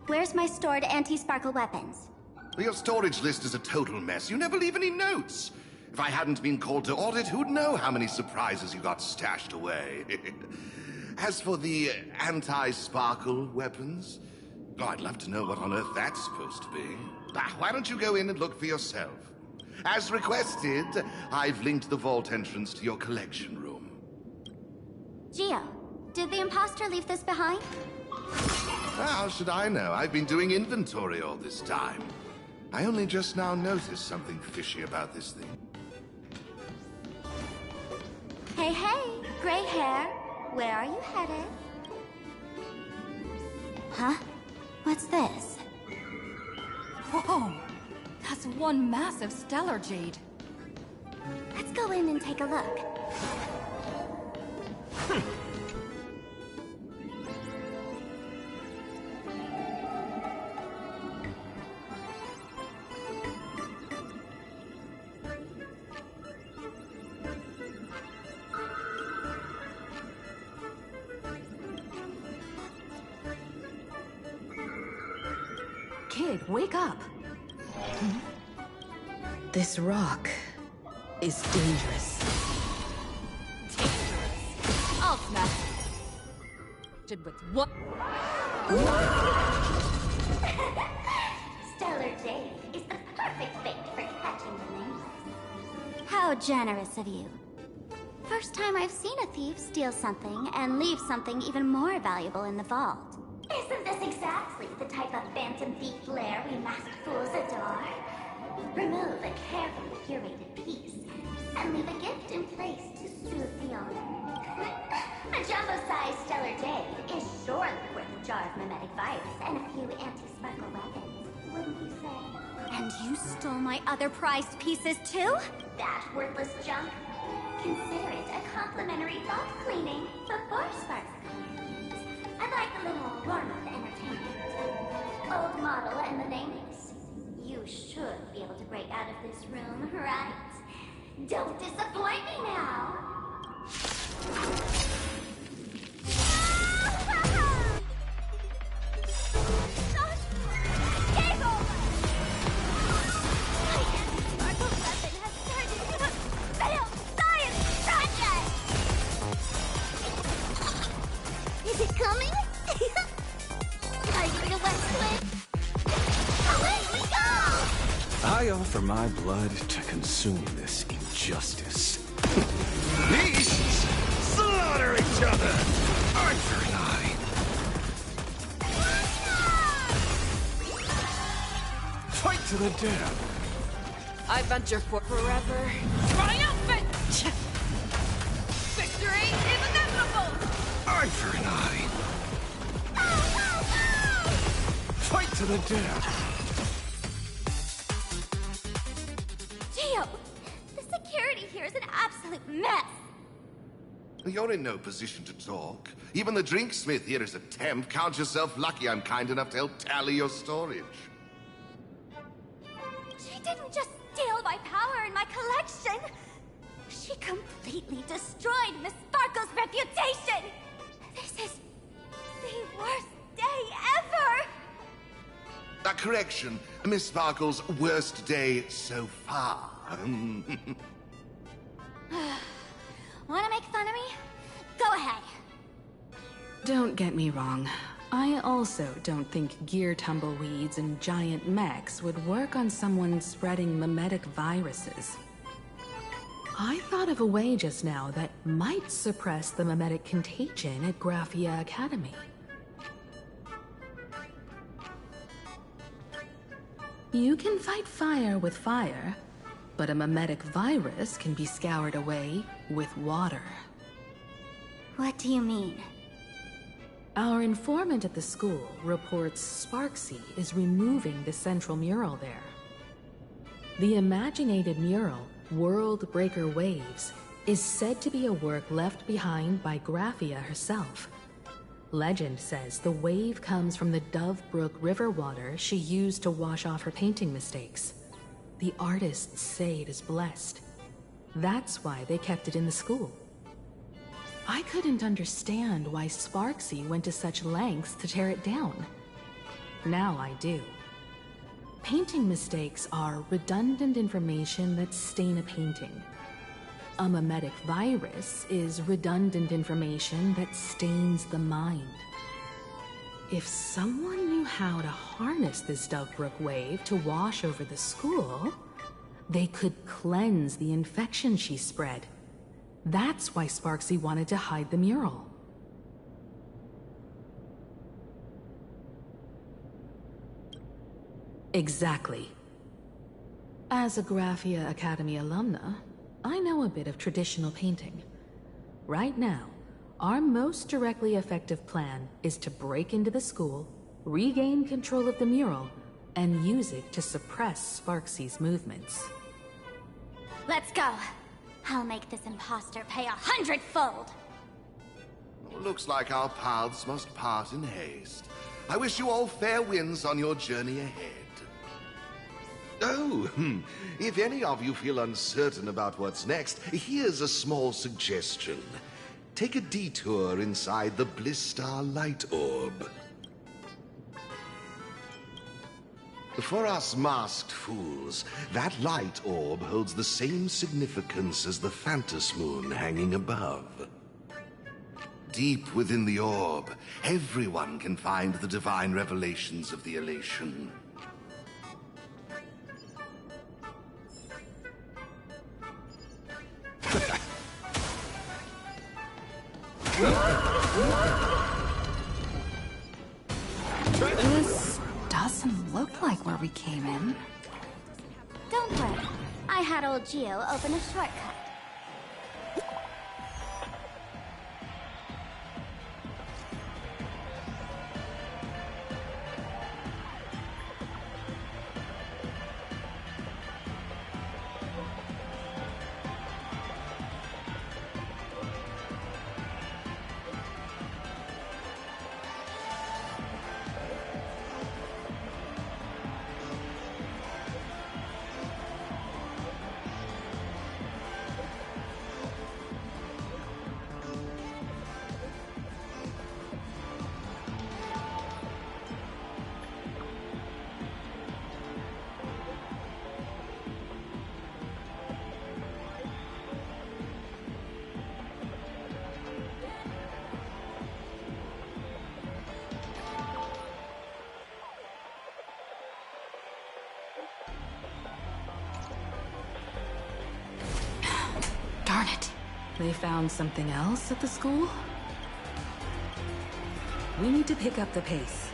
Where's my stored anti-sparkle weapons? Well, your storage list is a total mess. You never leave any notes. If I hadn't been called to audit, who'd know how many surprises you got stashed away? As for the anti-sparkle weapons, oh, I'd love to know what on earth that's supposed to be. Why don't you go in and look for yourself? As requested, I've linked the vault entrance to your collection room. Gio, did the imposter leave this behind? How should I know? I've been doing inventory all this time. I only just now noticed something fishy about this thing. Hey, hey, gray hair. Where are you headed? Huh? What's this? Whoa! That's one massive stellar jade. Let's go in and take a look. Kid, wake up! This rock is dangerous. I'll smash it with what? Stellar Jade is the perfect bait for catching the nameless. How generous of you. First time I've seen a thief steal something and leave something even more valuable in the vault. Isn't this exactly the type of phantom thief lair we masked fools adore? Remove a carefully curated piece and leave a gift in place to soothe the owner. A jumbo-sized Stellar Jade is surely worth a jar of mimetic virus and a few anti-sparkle weapons, wouldn't you say? And you stole my other prized pieces too? That worthless junk? Consider it a complimentary vault cleaning before Sparks comes. I'd like a little warm-up entertainment. Old model and the nameless. You should be able to break out of this room, right? Don't disappoint me now! Is it coming? Are you the West Twin? Away we go! I offer my blood to consume this injustice. Beasts slaughter each other! Arthur and I. Fight to the death. I venture for forever. Triumphant! Victory is inevitable! Arthur and I. Fight to the death. Gio, the security here is an absolute mess. You're in no position to talk. Even the drinksmith here is a temp. Count yourself lucky I'm kind enough to help tally your storage. She didn't just steal my power and my collection. She completely destroyed Miss Sparkle's reputation. This is the worst day ever. A correction. Miss Sparkle's worst day so far. Wanna make fun of me? Go ahead. Don't get me wrong. I also don't think gear tumbleweeds and giant mechs would work on someone spreading mimetic viruses. I thought of a way just now that might suppress the mimetic contagion at Graphia Academy. You can fight fire with fire, but a mimetic virus can be scoured away with water. What do you mean? Our informant at the school reports Sparksy is removing the central mural there. The imaginated mural, World Breaker Waves, is said to be a work left behind by Graphia herself. Legend says the wave comes from the Dove Brook river water she used to wash off her painting mistakes. The artists say it is blessed. That's why they kept it in the school. I couldn't understand why Sparksy went to such lengths to tear it down. Now I do. Painting mistakes are redundant information that stain a painting. A mimetic virus is redundant information that stains the mind. If someone knew how to harness this Dovebrook wave to wash over the school, they could cleanse the infection she spread. That's why Sparksy wanted to hide the mural. Exactly. As a Graphia Academy alumna, I know a bit of traditional painting. Right now, our most directly effective plan is to break into the school, regain control of the mural, and use it to suppress Sparksy's movements. Let's go. I'll make this imposter pay 100-fold. Looks like our paths must part in haste. I wish you all fair winds on your journey ahead. Oh, if any of you feel uncertain about what's next, here's a small suggestion. Take a detour inside the Blistar Light Orb. For us masked fools, that light orb holds the same significance as the Phantos Moon hanging above. Deep within the orb, everyone can find the divine revelations of the elation. This doesn't look like where we came in. Don't worry. I had old Geo open a shortcut. Darn it. They found something else at the school? We need to pick up the pace.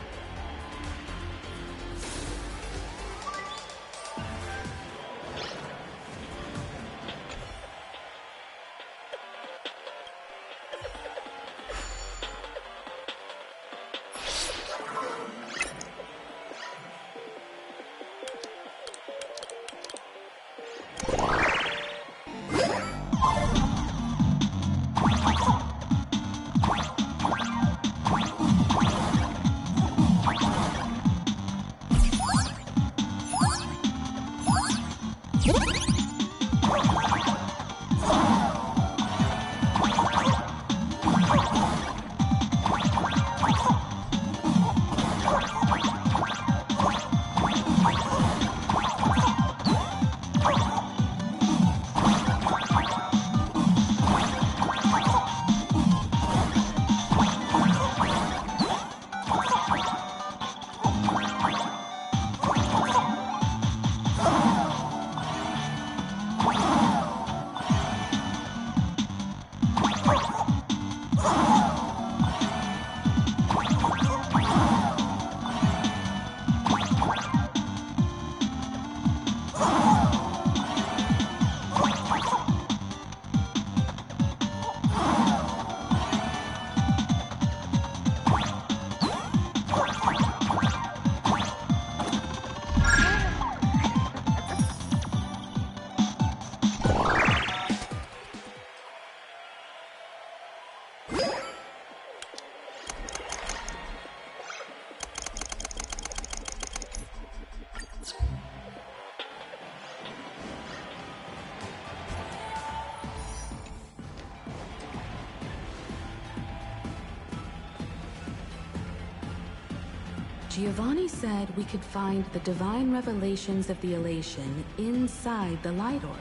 Giovanni said we could find the divine revelations of the elation inside the light orb.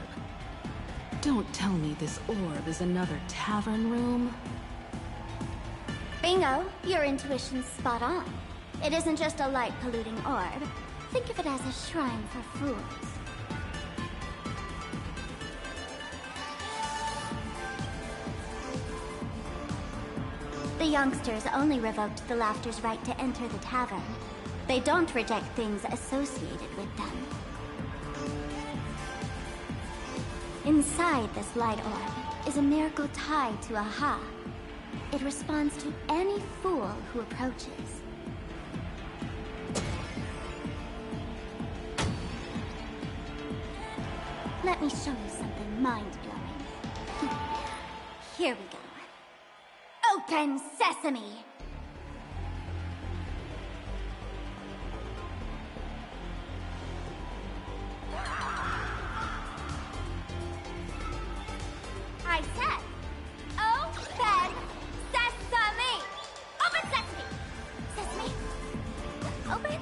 Don't tell me this orb is another tavern room. Bingo, your intuition's spot on. It isn't just a light-polluting orb. Think of it as a shrine for fools. The youngsters only revoked the Laughter's right to enter the tavern. They don't reject things associated with them. Inside this light orb is a miracle tied to Aha. It responds to any fool who approaches. Let me show you something mind-blowing. Here we go. Open sesame! I said, open sesame! Open sesame! Sesame? Open?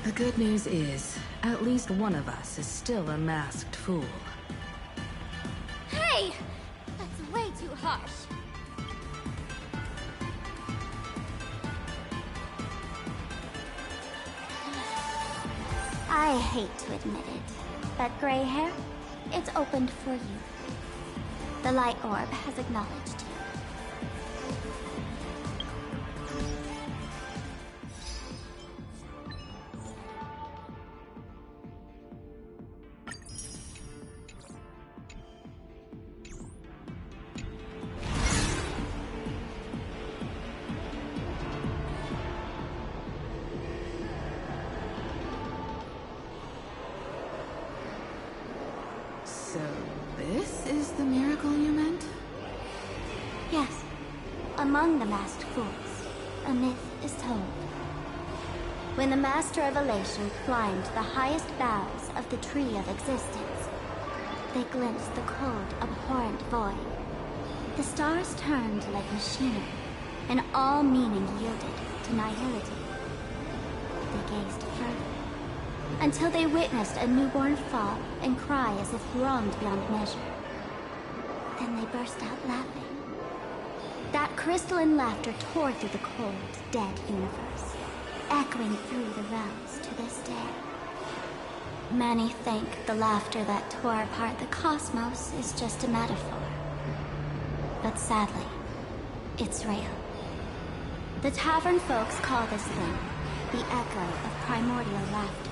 The good news is, at least one of us is still a masked fool. Hey! That's way too harsh. I hate to admit it, but gray hair, it's opened for you. The light orb has acknowledged you. So, this is the miracle you meant? Yes. Among the masked fools, a myth is told. When the Master of Elation climbed the highest boughs of the Tree of Existence, they glimpsed the cold, abhorrent void. The stars turned like machinery, and all meaning yielded to nihility. They gazed further, until they witnessed a newborn fall and cry as if wronged beyond measure. Then they burst out laughing. That crystalline laughter tore through the cold, dead universe, echoing through the realms to this day. Many think the laughter that tore apart the cosmos is just a metaphor. But sadly, it's real. The tavern folks call this thing the echo of primordial laughter.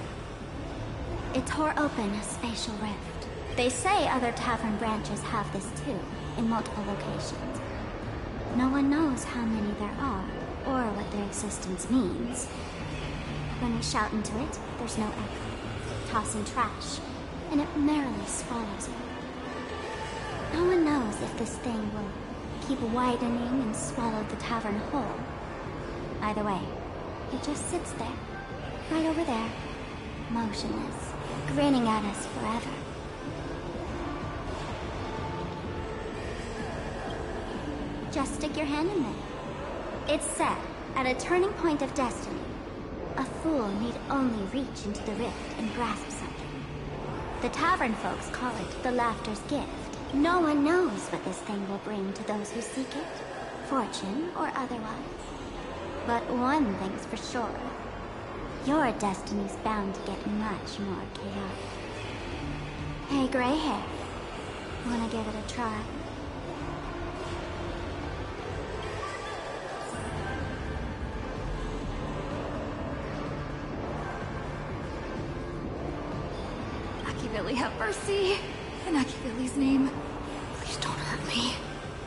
It tore open a spatial rift. They say other tavern branches have this too, in multiple locations. No one knows how many there are, or what their existence means. When we shout into it, there's no echo. Toss in trash, and it merrily swallows it. No one knows if this thing will keep widening and swallow the tavern whole. Either way, it just sits there, right over there, motionless, grinning at us forever. Just stick your hand in there. It's said, at a turning point of destiny, a fool need only reach into the rift and grasp something. The tavern folks call it the Laughter's Gift. No one knows what this thing will bring to those who seek it, fortune or otherwise. But one thing's for sure. Your destiny's bound to get much more chaotic. Hey, gray hair. Wanna give it a try? Billy, have mercy. In Billy's name. Please don't hurt me.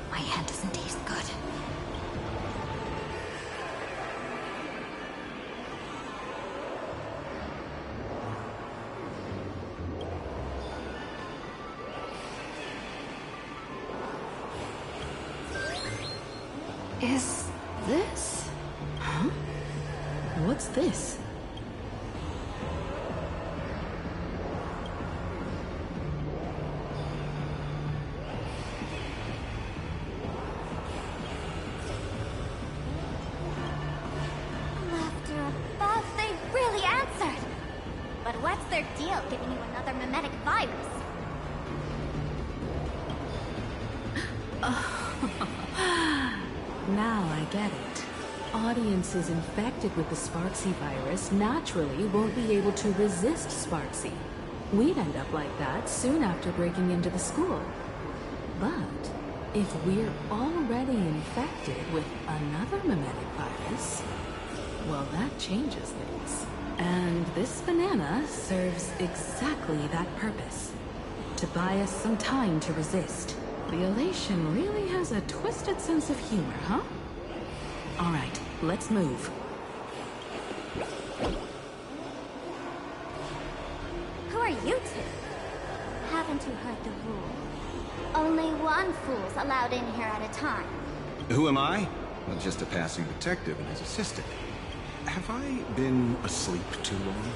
My hand doesn't taste good. Is this? Huh? What's this? Giving you another mimetic virus. Now I get it. Audiences infected with the Sparksy virus naturally won't be able to resist Sparksy. We'd end up like that soon after breaking into the school. But if we're already infected with another mimetic virus, well, that changes things. And this banana serves exactly that purpose. To buy us some time to resist. The Elation really has a twisted sense of humor, huh? Alright, let's move. Who are you two? Haven't you heard the rule? Only one fool's allowed in here at a time. Who am I? Well, just a passing detective and his assistant. Have I been asleep too long?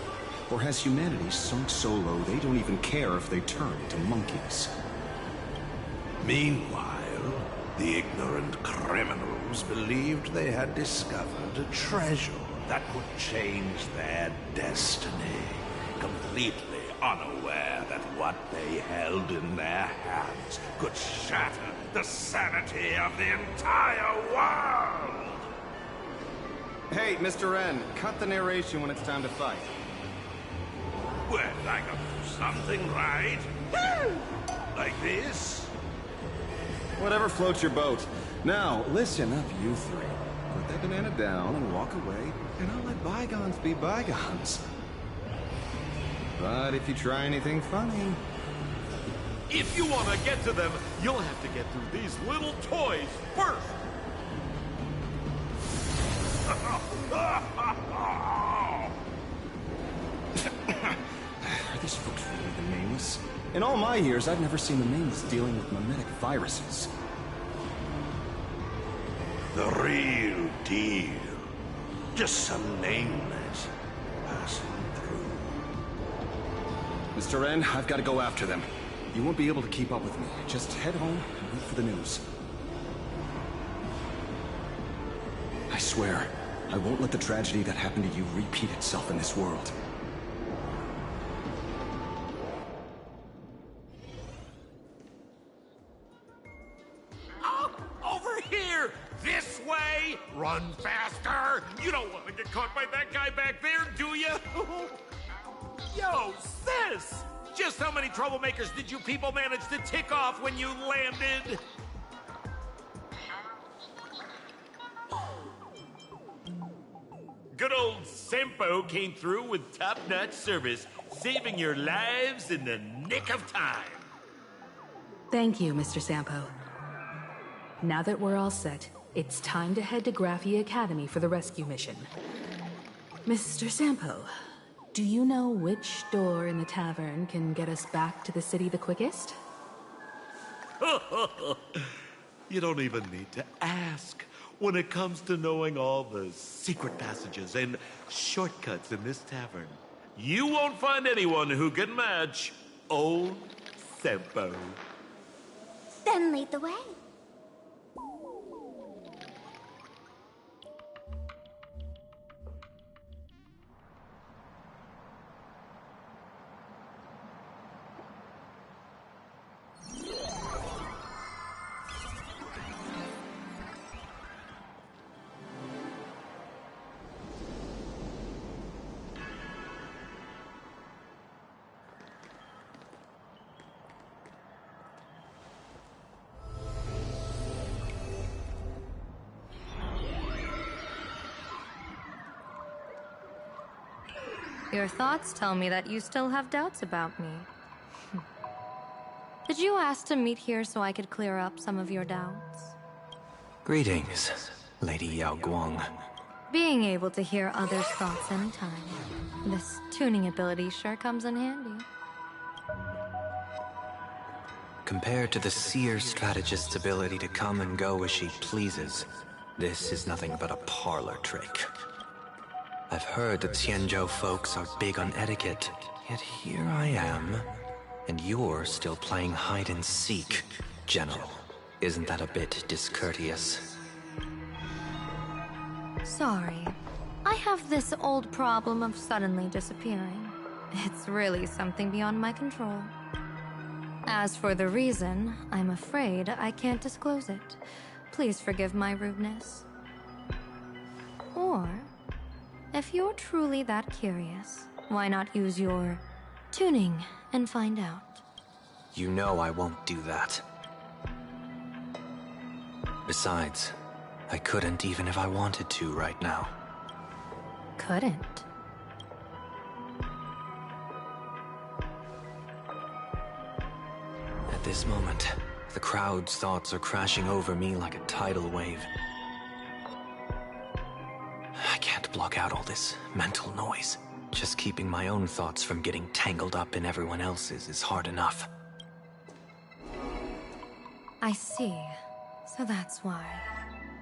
Or has humanity sunk so low they don't even care if they turn into monkeys? Meanwhile, the ignorant criminals believed they had discovered a treasure. that could change their destiny, completely unaware that what they held in their hands could shatter the sanity of the entire world! Hey, Mr. N, cut the narration when it's time to fight. Well, I gotta do something, right? Like this? Whatever floats your boat. Now, listen up, you three. Put that banana down and walk away, and I'll let bygones be bygones. But if you try anything funny... If you want to get to them, you'll have to get through these little toys first! Are these folks really the Nameless? In all my years, I've never seen the Nameless dealing with mimetic viruses. The real deal. Just some nameless passing through. Mr. N, I've got to go after them. You won't be able to keep up with me. Just head home and wait for the news. I swear, I won't let the tragedy that happened to you repeat itself in this world. Over here! This way! Run faster! You don't want to get caught by that guy back there, do you? Yo, sis! Just how many troublemakers did you people manage to tick off when you landed? Good old Sempo came through with top-notch service, saving your lives in the nick of time. Thank you, Mr. Sampo. Now that we're all set, it's time to head to Graphia Academy for the rescue mission. Mr. Sampo, do you know which door in the tavern can get us back to the city the quickest? You don't even need to ask. When it comes to knowing all the secret passages and shortcuts in this tavern, you won't find anyone who can match old Sempo. Then lead the way. Your thoughts tell me that you still have doubts about me. Did you ask to meet here so I could clear up some of your doubts? Greetings, Lady Yao Guang. Being able to hear others' thoughts anytime. This tuning ability sure comes in handy. Compared to the seer strategist's ability to come and go as she pleases, this is nothing but a parlor trick. I've heard that Xianzhou folks are big on etiquette, yet here I am, and you're still playing hide and seek, General. Isn't that a bit discourteous? Sorry. I have this old problem of suddenly disappearing. It's really something beyond my control. As for the reason, I'm afraid I can't disclose it. Please forgive my rudeness. Or, if you're truly that curious, why not use your tuning and find out? You know I won't do that. Besides, I couldn't even if I wanted to right now. Couldn't? At this moment, the crowd's thoughts are crashing over me like a tidal wave. I can't block out all this mental noise. Just keeping my own thoughts from getting tangled up in everyone else's is hard enough. I see. So that's why.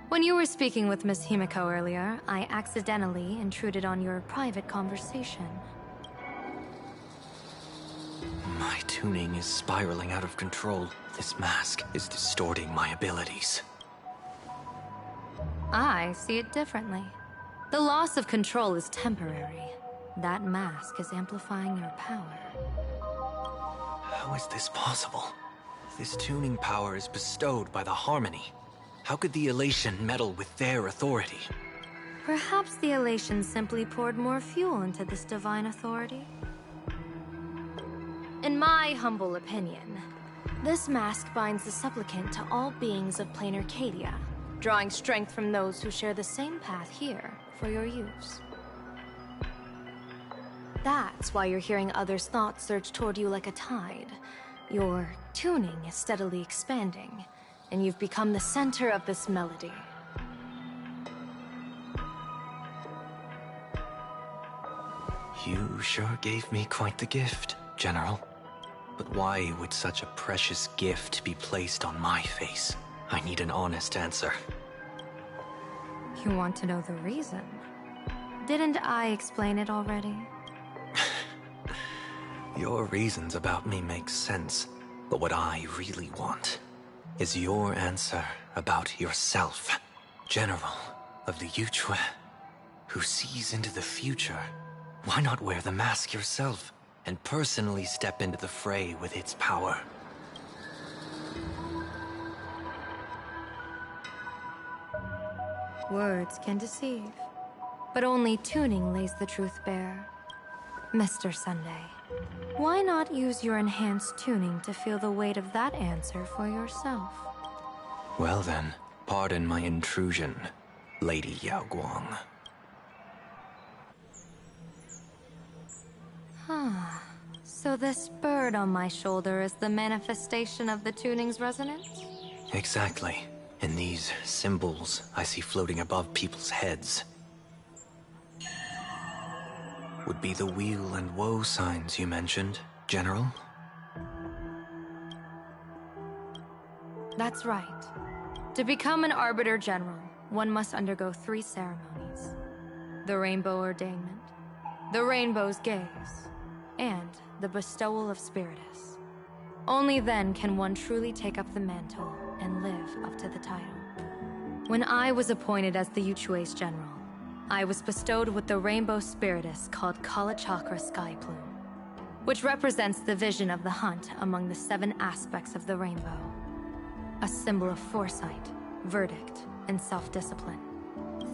When you were speaking with Miss Himiko earlier, I accidentally intruded on your private conversation. My tuning is spiraling out of control. This mask is distorting my abilities. I see it differently. The loss of control is temporary. That mask is amplifying your power. How is this possible? This tuning power is bestowed by the Harmony. How could the Elation meddle with their authority? Perhaps the Elation simply poured more fuel into this divine authority? In my humble opinion, this mask binds the supplicant to all beings of Plain Arcadia, drawing strength from those who share the same path here for your use. That's why you're hearing others' thoughts surge toward you like a tide. Your tuning is steadily expanding, and you've become the center of this melody. You sure gave me quite the gift, General. But why would such a precious gift be placed on my face? I need an honest answer. You want to know the reason? Didn't I explain it already? Your reasons about me make sense, but what I really want is your answer about yourself, General of the Yuchue, who sees into the future. Why not wear the mask yourself and personally step into the fray with its power? Words can deceive, but only tuning lays the truth bare. Mr. Sunday, why not use your enhanced tuning to feel the weight of that answer for yourself? Well then, pardon my intrusion, Lady Yao Guang. So this bird on my shoulder is the manifestation of the tuning's resonance? Exactly. And these symbols I see floating above people's heads would be the wheel and woe signs you mentioned, General? That's right. To become an Arbiter General, one must undergo 3 ceremonies. The Rainbow Ordainment, the Rainbow's Gaze, and the Bestowal of Spiritus. Only then can one truly take up the mantle and live up to the title. When I was appointed as the Yuchue's general, I was bestowed with the Rainbow Spiritus called Kalachakra Sky Plume, which represents the vision of the hunt among the 7 aspects of the rainbow. A symbol of foresight, verdict, and self-discipline.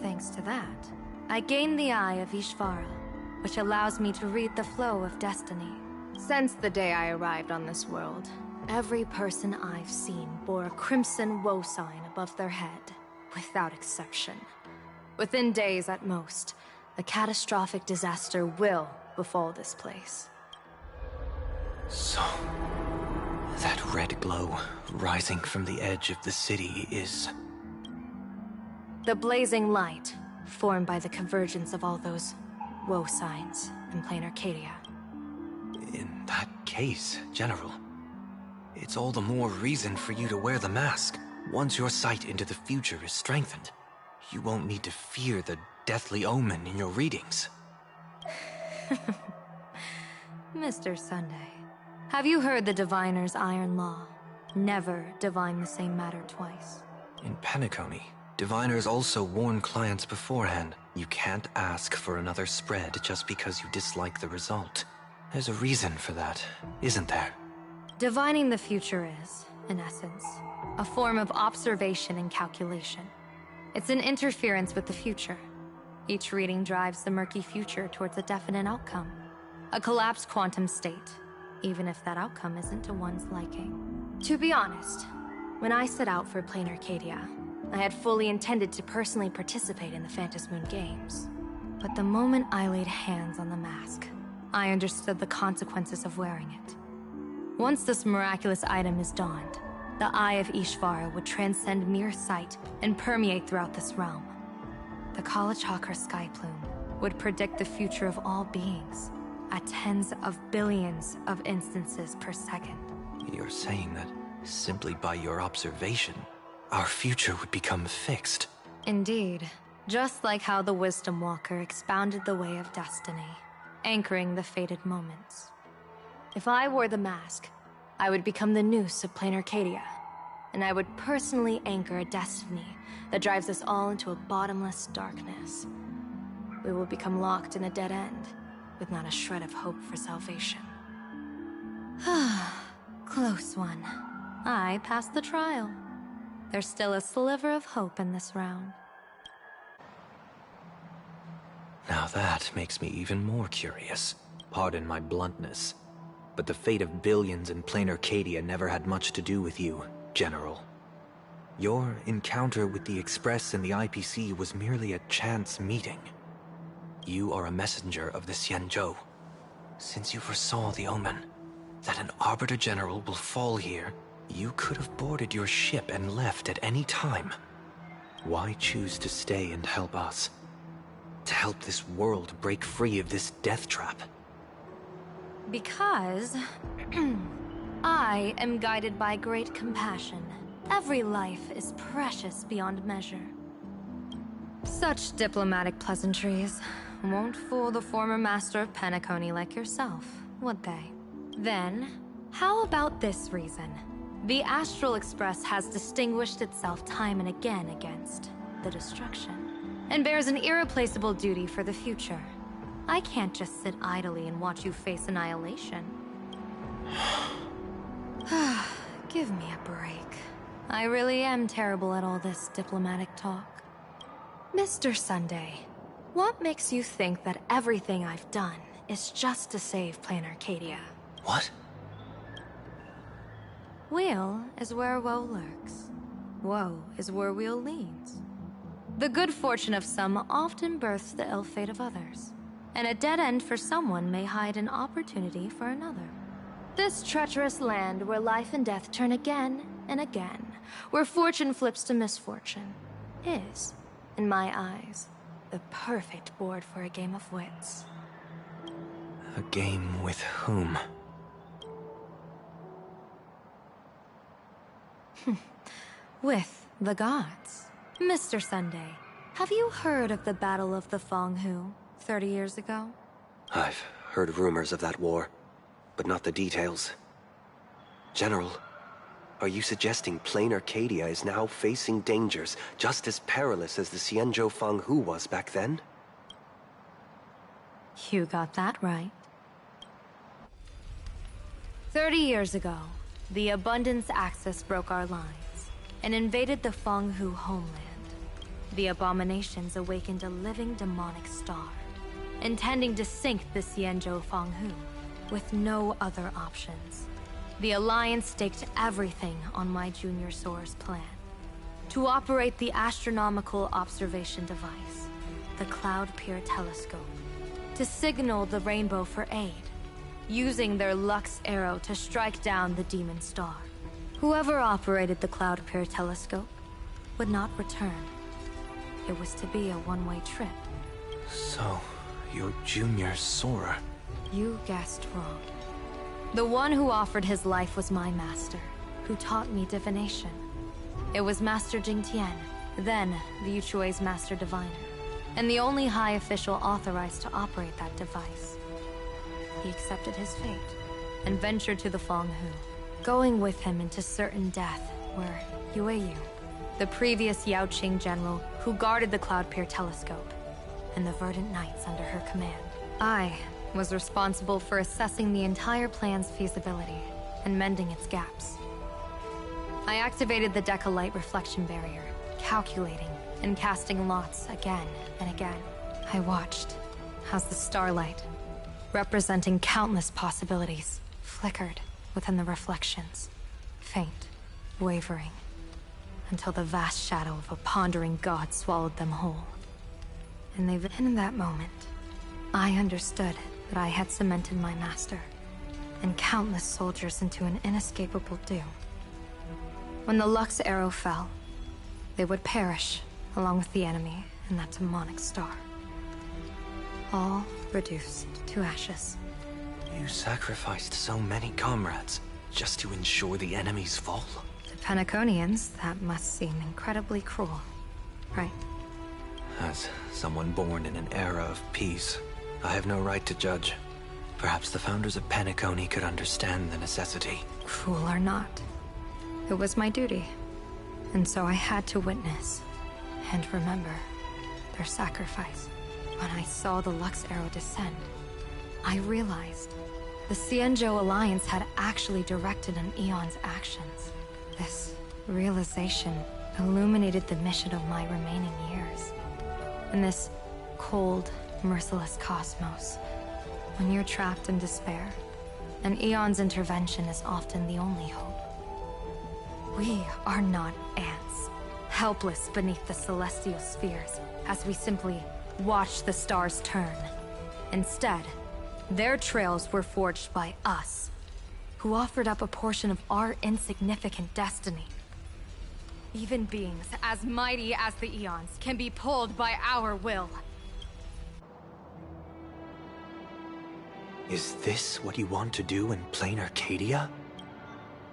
Thanks to that, I gained the Eye of Ishvara, which allows me to read the flow of destiny. Since the day I arrived on this world, every person I've seen bore a crimson woe sign above their head, without exception. Within days at most, a catastrophic disaster will befall this place. So, that red glow rising from the edge of the city is... the blazing light, formed by the convergence of all those woe signs in Plain Arcadia. In that case, General, it's all the more reason for you to wear the mask. Once your sight into the future is strengthened, you won't need to fear the deathly omen in your readings. Mr. Sunday, have you heard the Diviner's iron law? Never divine the same matter twice. In Penacony, diviners also warn clients beforehand. You can't ask for another spread just because you dislike the result. There's a reason for that, isn't there? Divining the future is, in essence, a form of observation and calculation. It's an interference with the future. Each reading drives the murky future towards a definite outcome. A collapsed quantum state, even if that outcome isn't to one's liking. To be honest, when I set out for Plain Arcadia, I had fully intended to personally participate in the Phantasmoon Games. But the moment I laid hands on the mask, I understood the consequences of wearing it. Once this miraculous item is donned, the Eye of Ishvara would transcend mere sight and permeate throughout this realm. The Kalachakra Sky Plume would predict the future of all beings at tens of billions of instances per second. You're saying that simply by your observation, our future would become fixed. Indeed, just like how the Wisdom Walker expounded the way of destiny, anchoring the fated moments. If I wore the mask, I would become the noose of Plain Arcadia, and I would personally anchor a destiny that drives us all into a bottomless darkness. we will become locked in a dead end, with not a shred of hope for salvation. Close one. I passed the trial. There's still a sliver of hope in this round. Now that makes me even more curious. Pardon my bluntness, but the fate of billions in plain Arcadia never had much to do with you, General. Your encounter with the Express and the IPC was merely a chance meeting. You are a messenger of the Xianzhou. Since you foresaw the omen, that an Arbiter General will fall here, you could have boarded your ship and left at any time. Why choose to stay and help us? To help this world break free of this death trap? Because I am guided by great compassion. Every life is precious beyond measure. Such diplomatic pleasantries won't fool the former master of Penacony like yourself, would they? Then, how about this reason? The Astral Express has distinguished itself time and again against the destruction, and bears an irreplaceable duty for the future. I can't just sit idly and watch you face annihilation. Give me a break. I really am terrible at all this diplomatic talk. Mr. Sunday, what makes you think that everything I've done is just to save Plain Arcadia? What? Weal is where woe lurks. Woe is where weal leans. The good fortune of some often births the ill fate of others, and a dead end for someone may hide an opportunity for another. This treacherous land where life and death turn again and again, where fortune flips to misfortune, is, in my eyes, the perfect board for a game of wits. A game with whom? With the gods. Mr. Sunday, have you heard of the Battle of the Fenghu 30 years ago? I've heard rumors of that war, but not the details. General, are you suggesting Plain Arcadia is now facing dangers just as perilous as the Xianzhou Fenghu was back then? You got that right. 30 years ago, the Abundance Axis broke our lines and invaded the Fenghu homeland. The abominations awakened a living demonic star, intending to sink the Xianzhou Fenghu with no other options. The Alliance staked everything on my Junior Soar's plan. To operate the astronomical observation device, the Cloud Pier Telescope, to signal the Rainbow for aid, using their Lux Arrow to strike down the Demon Star. Whoever operated the Cloud Pier Telescope would not return. It was to be a one-way trip. So, you're Junior Soar. You guessed wrong. The one who offered his life was my master, who taught me divination. It was Master Jing Tian, then the Yuchui's Master Diviner, and the only high official authorized to operate that device. He accepted his fate and ventured to the Fenghu, going with him into certain death were Yueyu, the previous Yaoqing general who guarded the Cloud Pier Telescope, and the Verdant Knights under her command. I was responsible for assessing the entire plan's feasibility and mending its gaps. I activated the Decalite reflection barrier, calculating and casting lots again and again. I watched as the starlight, representing countless possibilities, flickered within the reflections, faint, wavering, until the vast shadow of a pondering god swallowed them whole. And in that moment, I understood that I had cemented my master and countless soldiers into an inescapable doom. When the Lux Arrow fell, they would perish along with the enemy and that demonic star. All reduced to ashes. You sacrificed so many comrades just to ensure the enemy's fall? To Penaconians, that must seem incredibly cruel, right? As someone born in an era of peace, I have no right to judge. Perhaps the founders of Penacony could understand the necessity. Cruel or not, it was my duty. And so I had to witness and remember their sacrifice. When I saw the Lux Arrow descend, I realized the Xianzhou Alliance had actually directed an Eon's actions. This realization illuminated the mission of my remaining years. In this cold, merciless cosmos, when you're trapped in despair, an Eon's intervention is often the only hope. We are not ants, helpless beneath the celestial spheres as we simply watch the stars turn. Instead, their trails were forged by us, who offered up a portion of our insignificant destiny. Even beings as mighty as the Eons can be pulled by our will. Is this what you want to do in plain Arcadia?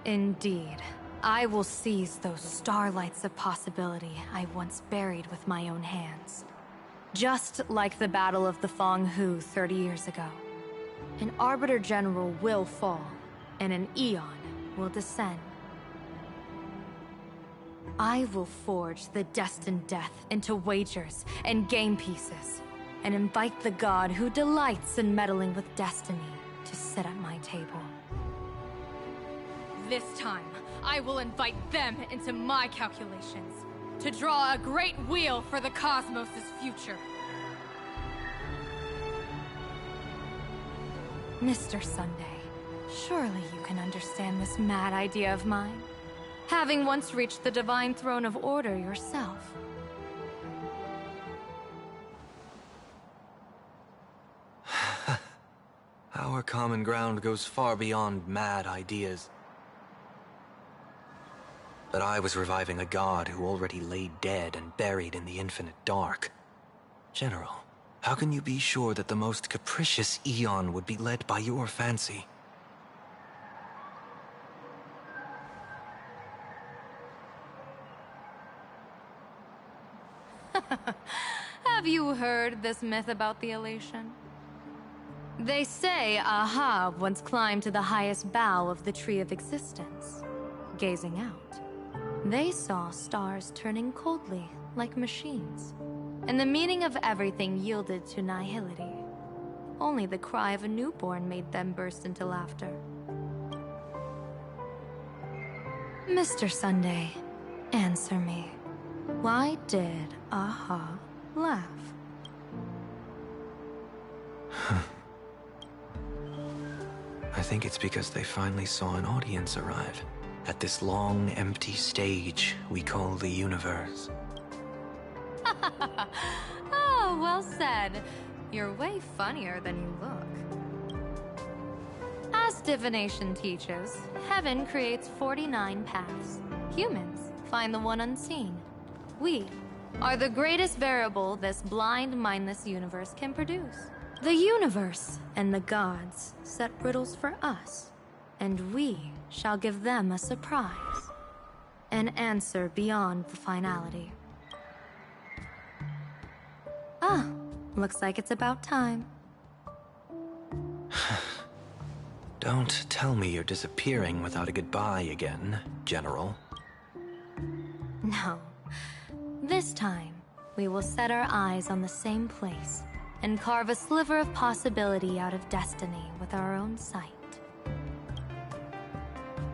Indeed. I will seize those starlights of possibility I once buried with my own hands. Just like the Battle of the Fong Hu 30 years ago. An Arbiter General will fall, and an Eon will descend. I will forge the destined death into wagers and game pieces, and invite the god who delights in meddling with destiny to sit at my table. This time, I will invite them into my calculations, to draw a great wheel for the cosmos' future. Mr. Sunday, surely you can understand this mad idea of mine, having once reached the divine throne of order yourself. Our common ground goes far beyond mad ideas. But I was reviving a god who already lay dead and buried in the infinite dark. General, how can you be sure that the most capricious Eon would be led by your fancy? Have you heard this myth about the Elation? They say Ahab once climbed to the highest bough of the Tree of Existence. Gazing out, they saw stars turning coldly, like machines. And the meaning of everything yielded to nihility. Only the cry of a newborn made them burst into laughter. Mr. Sunday, answer me. Why did Ahab laugh? I think it's because they finally saw an audience arrive at this long, empty stage we call the universe. Oh, well said. You're way funnier than you look. As divination teaches, heaven creates 49 paths. Humans find the one unseen. We are the greatest variable this blind, mindless universe can produce. The universe and the gods set riddles for us, and we shall give them a surprise. An answer beyond the finality. Ah, looks like it's about time. Don't tell me you're disappearing without a goodbye again, General. No. This time, we will set our eyes on the same place and carve a sliver of possibility out of destiny with our own sight.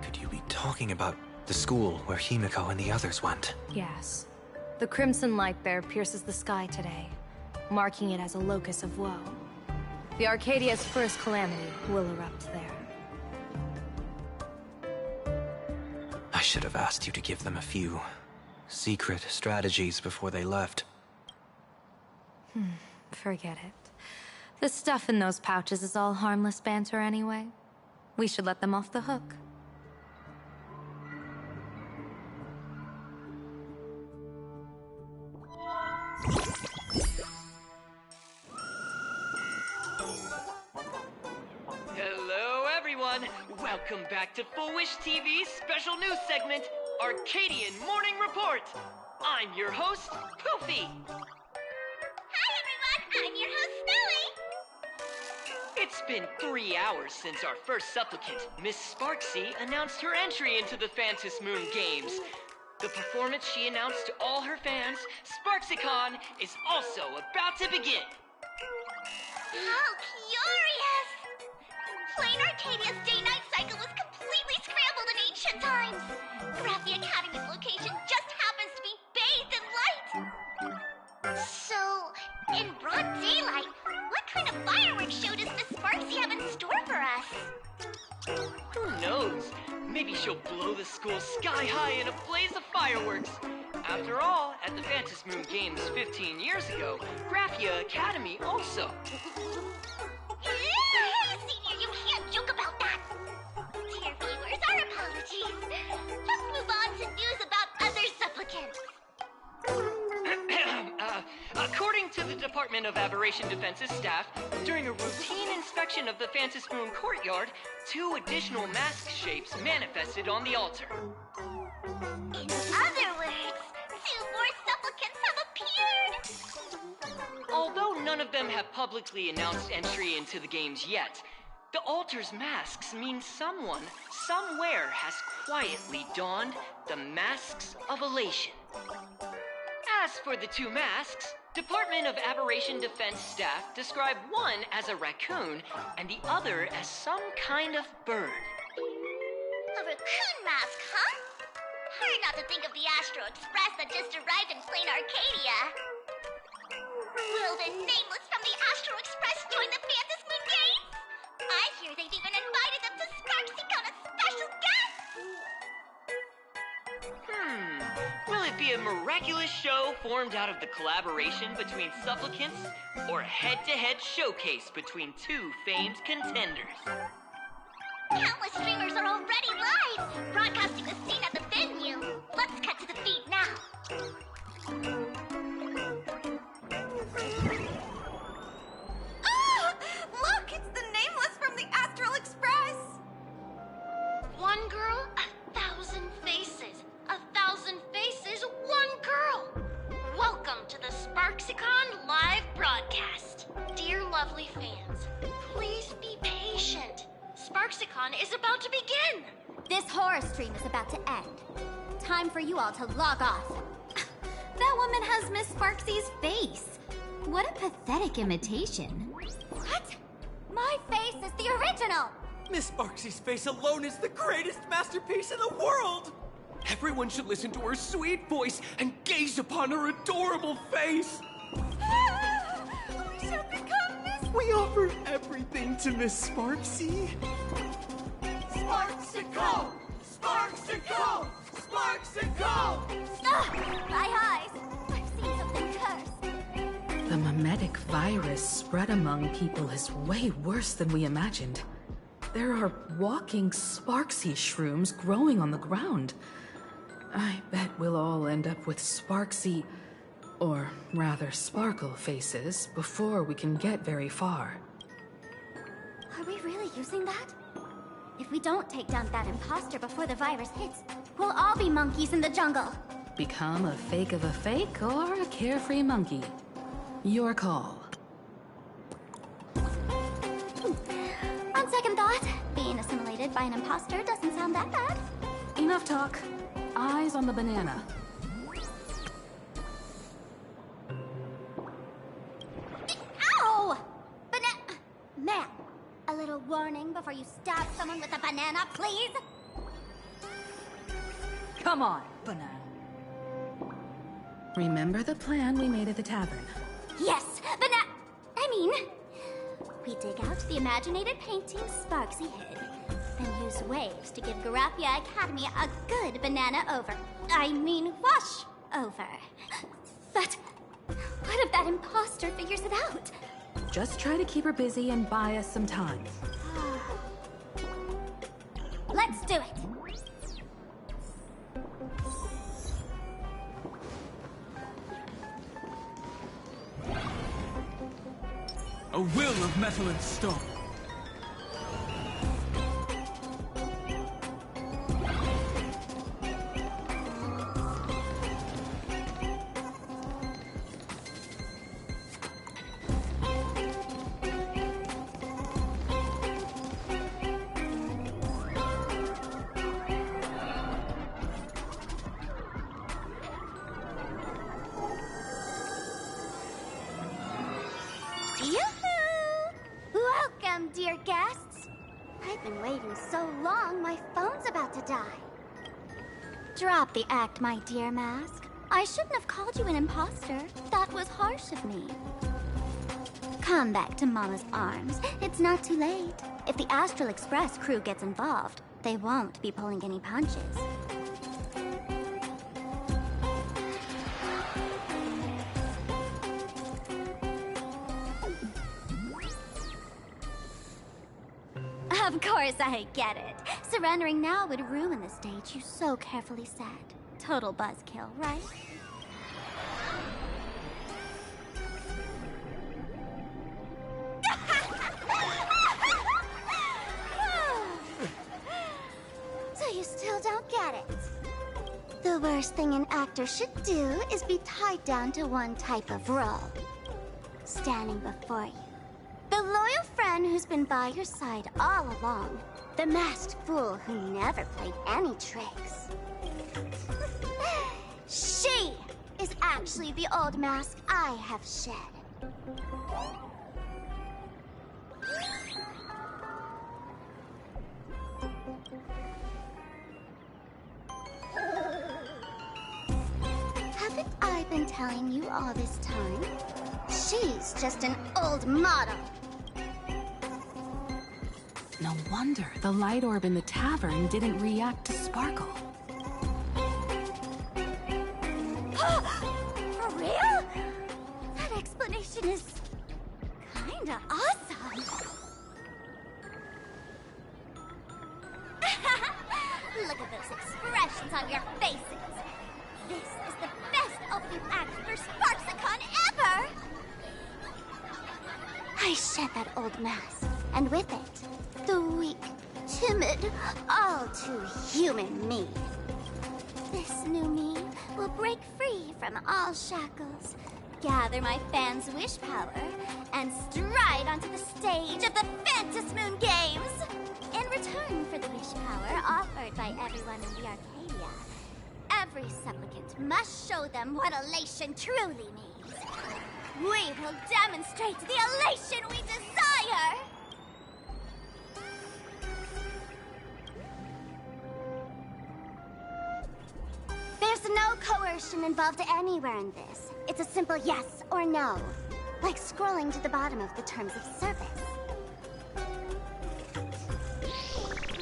Could you be talking about the school where Himiko and the others went? Yes. The crimson light there pierces the sky today, marking it as a locus of woe. The Arcadia's first calamity will erupt there. I should have asked you to give them a few secret strategies before they left. Forget it. The stuff in those pouches is all harmless banter anyway. We should let them off the hook. Hello, everyone. Welcome back to Full Wish TV's special news segment, Arcadian Morning Report. I'm your host, Poofy. Hi, everyone! I'm your host, Snowy! It's been 3 hours since our first supplicant, Miss Sparksy, announced her entry into the Phantus Moon Games. The performance she announced to all her fans, SparksyCon, is also about to begin. How curious! Plain Arcadia's day-night cycle was completely scrambled in ancient times. Graphia Academy's location just happens to be bathed in light. So, in broad daylight, what kind of fireworks show does Miss Sparksy have in store for us? Who knows? Maybe she'll blow the school sky high in a blaze of fireworks. After all, at the Phantasmoon Games 15 years ago, Graphia Academy also. Hey, Senior, you can't joke about that! Dear viewers, our apologies. Let's move on to news about other supplicants. According to the Department of Aberration Defense's staff, during a routine inspection of the Phantasmoon courtyard, 2 additional mask shapes manifested on the altar. In other words, 2 more supplicants have appeared! Although none of them have publicly announced entry into the games yet, the altar's masks mean someone, somewhere has quietly donned the masks of elation. As for the 2 masks, Department of Aberration Defense staff describe one as a raccoon and the other as some kind of bird. A raccoon mask, huh? Hard not to think of the Astro Express that just arrived in plain Arcadia. Will the nameless from the Astro Express join the Phantasmoon Games? I hear they've even invited them to SparksyCon as special guests! Will it be a miraculous show formed out of the collaboration between supplicants, or a head-to-head showcase between 2 famed contenders? Countless streamers are already live, broadcasting the scene at the venue. Let's cut to the feed now. Ah! Look, it's the nameless from the Astral Express! One girl, 1,000 faces. 1,000 faces, one girl. Welcome to the SparksyCon live broadcast. Dear lovely fans, please be patient. SparksyCon is about to begin. This horror stream is about to end. Time for you all to log off. That woman has Miss Sparksy's face. What a pathetic imitation. What? My face is the original! Miss Sparksy's face alone is the greatest masterpiece in the world! Everyone should listen to her sweet voice and gaze upon her adorable face! We shall become Miss... We offered everything to Miss Sparksy. SparksyCon! SparksyCon! SparksyCon! My eyes! I've seen something cursed. The mimetic virus spread among people is way worse than we imagined. There are walking Sparksy shrooms growing on the ground. I bet we'll all end up with Sparksy, or rather Sparkle faces before we can get very far. Are we really using that? If we don't take down that imposter before the virus hits, we'll all be monkeys in the jungle. Become a fake of a fake or a carefree monkey. Your call. On second thought, being assimilated by an imposter doesn't sound that bad. Enough talk. Eyes on the banana. Ow! Ma'am, a little warning before you stab someone with a banana, please? Come on, banana. Remember the plan we made at the tavern? Yes, we dig out the imaginated painting Sparksy hid, then use waves to give Graphia Academy a good banana wash over. But what if that imposter figures it out? Just try to keep her busy and buy us some time. Let's do it. A will of metal and stone. Dear Drop the act, my dear Mask. I shouldn't have called you an imposter. That was harsh of me. Come back to Mama's arms. It's not too late. If the Astral Express crew gets involved, they won't be pulling any punches. Of course I get it. Surrendering now would ruin the stage you so carefully set. Total buzzkill, right? So you still don't get it. The worst thing an actor should do is be tied down to one type of role. Standing before you. The loyal friend who's been by your side all along. The masked fool who never played any tricks. She is actually the old mask I have shed. Haven't I been telling you all this time? She's just an old model. No wonder the light orb in the tavern didn't react to Sparkle. For real? That explanation is kinda awesome. Look at those expressions on your faces. This is the best opening act for Sparksicon ever! I shed that old mask, and with it, the weak, timid, all too human me. This new me will break free from all shackles, gather my fans' wish power, and stride onto the stage of the Fantasmoon Games! In return for the wish power offered by everyone in the Arcadia, every supplicant must show them what elation truly means. We will demonstrate the elation we desire! There's no coercion involved anywhere in this. It's a simple yes or no. Like scrolling to the bottom of the terms of service.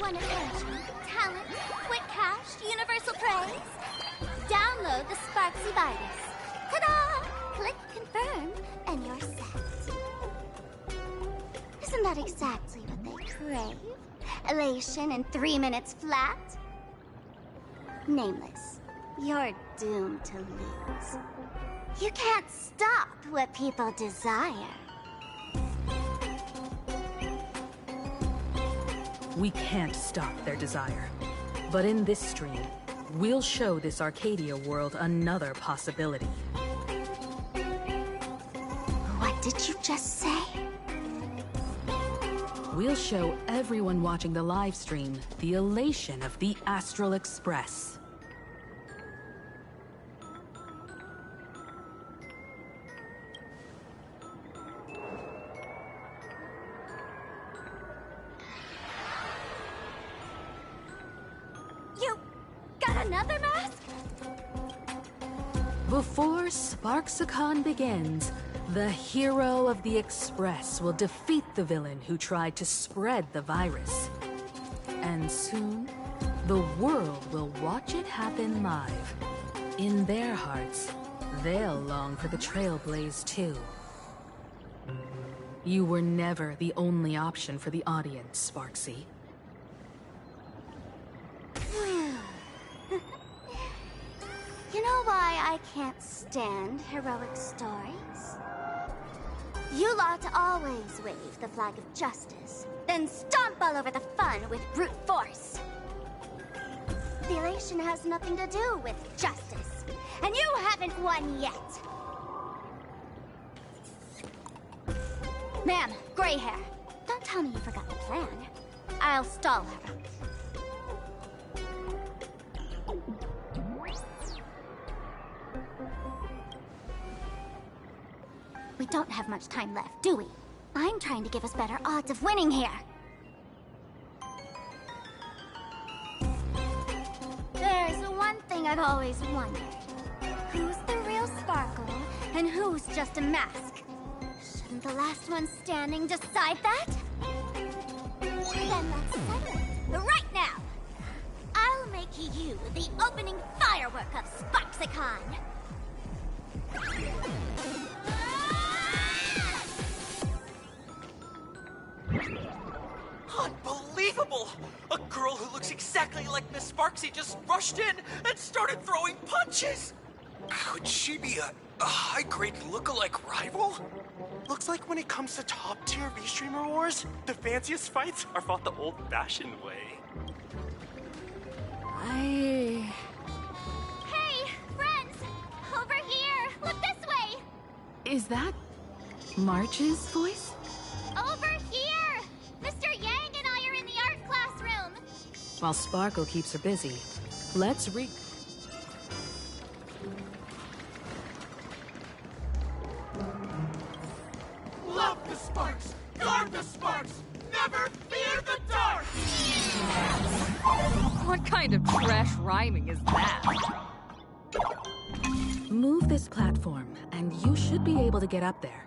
Want attention, talent, quick cash, universal praise? Download the Sparksy virus. Ta-da! Click confirm, and you're set. Isn't that exactly what they crave? Elation in 3 minutes flat? Nameless, you're doomed to lose. You can't stop what people desire. We can't stop their desire. But in this stream, we'll show this Arcadia world another possibility. What did you just say? We'll show everyone watching the live stream the elation of the Astral Express. You got another mask? Before Sparksicon begins, the hero of the Express will defeat the villain who tried to spread the virus. And soon, the world will watch it happen live. In their hearts, they'll long for the Trailblaze too. You were never the only option for the audience, Sparksy. You know why I can't stand heroic stories? You lot always wave the flag of justice, then stomp all over the fun with brute force. The elation has nothing to do with justice, and you haven't won yet. Ma'am, gray hair. Don't tell me you forgot the plan. I'll stall her. We don't have much time left, do we? I'm trying to give us better odds of winning here. There's one thing I've always wondered. Who's the real Sparkle, and who's just a mask? Shouldn't the last one standing decide that? Then let's settle it, right now! I'll make you the opening firework of Sparksicon! Unbelievable! A girl who looks exactly like Miss Sparksy just rushed in and started throwing punches! Could she be a high-grade look-alike rival? Looks like when it comes to top-tier V-Streamer wars, the fanciest fights are fought the old-fashioned way. Hey, friends! Over here! Look this way! Is that March's voice? Over here! Mr. Yang and I are in the art classroom! While Sparkle keeps her busy, let's Love the sparks! Guard the sparks! Never fear the dark! What kind of trash rhyming is that? move this platform, and you should be able to get up there.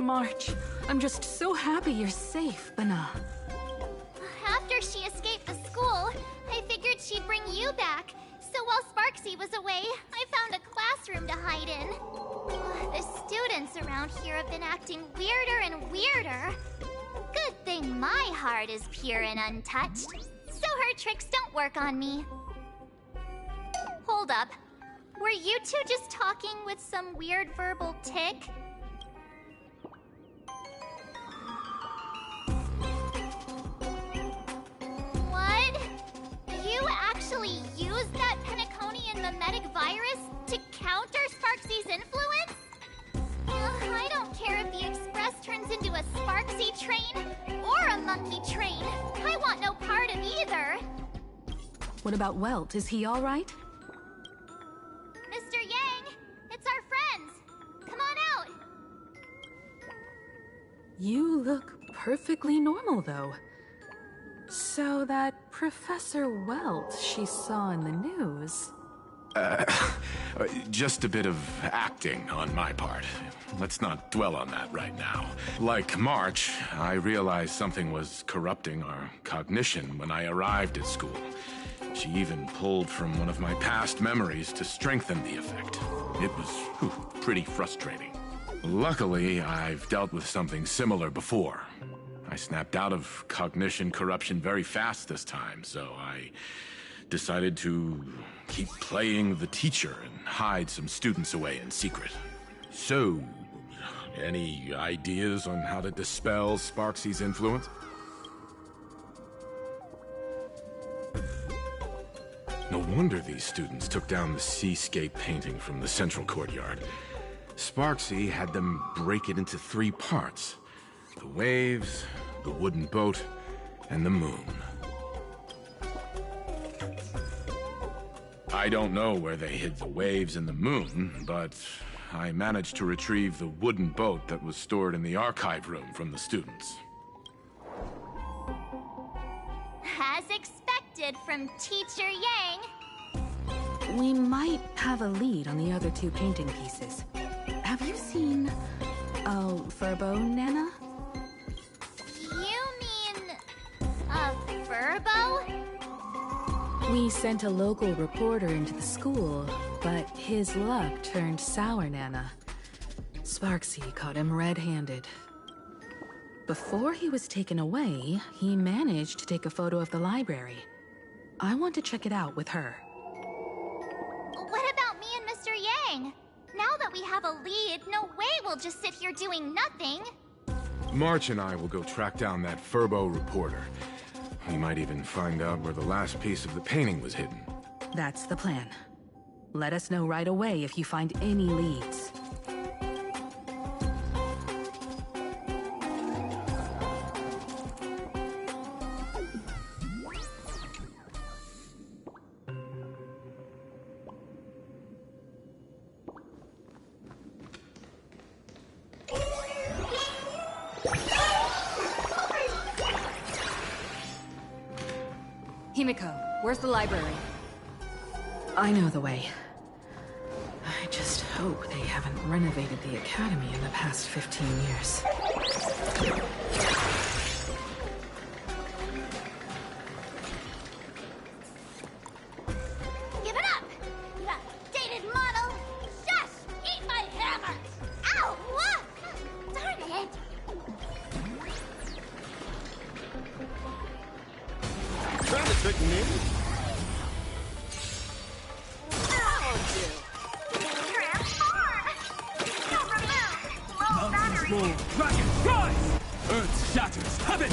March, I'm just so happy you're safe, Bana. After she escaped the school, I figured she'd bring you back. So while Sparksy was away, I found a classroom to hide in. The students around here have been acting weirder and weirder. Good thing my heart is pure and untouched, so her tricks don't work on me. Hold up. Were you two just talking with some weird verbal tick? You actually used that Penaconian mimetic virus to counter Sparksy's influence? I don't care if the Express turns into a Sparksy train or a monkey train. I want no part of either. What about Welt? Is he all right? Mr. Yang, it's our friends. Come on out. You look perfectly normal, though. So that Professor Welt she saw in the news, Just a bit of acting on my part. Let's not dwell on that right now. Like March, I realized something was corrupting our cognition when I arrived at school. She even pulled from one of my past memories to strengthen the effect. It was pretty frustrating. Luckily, I've dealt with something similar before. I snapped out of cognition corruption very fast this time, so I decided to keep playing the teacher and hide some students away in secret. So, any ideas on how to dispel Sparksy's influence? No wonder these students took down the seascape painting from the central courtyard. Sparksy had them break it into 3 parts: the waves, the wooden boat, and the moon. I don't know where they hid the waves and the moon, but I managed to retrieve the wooden boat that was stored in the archive room from the students. As expected from Teacher Yang. We might have a lead on the other 2 painting pieces. Have you seen Furbo, Nana? You mean Furbo? We sent a local reporter into the school, but his luck turned sour, Nana. Sparksy caught him red-handed. Before he was taken away, he managed to take a photo of the library. I want to check it out with her. What about me and Mr. Yang? Now that we have a lead, no way we'll just sit here doing nothing. March and I will go track down that Furbo reporter. We might even find out where the last piece of the painting was hidden. That's the plan. Let us know right away if you find any leads. Himiko, where's the library? I know the way. I just hope they haven't renovated the academy in the past 15 years. Give it up! You outdated model! Shush! Eat my hammer! Ow! What? Darn it! Trying to trick me? Dragon, rise! Earth shatters, heaven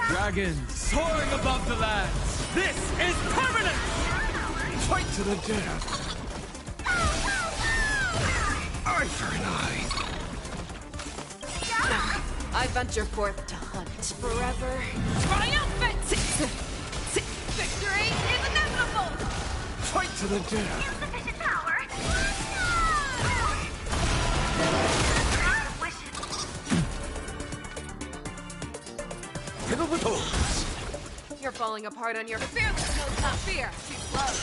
Dragons soaring above the lands. This is permanent! Fight to the death. Eye for an eye. I venture forth to hunt forever. Triumphant! Victory is inevitable! Fight to the death. Insufficient power! Hit with holes. You're falling apart on your fearless knows not fear. Too slow.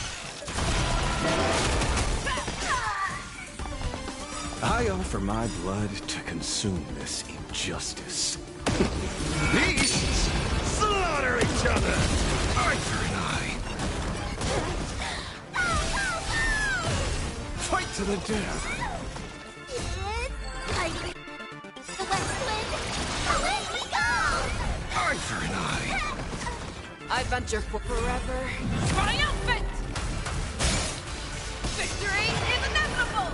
I offer my blood to consume this injustice. Beasts slaughter each other. Eye for an eye. Fight to the death. The West Wind! Away we go! Eye for an eye. I venture for forever. Triumphant! Victory is inevitable!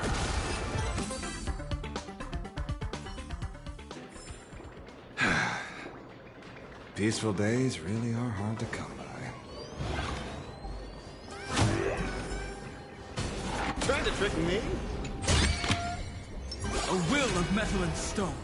Peaceful days really are hard to come by. Trying to trick me? A will of metal and stone.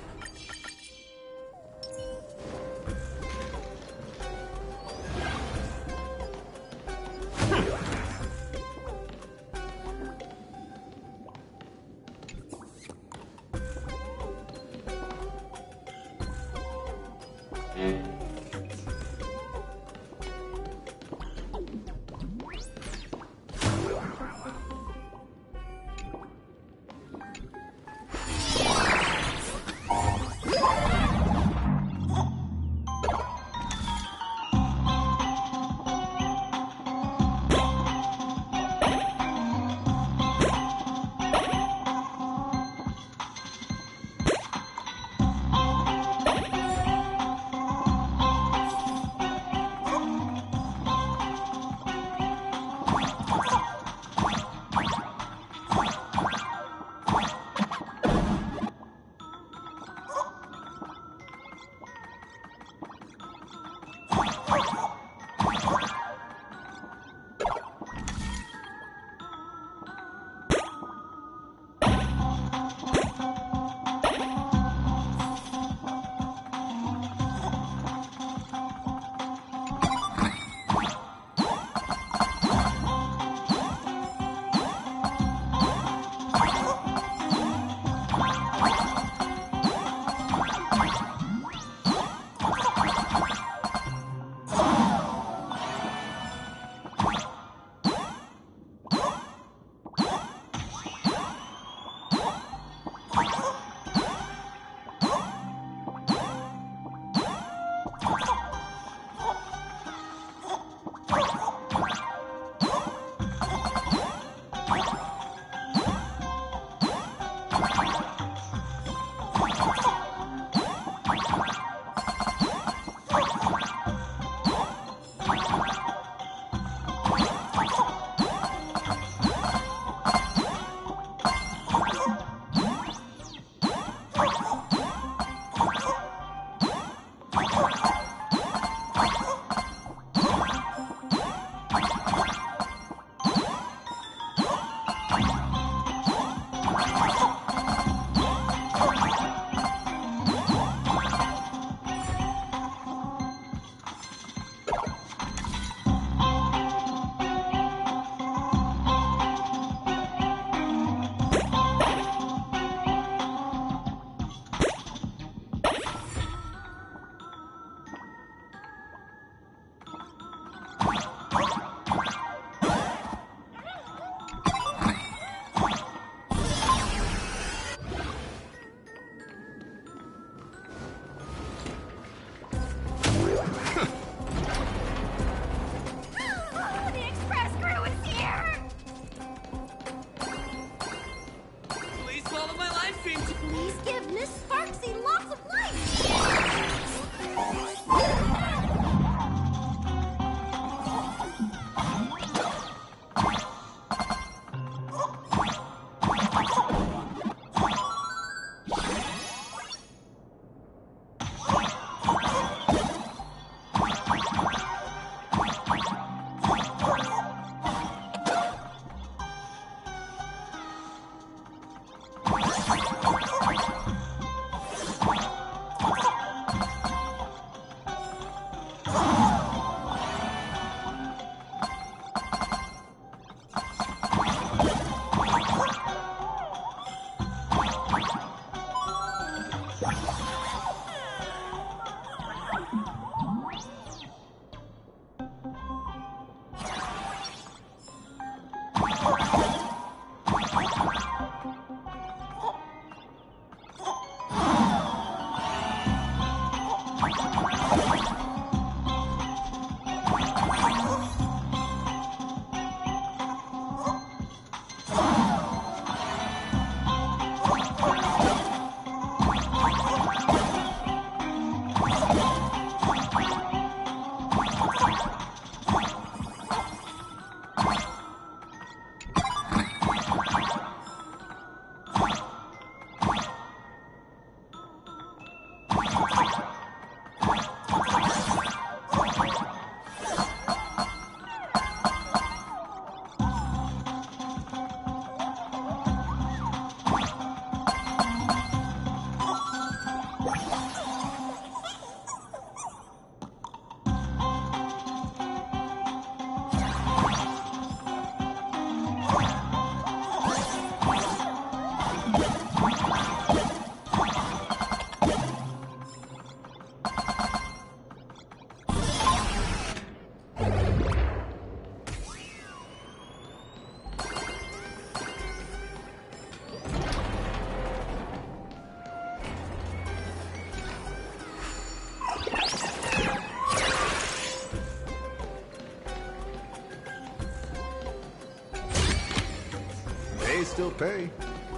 still pay,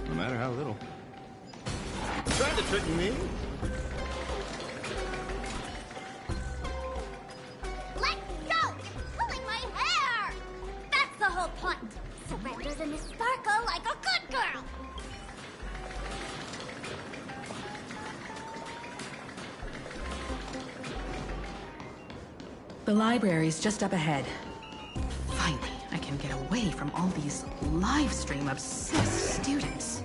no matter how little. Trying to trick me? Let go! It's pulling my hair! That's the whole point. Surrender to Miss Sparkle like a good girl. The library's just up ahead. Finally, I can get away from all these live stream obsessed students.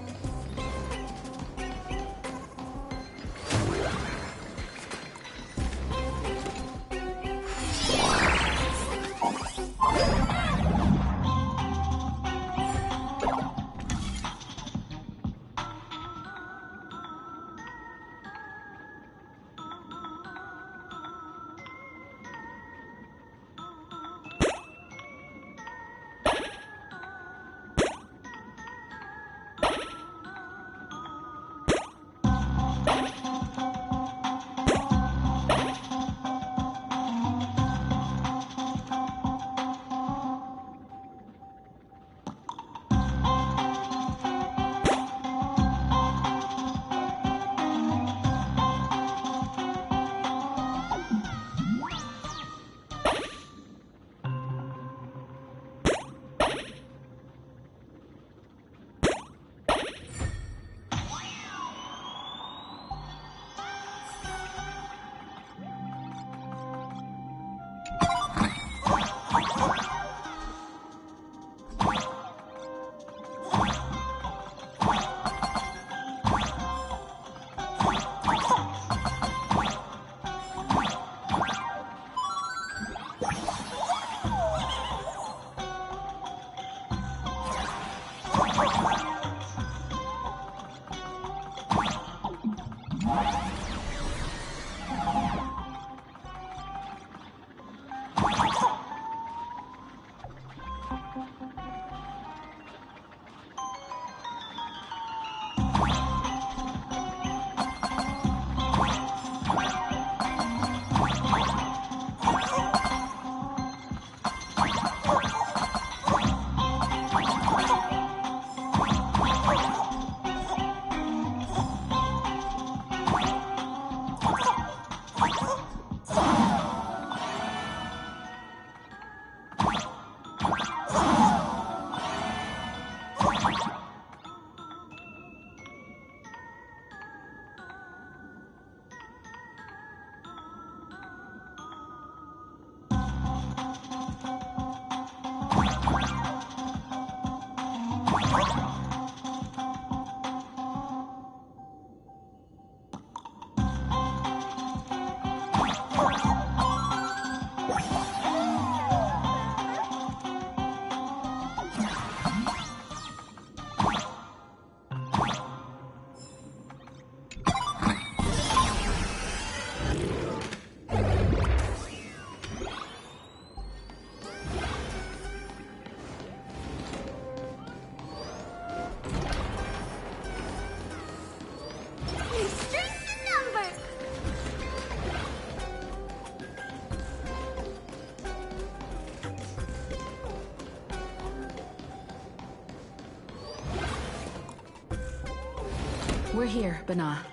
We're here, Bana.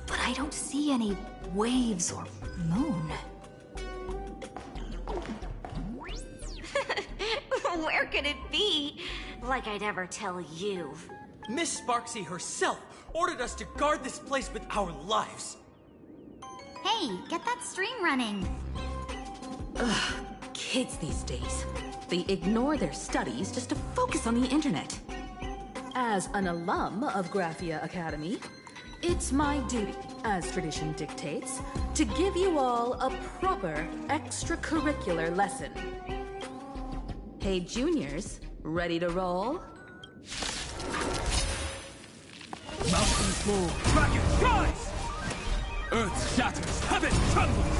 But I don't see any waves or moon. Where could it be? Like I'd ever tell you. Miss Sparksy herself ordered us to guard this place with our lives. Hey, get that stream running. Ugh, kids these days. They ignore their studies just to focus on the internet. As an alum of Graphia Academy, it's my duty, as tradition dictates, to give you all a proper extracurricular lesson. Hey, juniors, ready to roll? Mountains move, dragons rise! Earth shatters, heaven trembles!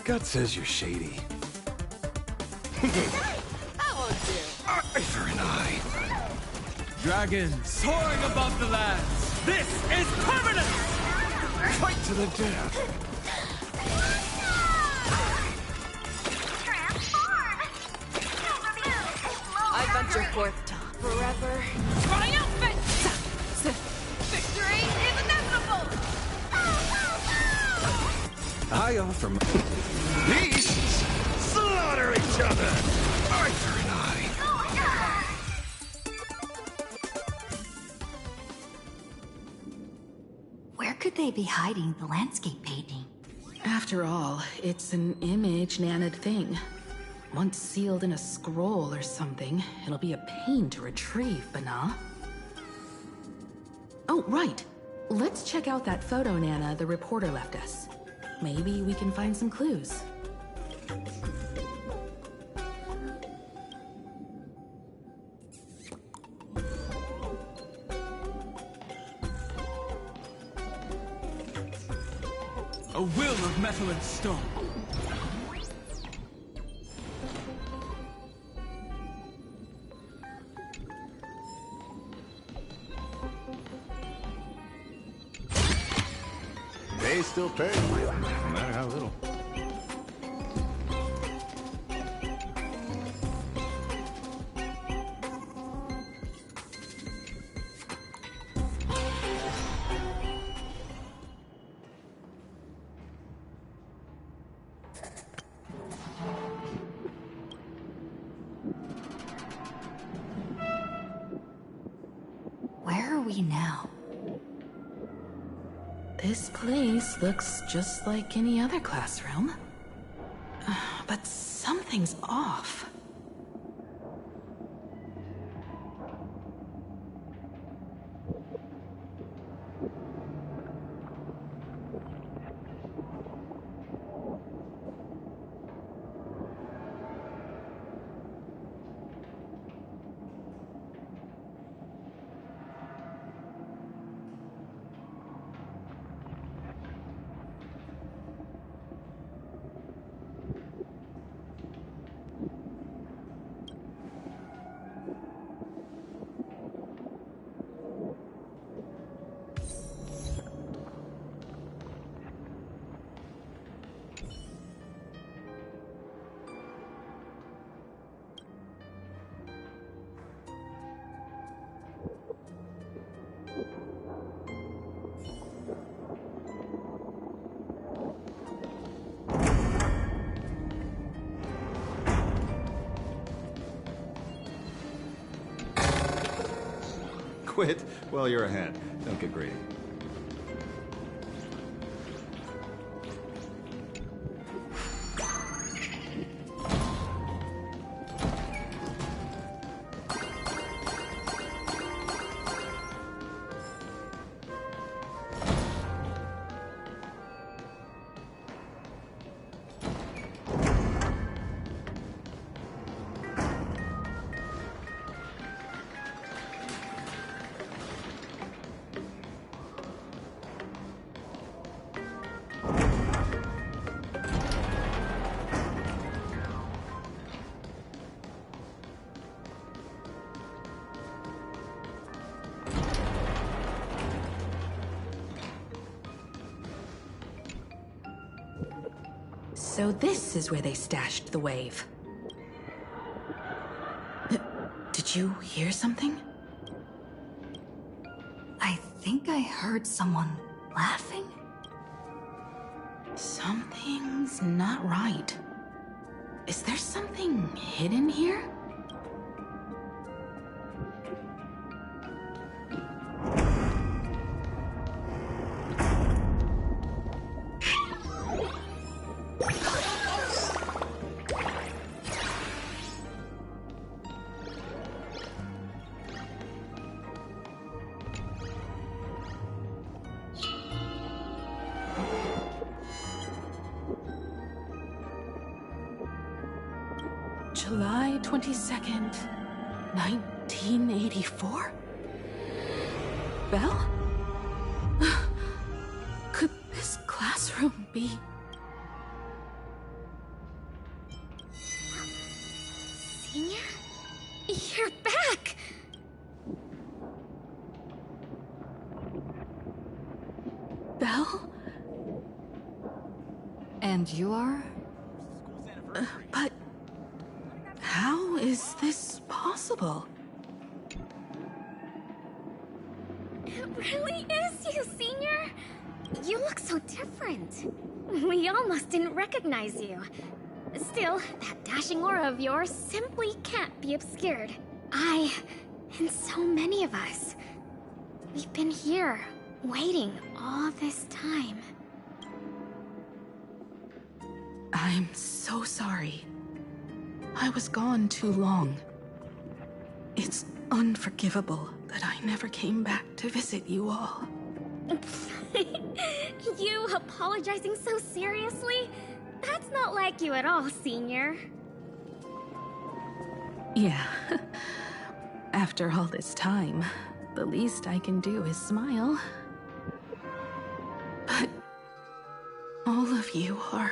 Gut says you're shady. Eye for an eye. Dragons soaring above the lands! This is permanent! Fight to the death! want your fourth top forever. Triumphant! Victory is inevitable! I offer my... Beasts slaughter each other! Arthur and I. Where could they be hiding the landscape painting? After all, it's an image Nana'd thing. Once sealed in a scroll or something, it'll be a pain to retrieve, Bana. Oh, right. Let's check out that photo Nana the reporter left us. Maybe we can find some clues. A will of metal and stone. They still pay, no matter how little. Where are we now? This place looks just like any other classroom. But something's off. Quit while you're ahead. Don't get greedy. So this is where they stashed the wave. Did you hear something? I think I heard someone laughing. Something's not right. Is there something hidden here? July 22nd, 1984? Belle? Could this classroom be... Senior? You're back! Belle? And you are? But... how is this possible? It really is you, Senior! You look so different. We almost didn't recognize you. Still, that dashing aura of yours simply can't be obscured. And so many of us, we've been here, waiting all this time. I'm so sorry. I was gone too long. It's unforgivable that I never came back to visit you all. You apologizing so seriously? That's not like you at all, Senior. Yeah. After all this time, the least I can do is smile. But all of you are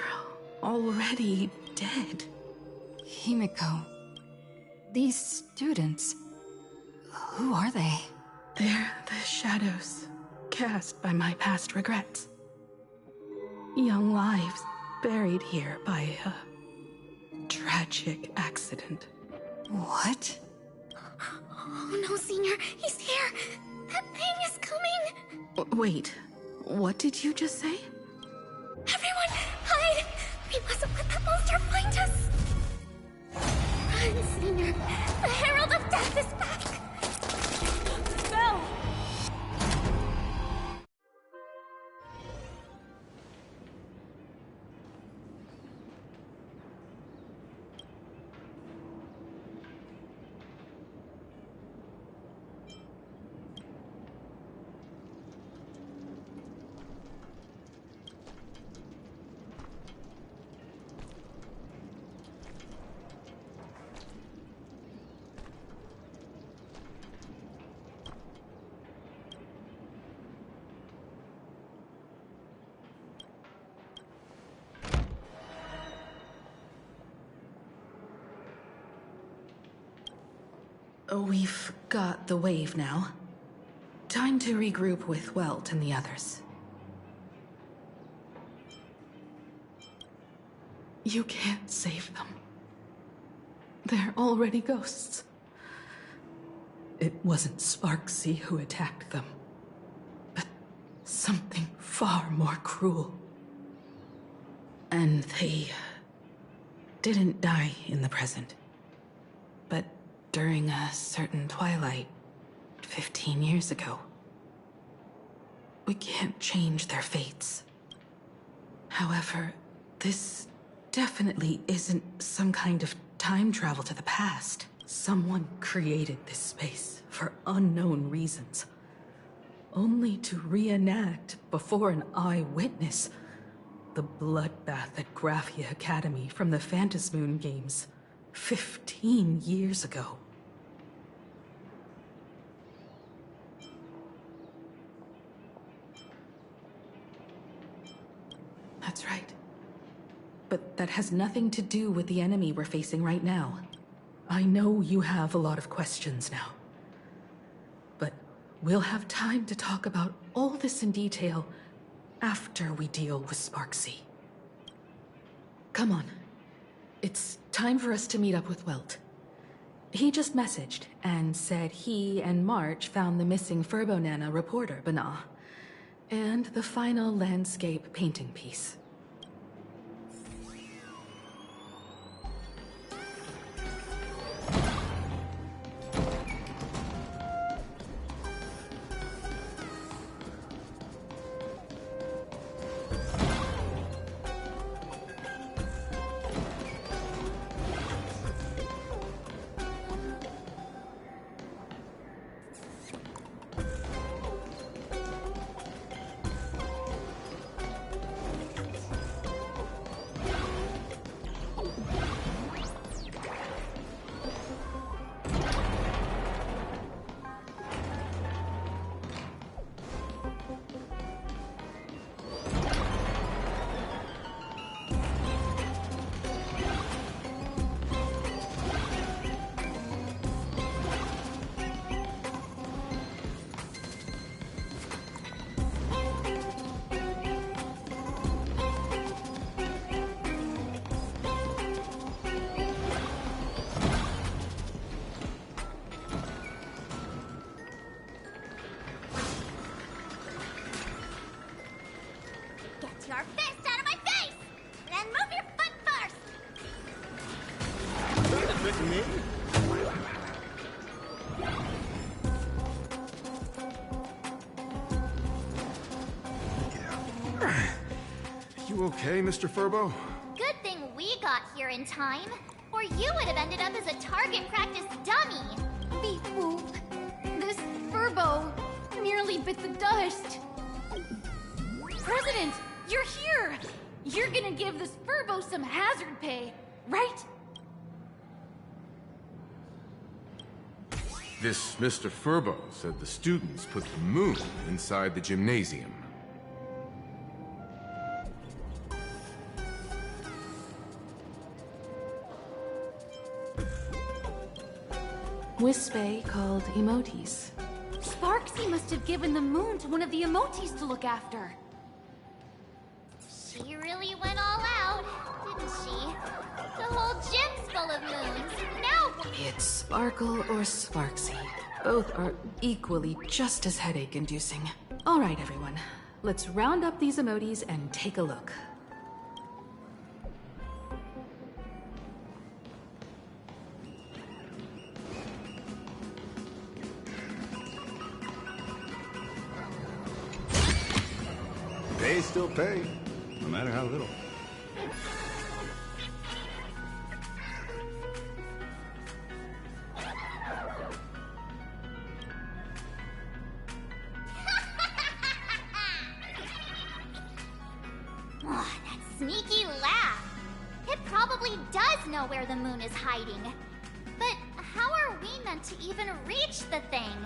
already dead. Himiko, these students, who are they? They're the shadows cast by my past regrets. Young lives buried here by a tragic accident. What? Oh no, Senior, he's here! That thing is coming! Wait, what did you just say? Everyone, hide! We mustn't let that monster find us! Run, Senior! The Herald of Death is back! Go! We've got the wave now. Time to regroup with Welt and the others. You can't save them. They're already ghosts. It wasn't Sparksy who attacked them, but something far more cruel. And they didn't die in the present, but during a certain twilight 15 years ago. We can't change their fates. However, this definitely isn't some kind of time travel to the past. Someone created this space for unknown reasons, only to reenact before an eyewitness the bloodbath at Graphia Academy from the Phantasmoon games 15 years ago. That's right. But that has nothing to do with the enemy we're facing right now. I know you have a lot of questions now. But we'll have time to talk about all this in detail after we deal with Sparksy. Come on. It's time for us to meet up with Welt. He just messaged and said he and March found the missing Furbonana reporter, Bana, and the final landscape painting piece. Get your fist out of my face! And move your foot first! Benefit me? You okay, Mr. Furbo? Good thing we got here in time, or you would have ended up as a target practice dummy. Beep boop. This Furbo nearly bit the dust. President, you're here! You're gonna give this Furbo some hazard pay, right? This Mr. Furbo said the students put the moon inside the gymnasium. Wispe called emotes. Sparksy must have given the moon to one of the emotes to look after. She really went all out, didn't she? The whole gym's full of moons. Now It's Sparkle or Sparksy. Both are equally just as headache-inducing. All right, everyone. Let's round up these emotes and take a look. Pay still pay, no matter how little. that sneaky laugh. It probably does know where the moon is hiding. But how are we meant to even reach the thing?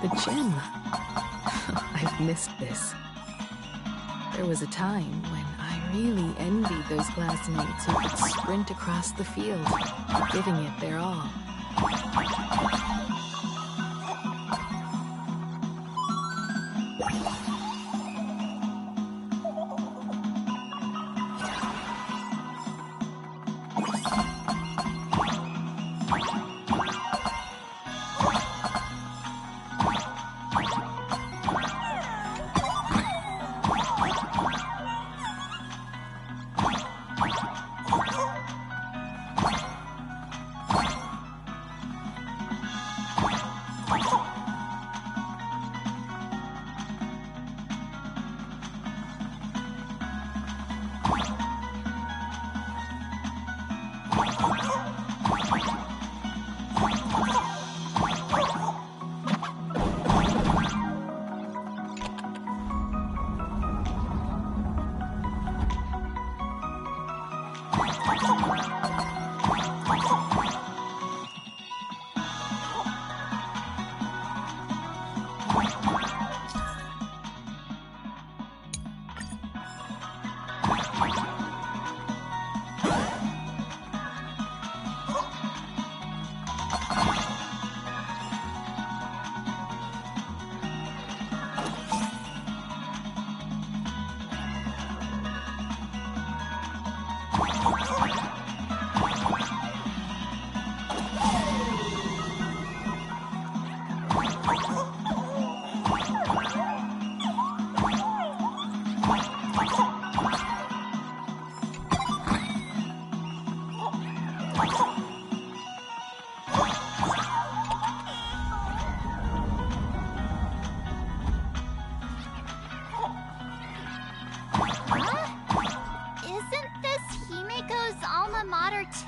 The gym. I've missed this. There was a time when I really envied those classmates who could sprint across the field, giving it their all.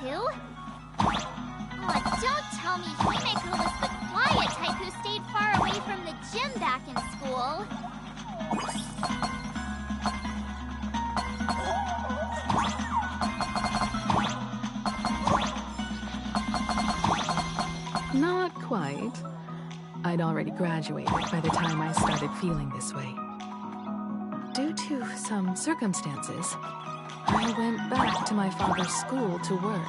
too? Oh, don't tell me Himeko was the quiet type who stayed far away from the gym back in school. Not quite. I'd already graduated by the time I started feeling this way. Due to some circumstances, I went back to my father's school to work.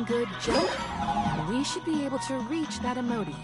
Good jump. We should be able to reach that emoji.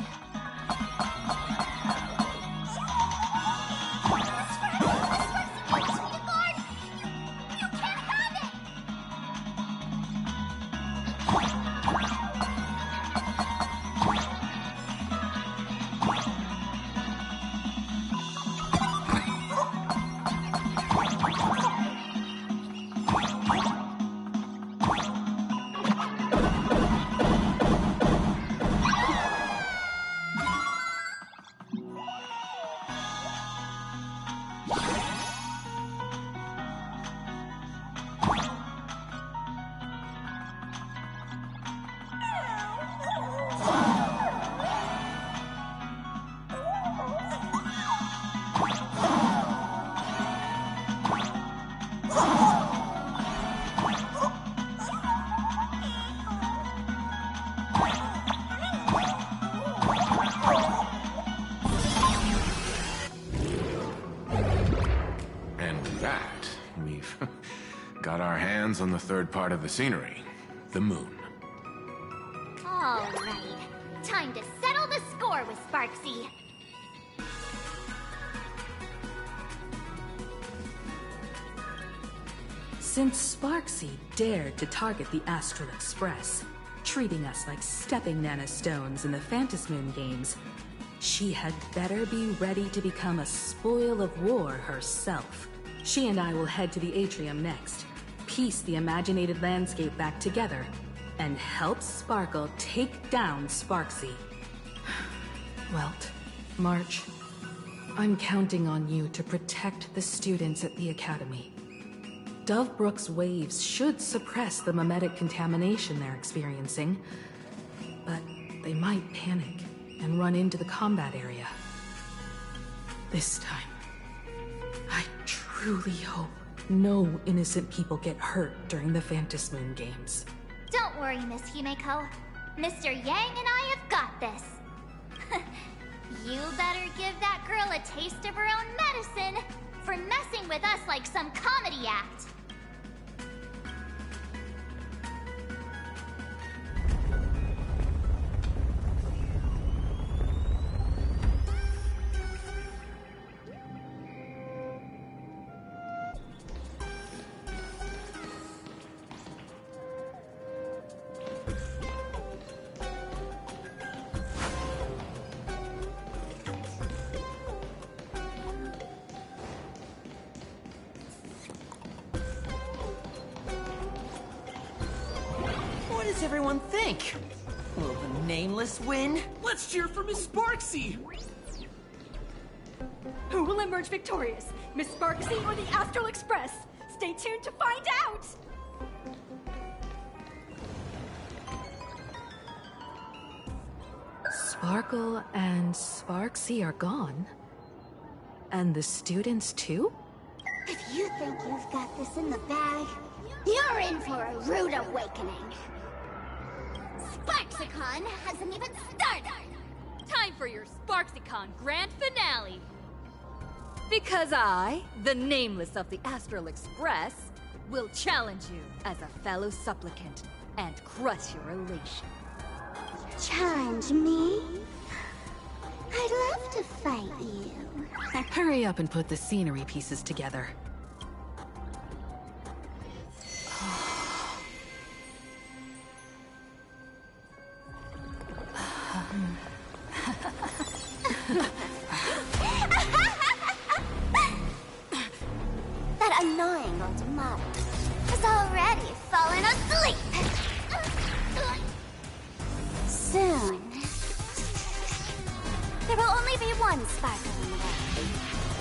Got our hands on the third part of the scenery, the moon. All right. Time to settle the score with Sparksy. Since Sparksy dared to target the Astral Express, treating us like stepping nanostones in the Phantasmoon games, she had better be ready to become a spoil of war herself. She and I will head to the atrium next, piece the imaginated landscape back together, and help Sparkle take down Sparksy. Welt, March, I'm counting on you to protect the students at the Academy. Dovebrook's waves should suppress the memetic contamination they're experiencing, but they might panic and run into the combat area. This time, I truly hope no innocent people get hurt during the Phantasmoon games. Don't worry, Miss Himeko. Mr. Yang and I have got this. You better give that girl a taste of her own medicine for messing with us like some comedy act. What does everyone think? Will the Nameless win? Let's cheer for Miss Sparksy! Who will emerge victorious? Miss Sparksy or the Astral Express? Stay tuned to find out! Sparkle and Sparksy are gone. And the students too? If you think you've got this in the bag, you're in for a rude awakening. Sparksicon hasn't even started! Time for your Sparksicon grand finale! Because I, the Nameless of the Astral Express, will challenge you as a fellow supplicant and crush your elation. Challenge me? I'd love to fight you. Hurry up and put the scenery pieces together. That annoying old model has already fallen asleep. Soon, there will only be one sparkle in the world.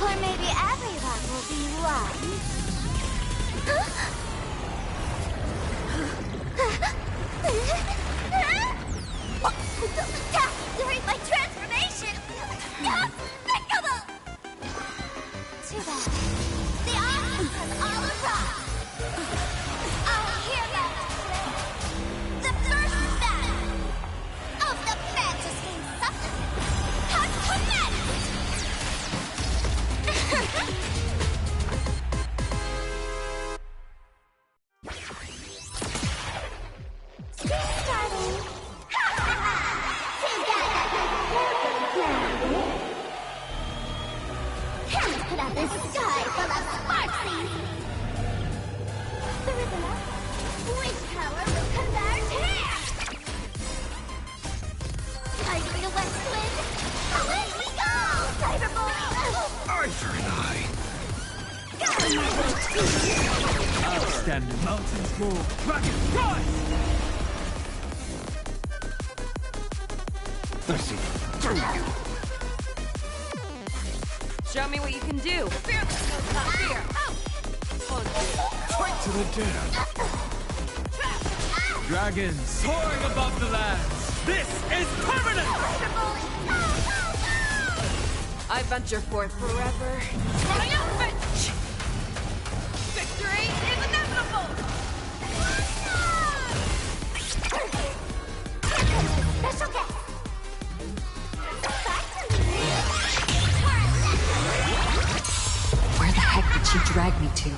Or maybe everyone will be one. Don't attack during my transformation! Despicable! Too bad. The audience has all arrived. Our hero today, the first battle of the Majesty Supplicant has commenced! Starting! Put up this sky full of sparksies! Thribula, which power will converge here? Fighting the west wind! Away we go! Cyberboy! Arthur and Outstanding mountains move. Dragon, rise! I see. Through you. Show me what you can do. Fearless, no not fear. Fight to the death. Dragons soaring above the lands. This is permanent! I venture forth forever. Triumphant! Victory is inevitable! Special guest! Where the heck did she drag me to?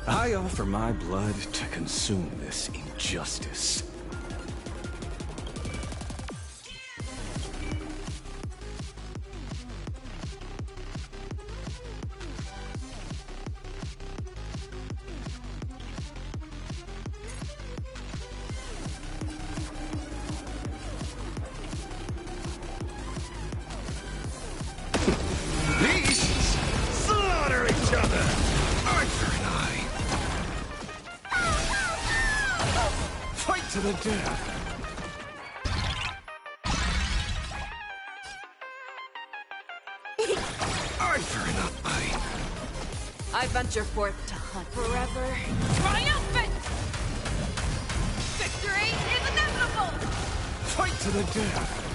I offer my blood to consume this injustice. Slaughter each other! Arthur and I! Fight to the death! Arthur and I venture forth to hunt forever. Triumphant! Victory is inevitable! Fight to the death!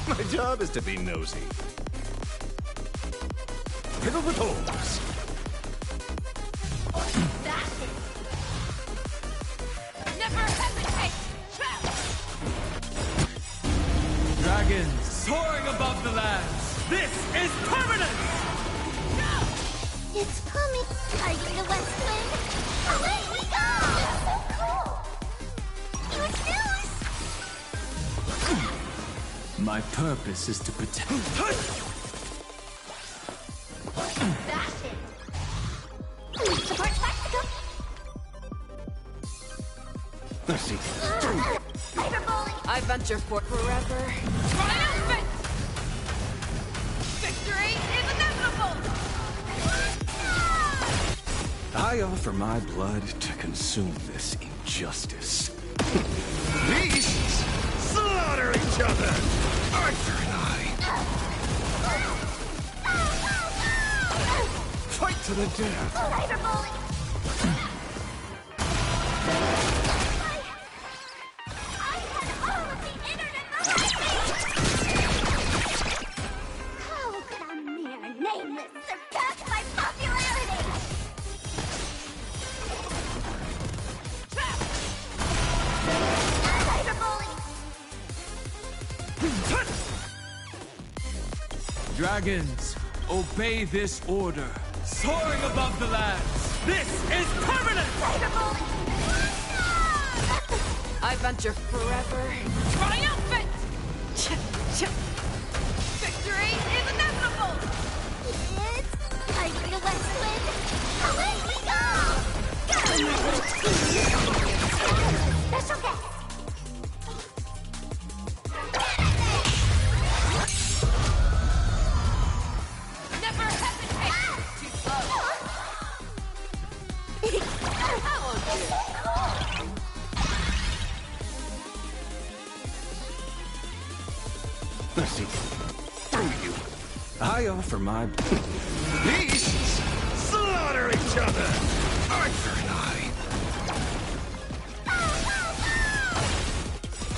My job is to be nosy. Pickle the toes. Never hesitate! Dragons soaring above the lands. This is permanent! It's coming! Fighting the west wind! Away we go! So cool! Huge news! My purpose is to protect. That's it! Support Mexico! Mercy. I venture forth forever. Triumphant! Victory is I offer my blood to consume this injustice. Beasts slaughter each other! Arthur and I fight to the death! How could a mere nameless surpass my popularity? Dragons, obey this order. Soaring above the lands, this is permanent! I venture forever. Triumphant! Victory is inevitable! It's time for the West Wind. Away we go! Special guest. Never hesitate! Too slow. How won't you? Let's see. Through you. I offer my... Beasts slaughter each other! Arthur and I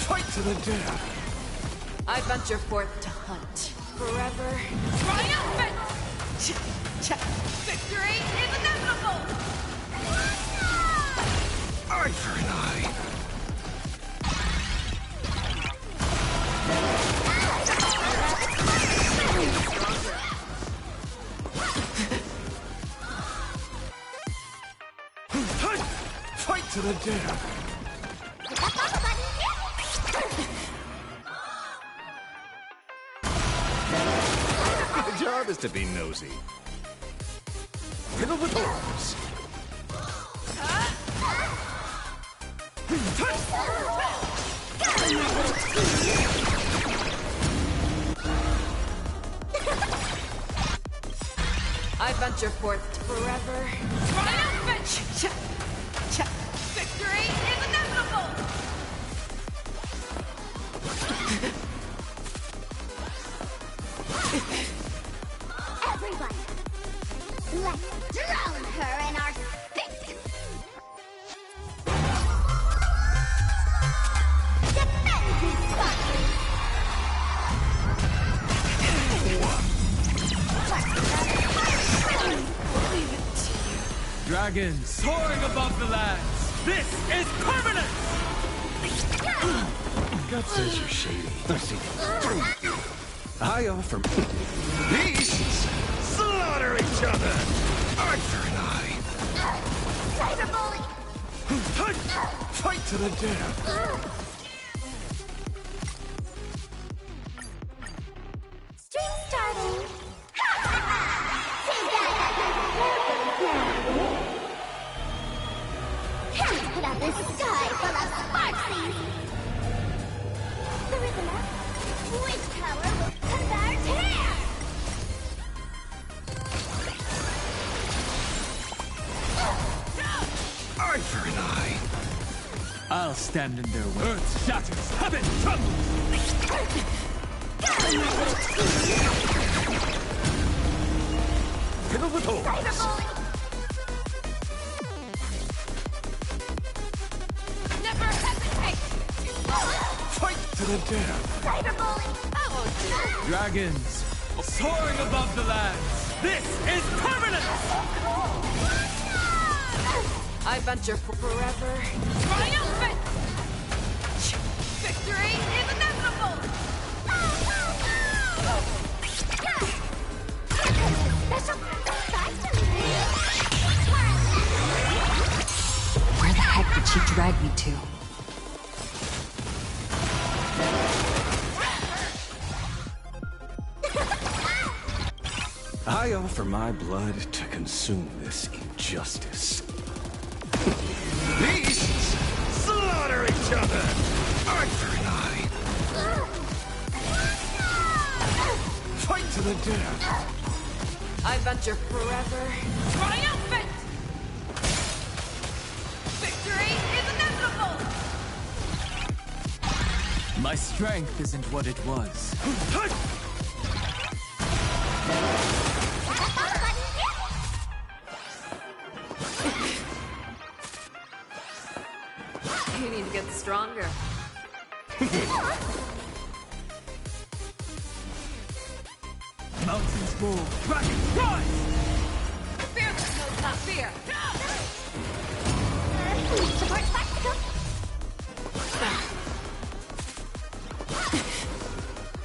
fight to the death! I venture forth to hunt. Forever. Triumphant! Victory is inevitable! Arthur and I fight to the death! The job is to be nosy. Fiddle with horns. I venture forth forever. Triumphant! Victory is inevitable! Everyone, let's drown her in our spit! Defend this spot! Dragons, soaring above the lands, this is permanent! God says you're shady. Let's see. Through you. I offer... Beasts slaughter each other! Arthur and I fight to the death! Stream starting! Can't put out this sky full of sparksies! The rhythm of which power will convert here? Arthur and I'll stand in their way. Earth shatters, heaven trembles! Fiddle with horns. Never hesitate! Fight to the death! Dragons, soaring above the lands, this is permanent! I venture forever. Triumphant! Victory is inevitable! Where the heck did she drag me to? I offer my blood to consume this injustice. Beasts slaughter each other! Arthur and I fight to the death! I venture forever. Triumphant! Victory is inevitable! My strength isn't what it was. You need to get stronger. Mountains move. Dragon rise! Fearless knows not fear. Support spectacle.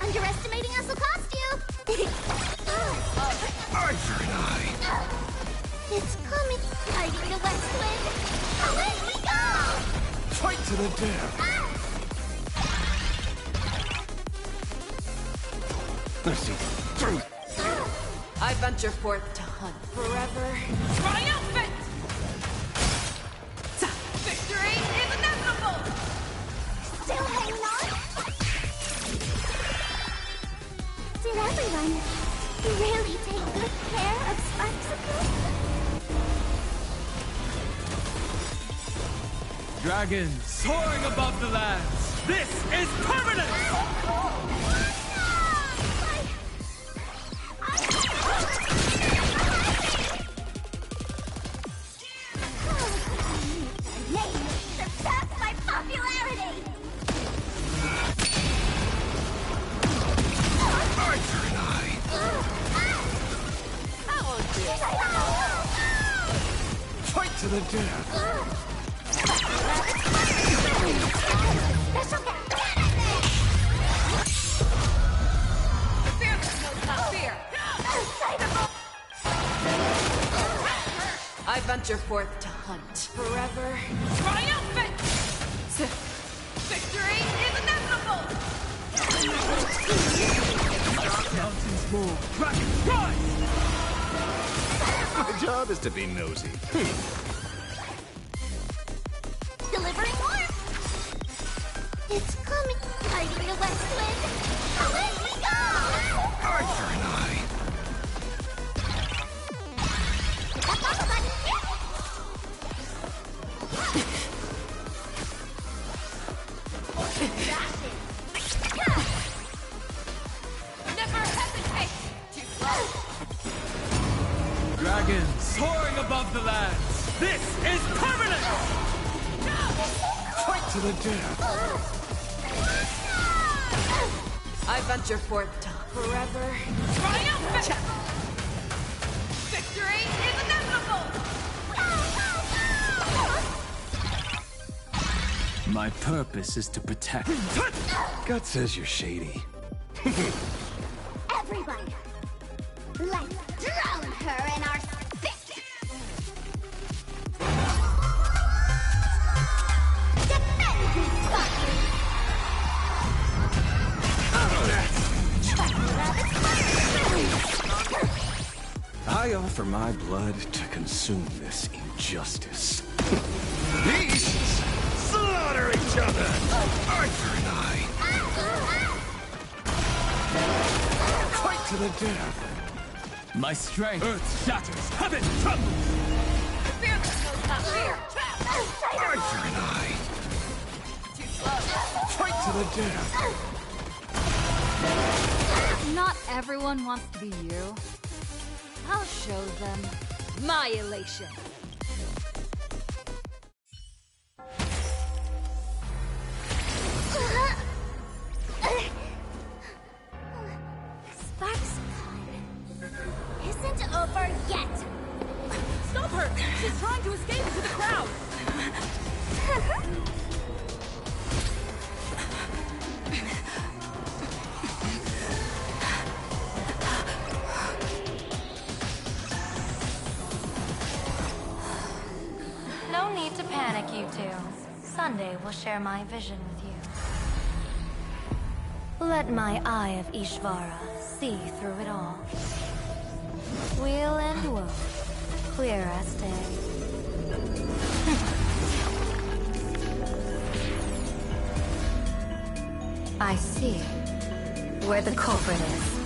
Underestimating us will cost you. Eye for an eye. It's coming. Fighting the west wind. Away we go! Fight to the death. Let's see. Through. I venture forth to hunt forever. Triumphant! Victory is inevitable! Still hanging on? Did everyone really take good care of Sparksicle? Dragons soaring above the lands. This is permanent! Surpass my popularity! Eye for an eye. That won't do. Fight to the death. Fearless knows not fear. I venture forth to hunt forever. Triumphant! Victory is inevitable! Mountains move. Dragon rise! My job is to be nosy. Delivering more! It's coming! Fighting the west wind! Away we go! Eye for an eye. Never hesitate! Too slow! Dragons soaring above the lands. This is permanent! Fight to the death. I venture forth to forever. Triumphant! Victory is inevitable! My purpose is to protect. Gut says you're shady. Everyone! Let's drown her in our spit! Defend me, Sparky! I offer my blood to consume this injustice. Beasts slaughter each other! Eye for an eye! Fight to the death! My strength. Earth shatters. Heaven trembles. Fearless knows not fear. Eye for an eye! Too slow. Fight to the death! Not everyone wants to be you. I'll show them my elation. Sparksicle isn't over yet! Stop her! She's trying to escape into the crowd! No need to panic, you two. Sunday will share my vision with you. Let my eye of Ishvara see through it all. Weal and woe, clear as day. I see where the culprit is.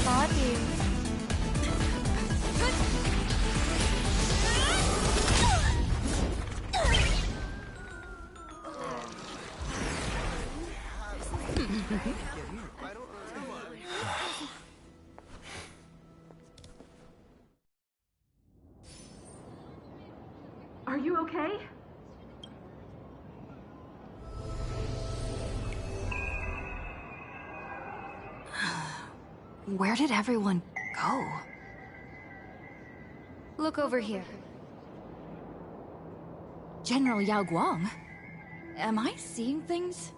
Adieu. okay? Where did everyone go? Look over here. General Yao Guang? Am I seeing things?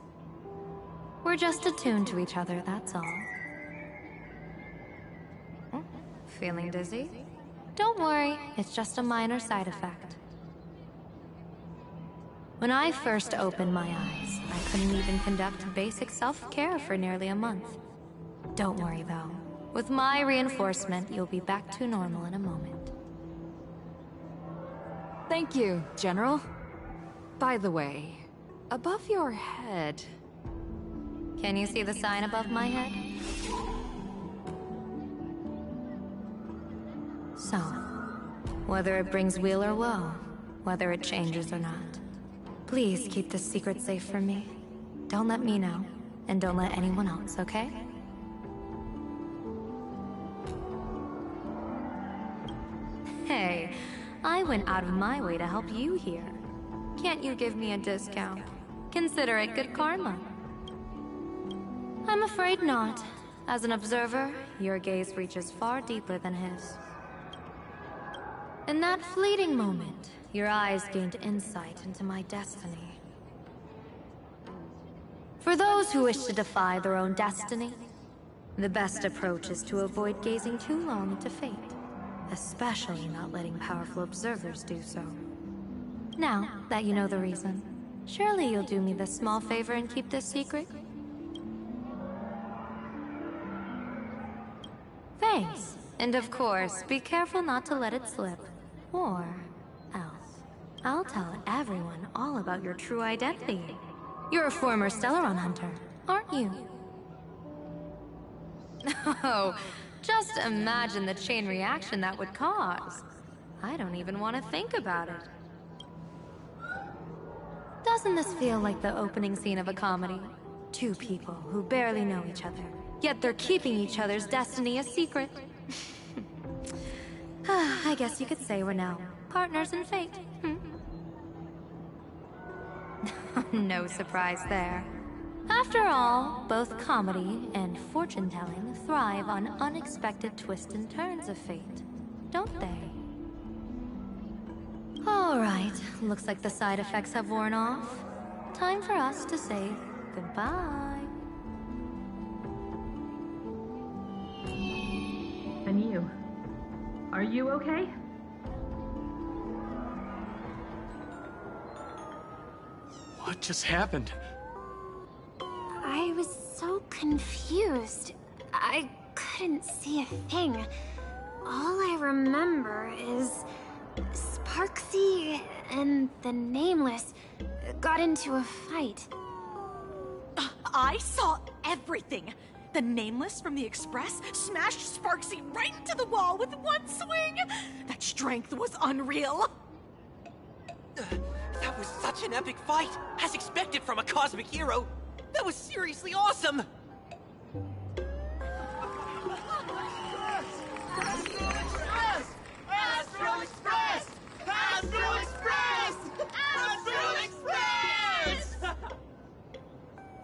We're just attuned to each other, that's all. Feeling dizzy? Don't worry, it's just a minor side effect. When I first opened my eyes, I couldn't even conduct basic self-care for nearly a month. Don't worry though. With my reinforcement, you'll be back to normal in a moment. Thank you, General. By the way, above your head... Can you see the sign above my head? So, whether it brings weal or woe, whether it changes or not, please keep this secret safe from me. Don't let me know, and don't let anyone else, okay? Hey, I went out of my way to help you here. Can't you give me a discount? Consider it good karma. I'm afraid not. As an observer, your gaze reaches far deeper than his. In that fleeting moment, your eyes gained insight into my destiny. For those who wish to defy their own destiny, the best approach is to avoid gazing too long into fate, especially not letting powerful observers do so. Now that you know the reason, surely you'll do me this small favor and keep this secret? Thanks. And of course, be careful not to let it slip. Or else, I'll tell everyone all about your true identity. You're a former Stellaron hunter, aren't you? Oh, just imagine the chain reaction that would cause. I don't even want to think about it. Doesn't this feel like the opening scene of a comedy? Two people who barely know each other, yet they're keeping each other's destiny a secret. I guess you could say we're now partners in fate. No surprise there. After all, both comedy and fortune-telling thrive on unexpected twists and turns of fate, don't they? All right, looks like the side effects have worn off. Time for us to say goodbye. And you? Are you okay? What just happened? I was so confused. I couldn't see a thing. All I remember is Sparksy and the Nameless got into a fight. I saw everything. The Nameless from the Express smashed Sparksy right into the wall with one swing. That strength was unreal. That was such an epic fight, as expected from a cosmic hero. That was seriously awesome! Astro Express! Astro Express! Astro Express!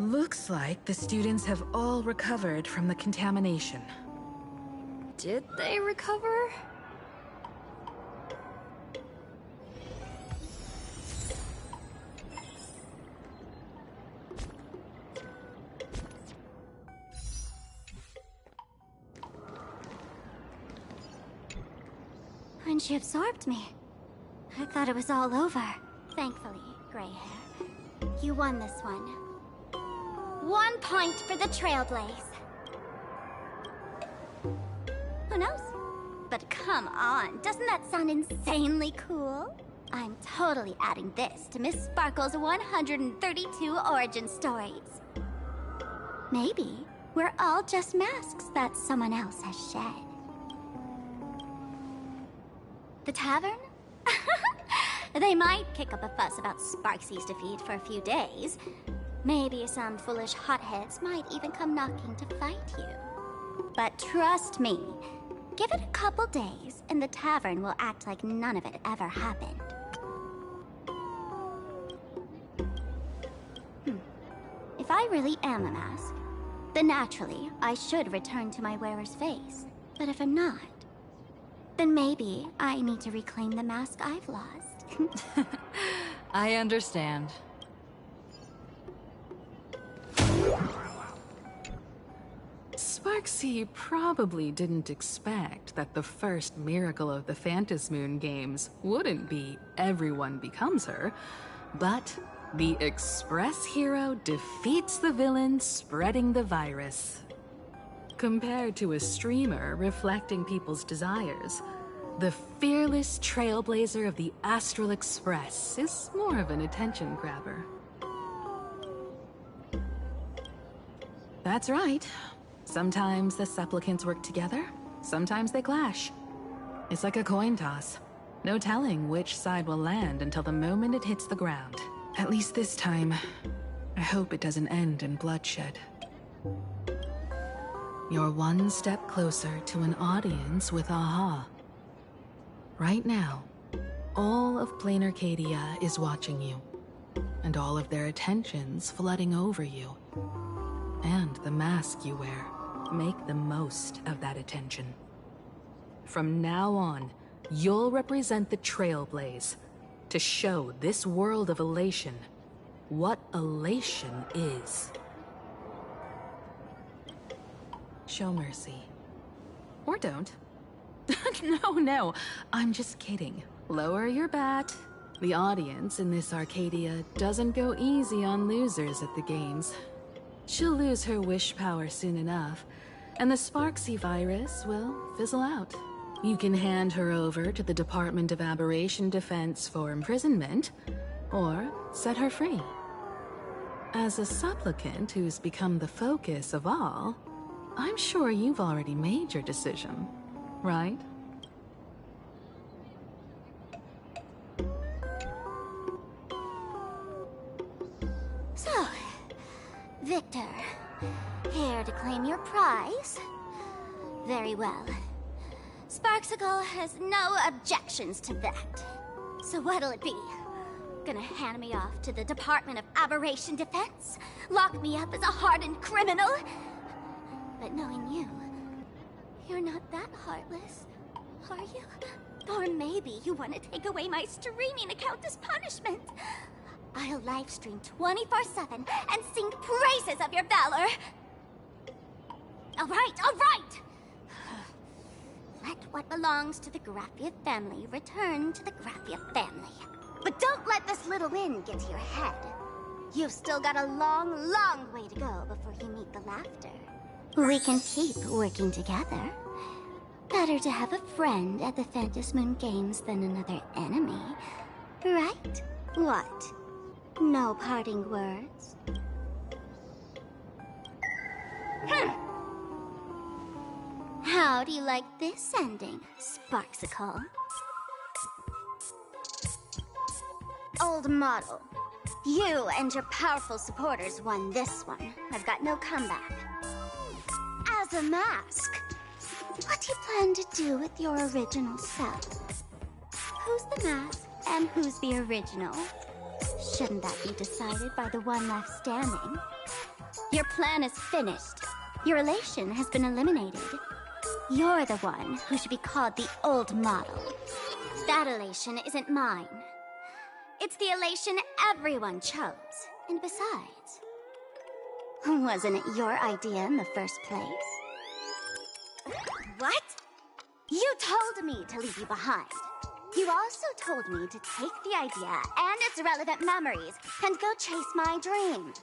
Looks like the students have all recovered from the contamination. Did they recover? When she absorbed me, I thought it was all over. Thankfully, Gray Hair, you won this one. 1 point for the Trailblaze. Who knows? But come on, doesn't that sound insanely cool? I'm totally adding this to Miss Sparkle's 132 origin stories. Maybe we're all just masks that someone else has shed. The tavern? They might kick up a fuss about Sparksy's defeat for a few days. Maybe some foolish hotheads might even come knocking to fight you. But trust me, give it a couple days and the tavern will act like none of it ever happened. really am a mask, then naturally, I should return to my wearer's face. But if I'm not, then maybe I need to reclaim the mask I've lost. I understand. Sparksy probably didn't expect that the first miracle of the Phantasmoon games wouldn't be everyone becomes her, but the Express hero defeats the villain spreading the virus. Compared to a streamer reflecting people's desires, the fearless trailblazer of the Astral Express is more of an attention grabber. That's right. Sometimes the supplicants work together, sometimes they clash. It's like a coin toss. No telling which side will land until the moment it hits the ground. At least this time, I hope it doesn't end in bloodshed. You're one step closer to an audience with Aha. Right now, all of Plain Arcadia is watching you, and all of their attention's flooding over you. And the mask you wear. Make the most of that attention. From now on, you'll represent the Trailblaze to show this world of elation what elation is. Show mercy. Or don't. No, I'm just kidding. Lower your bat. The audience in this Arcadia doesn't go easy on losers at the games. She'll lose her wish power soon enough, and the Sparksy virus will fizzle out. You can hand her over to the Department of Aberration Defense for imprisonment, or set her free. As a supplicant who's become the focus of all, I'm sure you've already made your decision, right? So, Victor, here to claim your prize? Very well. Sparksicle has no objections to that. So what'll it be? Gonna hand me off to the Department of Aberration Defense? Lock me up as a hardened criminal? But knowing you, you're not that heartless, are you? Or maybe you want to take away my streaming account as punishment. I'll livestream 24/7 and sing praises of your valor. All right! Let what belongs to the Graphia family return to the Graphia family. But don't let this little win get to your head. You've still got a long, long way to go before you meet the laughter. We can keep working together. Better to have a friend at the Phantasmoon Games than another enemy. Right? What? No parting words? How do you like this ending, Sparksicle? Old model. You and your powerful supporters won this one. I've got no comeback. As a mask, what do you plan to do with your original self? Who's the mask and who's the original? Shouldn't that be decided by the one left standing? Your plan is finished. Your elation has been eliminated. You're the one who should be called the old model. That elation isn't mine. It's the elation everyone chose. And besides, wasn't it your idea in the first place? What? You told me to leave you behind. You also told me to take the idea and its relevant memories and go chase my dream.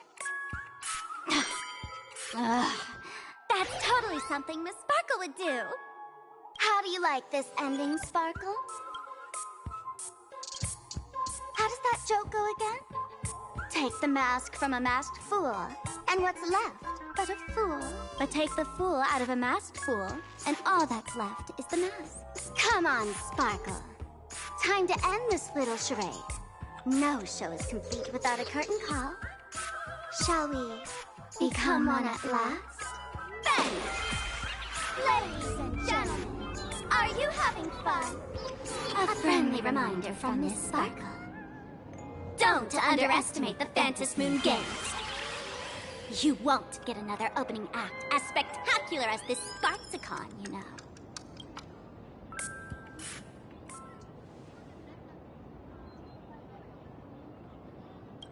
That's totally something Miss Sparkle would do. How do you like this ending, Sparkle? How does that joke go again? Take the mask from a masked fool, and what's left but a fool? But take the fool out of a masked fool, and all that's left is the mask. Come on, Sparkle. Time to end this little charade. No show is complete without a curtain call. Shall we become one at last? Bang! Ladies and gentlemen, are you having fun? A friendly reminder from Miss Sparkle. Don't underestimate the Phantasmoon Games. You won't get another opening act as spectacular as this Sparksicon, you know.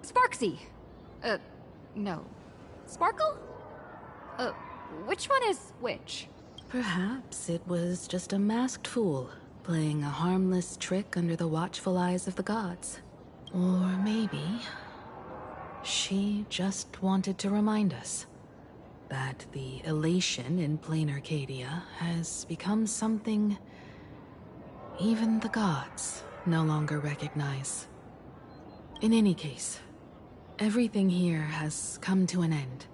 Sparksy! No. Sparkle? Which one is which? Perhaps it was just a masked fool, playing a harmless trick under the watchful eyes of the gods. Or maybe she just wanted to remind us that the elation in plain Arcadia has become something even the gods no longer recognize. In any case, everything here has come to an end.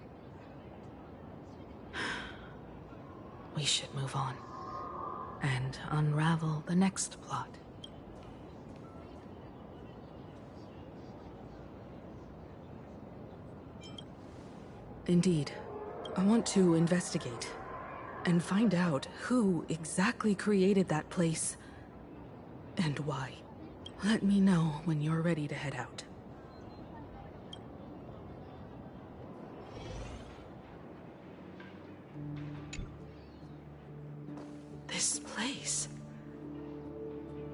We should move on and unravel the next plot. Indeed, I want to investigate and find out who exactly created that place and why. Let me know when you're ready to head out. This place...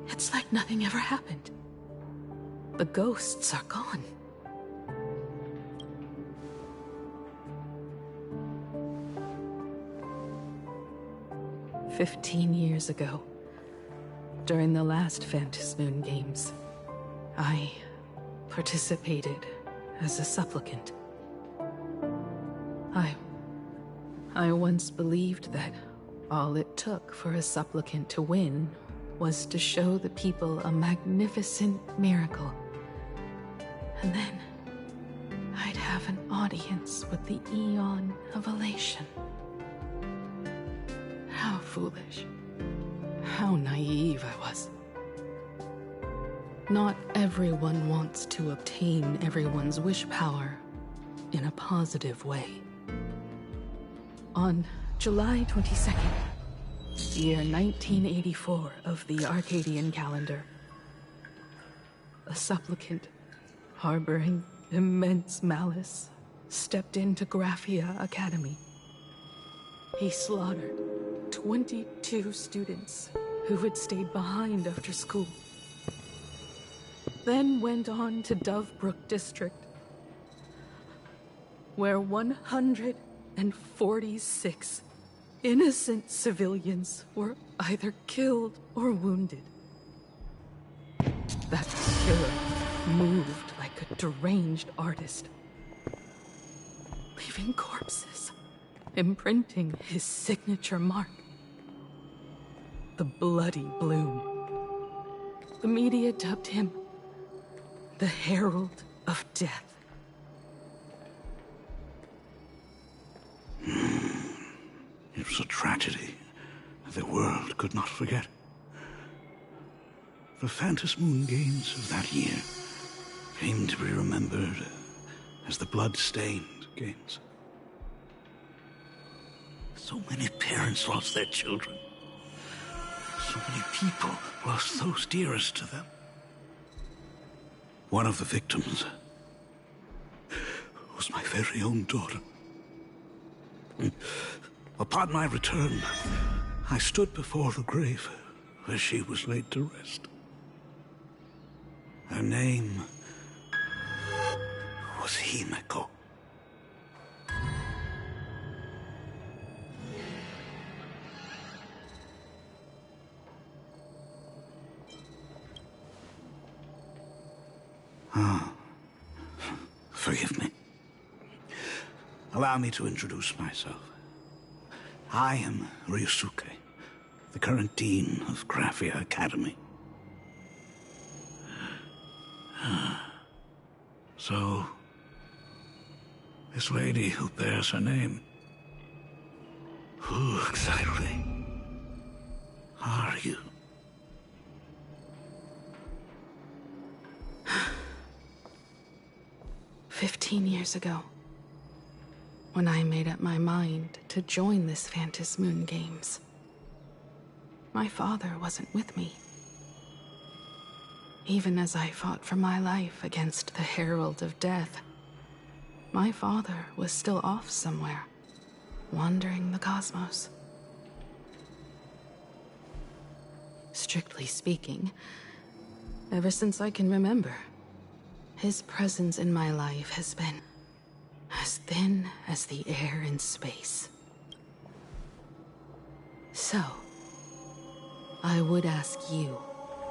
it's like nothing ever happened. The ghosts are gone. "15 years ago, during the last Phantasmoon Games, I participated as a supplicant. I once believed that all it took for a supplicant to win was to show the people a magnificent miracle. And then I'd have an audience with the Eon of Elation. How foolish. How naive I was. Not everyone wants to obtain everyone's wish power in a positive way. On July 22nd, year 1984 of the Arcadian calendar, a supplicant harboring immense malice stepped into Graphia Academy. He slaughtered 22 students who had stayed behind after school. Then went on to Dovebrook District, where 146 innocent civilians were either killed or wounded. That killer moved like a deranged artist, leaving corpses, imprinting his signature mark. The Bloody Bloom. The media dubbed him the Herald of Death. It was a tragedy that the world could not forget. The Phantasmoon Games of that year came to be remembered as the Blood-Stained Games. So many parents lost their children. So many people lost those dearest to them. One of the victims was my very own daughter. Upon my return, I stood before the grave where she was laid to rest. Her name was Himeko. Forgive me. Allow me to introduce myself. I am Ryusuke, the current dean of Graphia Academy. So, this lady who bears her name, who exactly are you? 15 years ago, when I made up my mind to join this Phantasmoon Games, my father wasn't with me. Even as I fought for my life against the Herald of Death, my father was still off somewhere, wandering the cosmos. Strictly speaking, ever since I can remember, his presence in my life has been as thin as the air in space. So, I would ask you,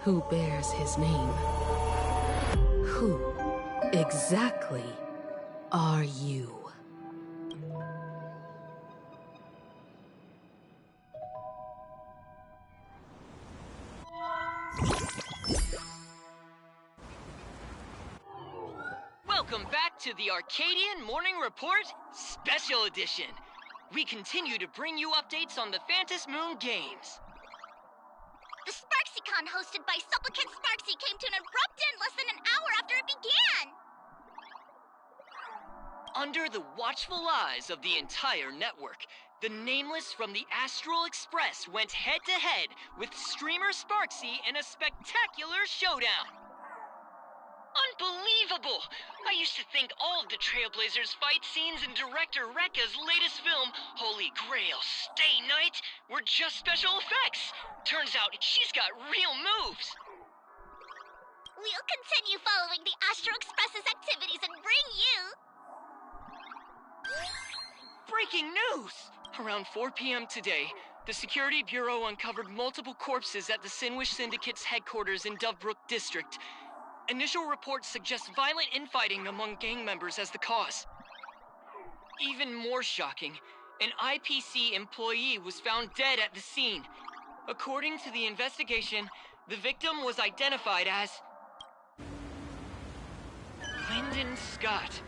who bears his name? Who exactly are you? Welcome back to the Arcadian Morning Report Special Edition. We continue to bring you updates on the Phantom Moon games. The SparksyCon hosted by Supplicant Sparksy came to an abrupt end less than an hour after it began! Under the watchful eyes of the entire network, the Nameless from the Astral Express went head-to-head with streamer Sparksy in a spectacular showdown. Unbelievable! I used to think all of the Trailblazers fight scenes in director Rekka's latest film, Holy Grail Stay Night, were just special effects. Turns out she's got real moves. We'll continue following the Astro Express's activities and bring you... Breaking news! Around 4 p.m. today, the Security Bureau uncovered multiple corpses at the Sinwish Syndicate's headquarters in Dovebrook District. Initial reports suggest violent infighting among gang members as the cause. Even more shocking, an IPC employee was found dead at the scene. According to the investigation, the victim was identified as Lyndon Scott.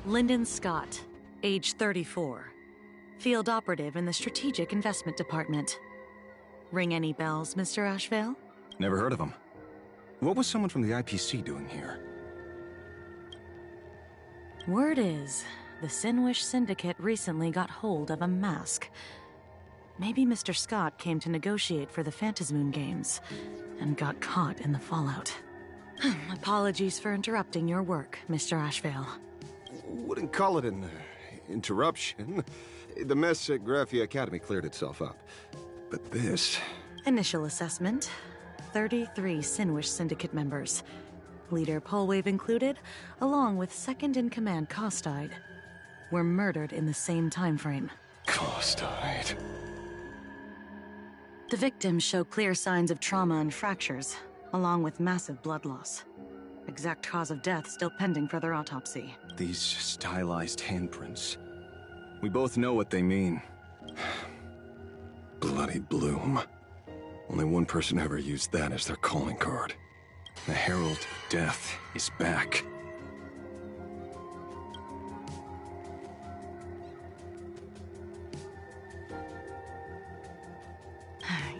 Lyndon Scott, age 34. Field operative in the Strategic Investment Department. Ring any bells, Mr. Ashvale? Never heard of him. What was someone from the IPC doing here? Word is, the Sinwish Syndicate recently got hold of a mask. Maybe Mr. Scott came to negotiate for the Phantasmoon games, and got caught in the fallout. Apologies for interrupting your work, Mr. Ashvale. Wouldn't call it an interruption. The mess at Graphia Academy cleared itself up. But this... Initial assessment. 33 Sinwish Syndicate members. Leader Polwave included, along with second-in-command Costide, were murdered in the same time frame. Costide. The victims show clear signs of trauma and fractures, along with massive blood loss. Exact cause of death still pending further autopsy. These stylized handprints. We both know what they mean. Bloody Bloom. Only one person ever used that as their calling card. The Herald of Death is back.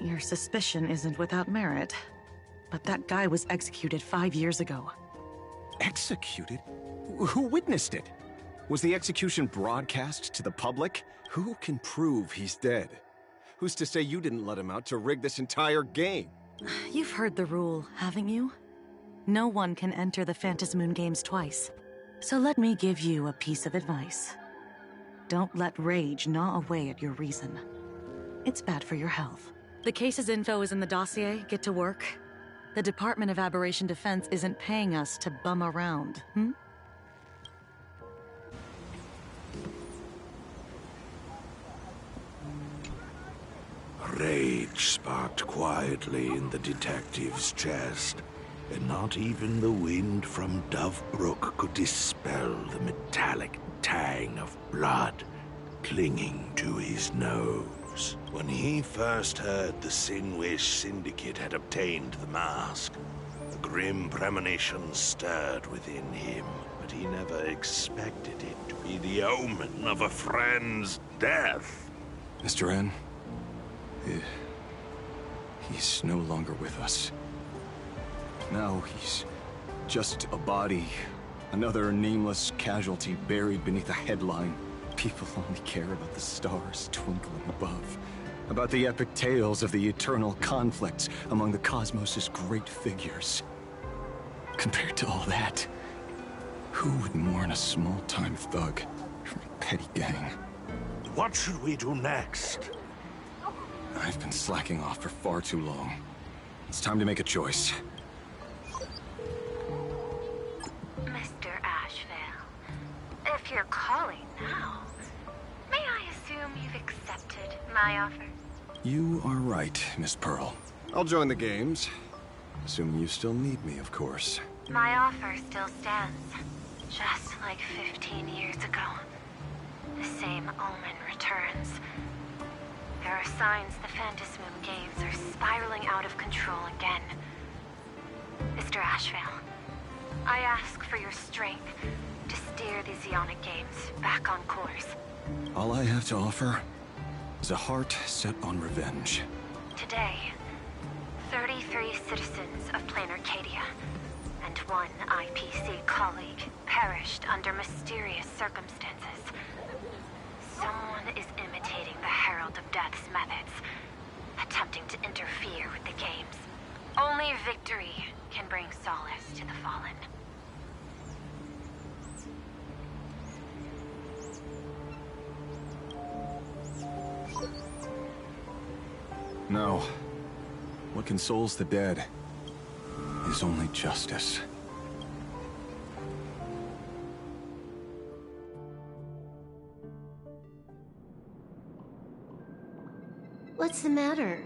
Your suspicion isn't without merit. But that guy was executed 5 years ago. Executed? Who witnessed it? Was the execution broadcast to the public? Who can prove he's dead? Who's to say you didn't let him out to rig this entire game? You've heard the rule, haven't you? No one can enter the Phantasmoon games twice. So let me give you a piece of advice. Don't let rage gnaw away at your reason. It's bad for your health. The case's info is in the dossier. Get to work. The Department of Aberration Defense isn't paying us to bum around, Rage sparked quietly in the detective's chest, and not even the wind from Dovebrook could dispel the metallic tang of blood clinging to his nose. When he first heard the Sinwish Syndicate had obtained the mask, a grim premonition stirred within him, but he never expected it to be the omen of a friend's death. Mr. N, he's no longer with us. Now he's just a body, another nameless casualty buried beneath a headline. People only care about the stars twinkling above, about the epic tales of the eternal conflicts among the cosmos' great figures. Compared to all that, Who would mourn a small-time thug from a petty gang? What should we do next? I've been slacking off for far too long. It's time to make a choice. Mr. Ashvale, if you're calling now, may I assume you've accepted my offer? You are right, Miss Pearl. I'll join the games. Assuming you still need me, of course. My offer still stands. Just like 15 years ago. The same omen returns. There are signs the Phantasmoon Games are spiraling out of control again. Mr. Ashvale, I ask for your strength to steer the Zeonic Games back on course. All I have to offer is a heart set on revenge. Today, 33 citizens of Plain Arcadia and one IPC colleague perished under mysterious circumstances. Someone is imitating the Herald of Death's methods, attempting to interfere with the games. Only victory can bring solace to the fallen. No. What consoles the dead is only justice. What's the matter?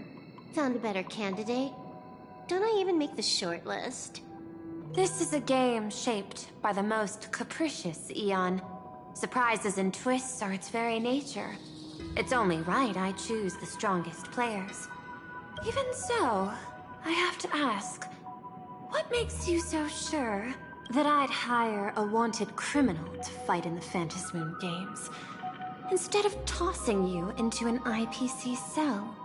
Found a better candidate? Don't I even make the short list? This is a game shaped by the most capricious, Eon. Surprises and twists are its very nature. It's only right I choose the strongest players. Even so, I have to ask, what makes you so sure that I'd hire a wanted criminal to fight in the Phantasmoon Games, instead of tossing you into an IPC cell?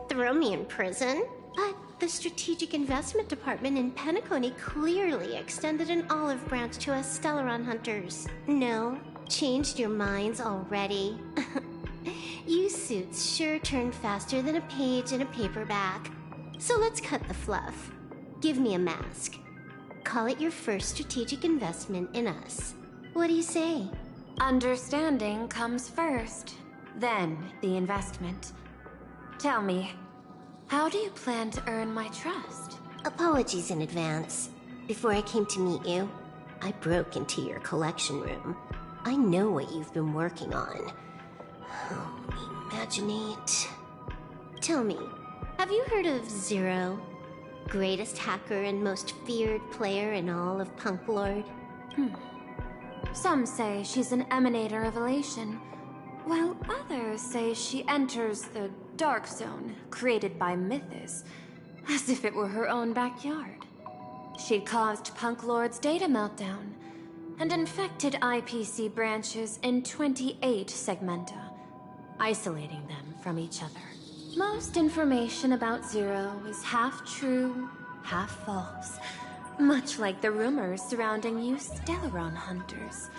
Throw me in prison? But the Strategic Investment Department in Penacony clearly extended an olive branch to us Stellaron hunters. No? Changed your minds already? You suits sure turn faster than a page in a paperback. So let's cut the fluff. Give me a mask. Call it your first strategic investment in us. What do you say? Understanding comes first, then the investment. Tell me, how do you plan to earn my trust? Apologies in advance. Before I came to meet you, I broke into your collection room. I know what you've been working on. Imaginate. Tell me, have you heard of Zero? Greatest hacker and most feared player in all of Punk Lord? Some say she's an emanator of elation, while others say she enters the Dark Zone created by Mythos, as if it were her own backyard. She caused Punk Lord's data meltdown, and infected IPC branches in 28 segmenta, isolating them from each other. Most information about Zero is half true, half false, much like the rumors surrounding you Stellaron hunters.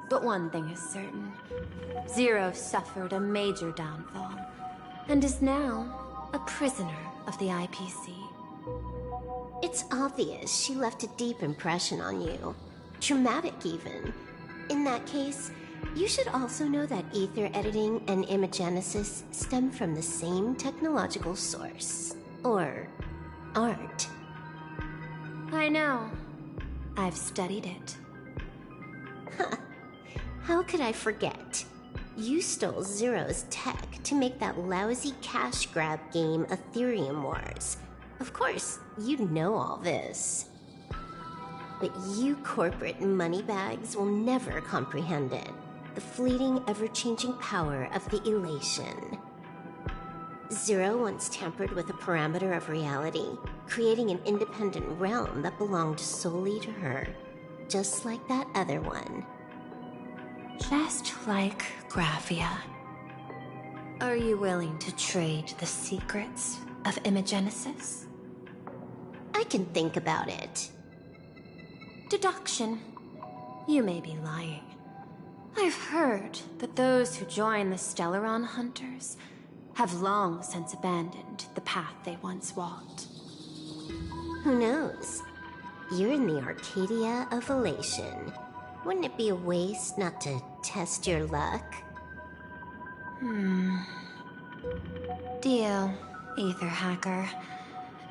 But one thing is certain. Zero suffered a major downfall, and is now a prisoner of the IPC. It's obvious she left a deep impression on you. Traumatic, even. In that case, you should also know that ether editing and imagenesis stem from the same technological source. Or art. I know. I've studied it. How could I forget? You stole Zero's tech to make that lousy cash grab game Ethereum Wars. Of course, you'd know all this. But you corporate moneybags will never comprehend it. The fleeting, ever-changing power of the elation. Zero once tampered with a parameter of reality, creating an independent realm that belonged solely to her. Just like that other one. Just like Graphia. Are you willing to trade the secrets of imagenesis? I can think about it. Deduction. You may be lying. I've heard that those who join the Stellaron Hunters have long since abandoned the path they once walked. Who knows? you're in the Arcadia of Elation. Wouldn't it be a waste not to test your luck? Deal, Ether Hacker.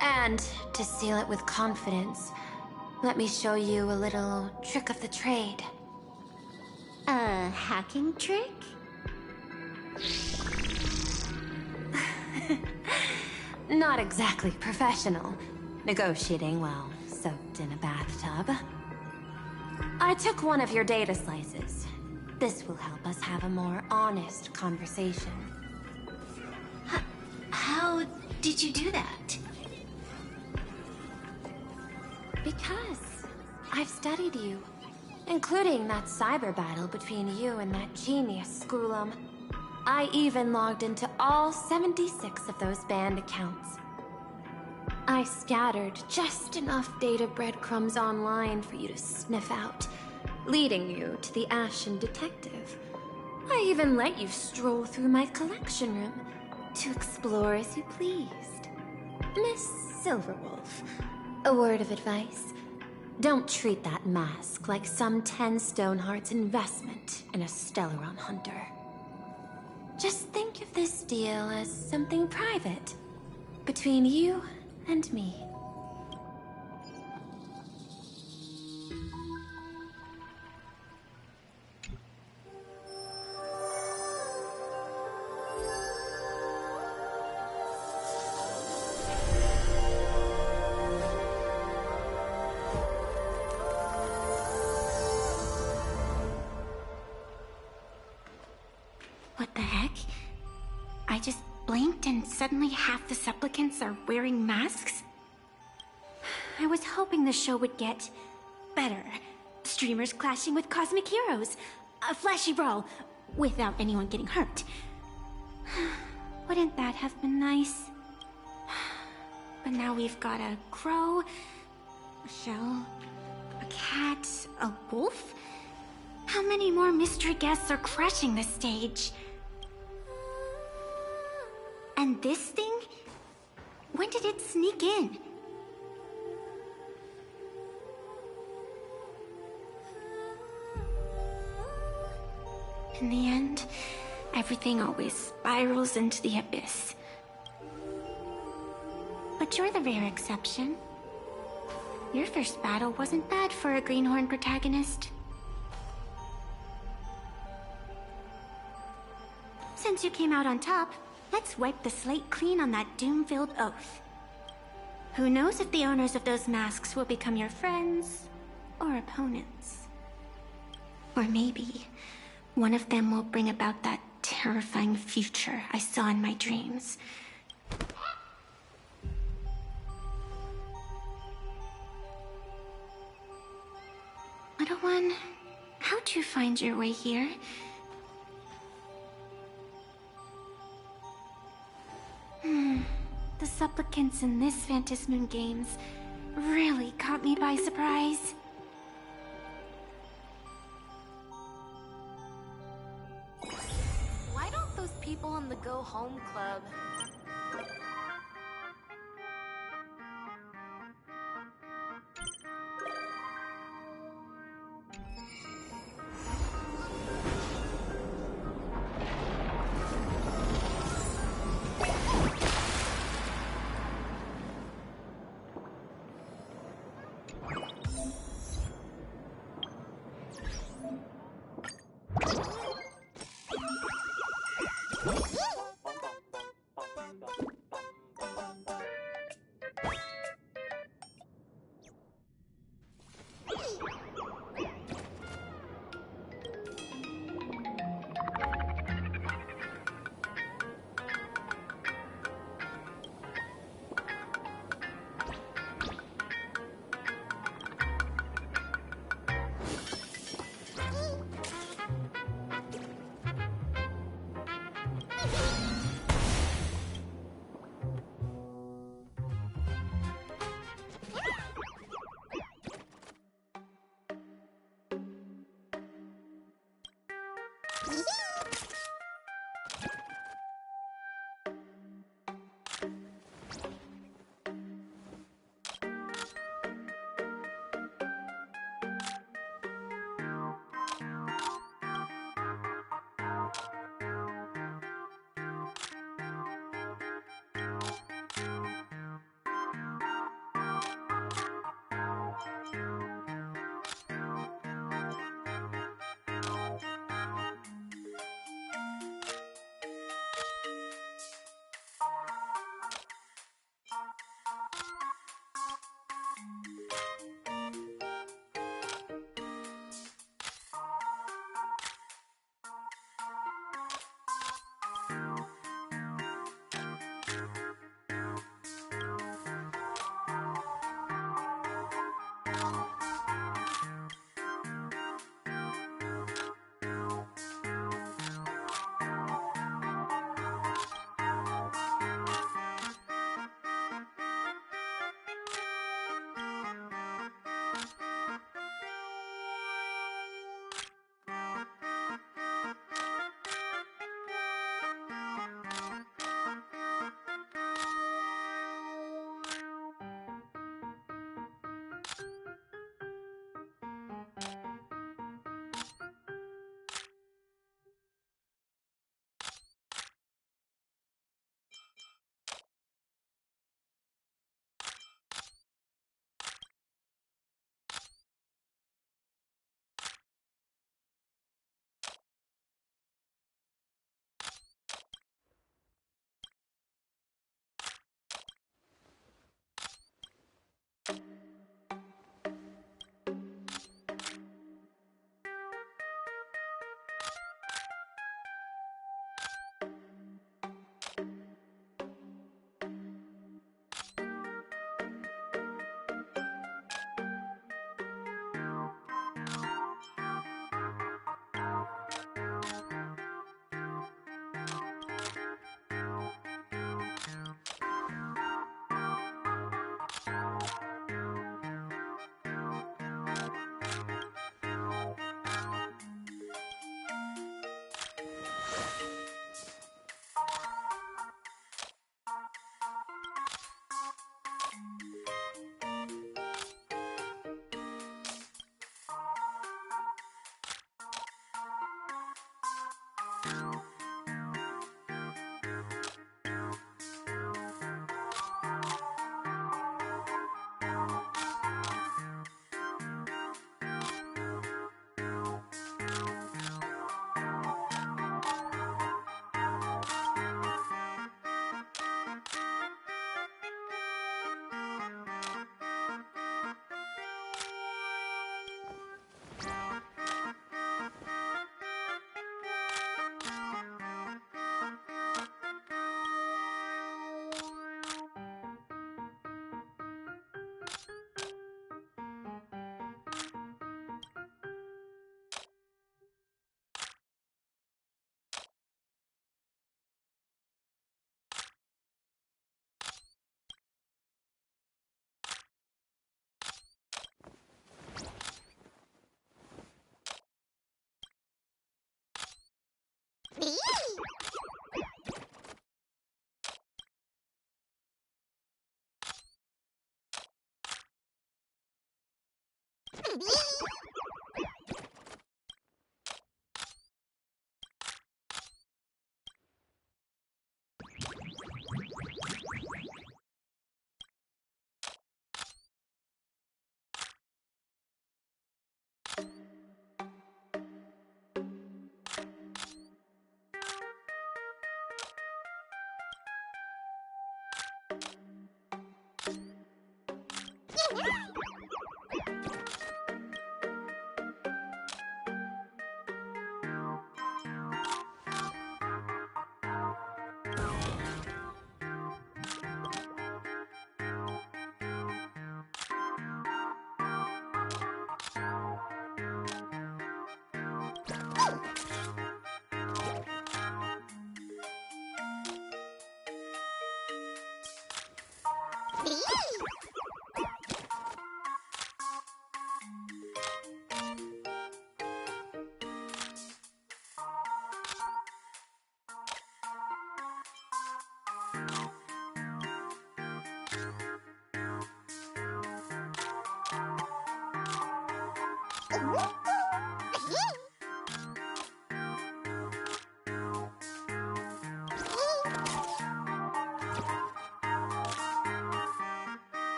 And to seal it with confidence, let me show you a little trick of the trade. A hacking trick? Not exactly professional. Negotiating while soaked in a bathtub. I took one of your data slices. This will help us have a more honest conversation. How did you do that? Because I've studied you, including that cyber battle between you and that genius Skrulum. I even logged into all 76 of those banned accounts. I scattered just enough data breadcrumbs online for you to sniff out, leading you to the Ashen Detective. I even let you stroll through my collection room to explore as you pleased. Miss Silverwolf, a word of advice. Don't treat that mask like some 10 Stonehearts investment in a Stellaron hunter. Just think of this deal as something private, between you and me. What the heck? I just blinked and suddenly half the supplicants are wearing masks? I was hoping the show would get better. Streamers clashing with cosmic heroes. A flashy brawl without anyone getting hurt. Wouldn't that have been nice? But now we've got a crow, a shell, a cat, a wolf? How many more mystery guests are crashing the stage? And this thing? When did it sneak in? In the end, everything always spirals into the abyss. But you're the rare exception. Your first battle wasn't bad for a greenhorn protagonist. Since you came out on top, let's wipe the slate clean on that doom-filled oath. Who knows if the owners of those masks will become your friends or opponents? Or maybe one of them will bring about that terrifying future I saw in my dreams. Little one, how'd you find your way here? The supplicants in this Phantasmoon Games really caught me by surprise. Why don't those people in the Go Home Club...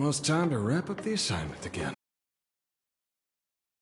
Almost time to wrap up the assignment again.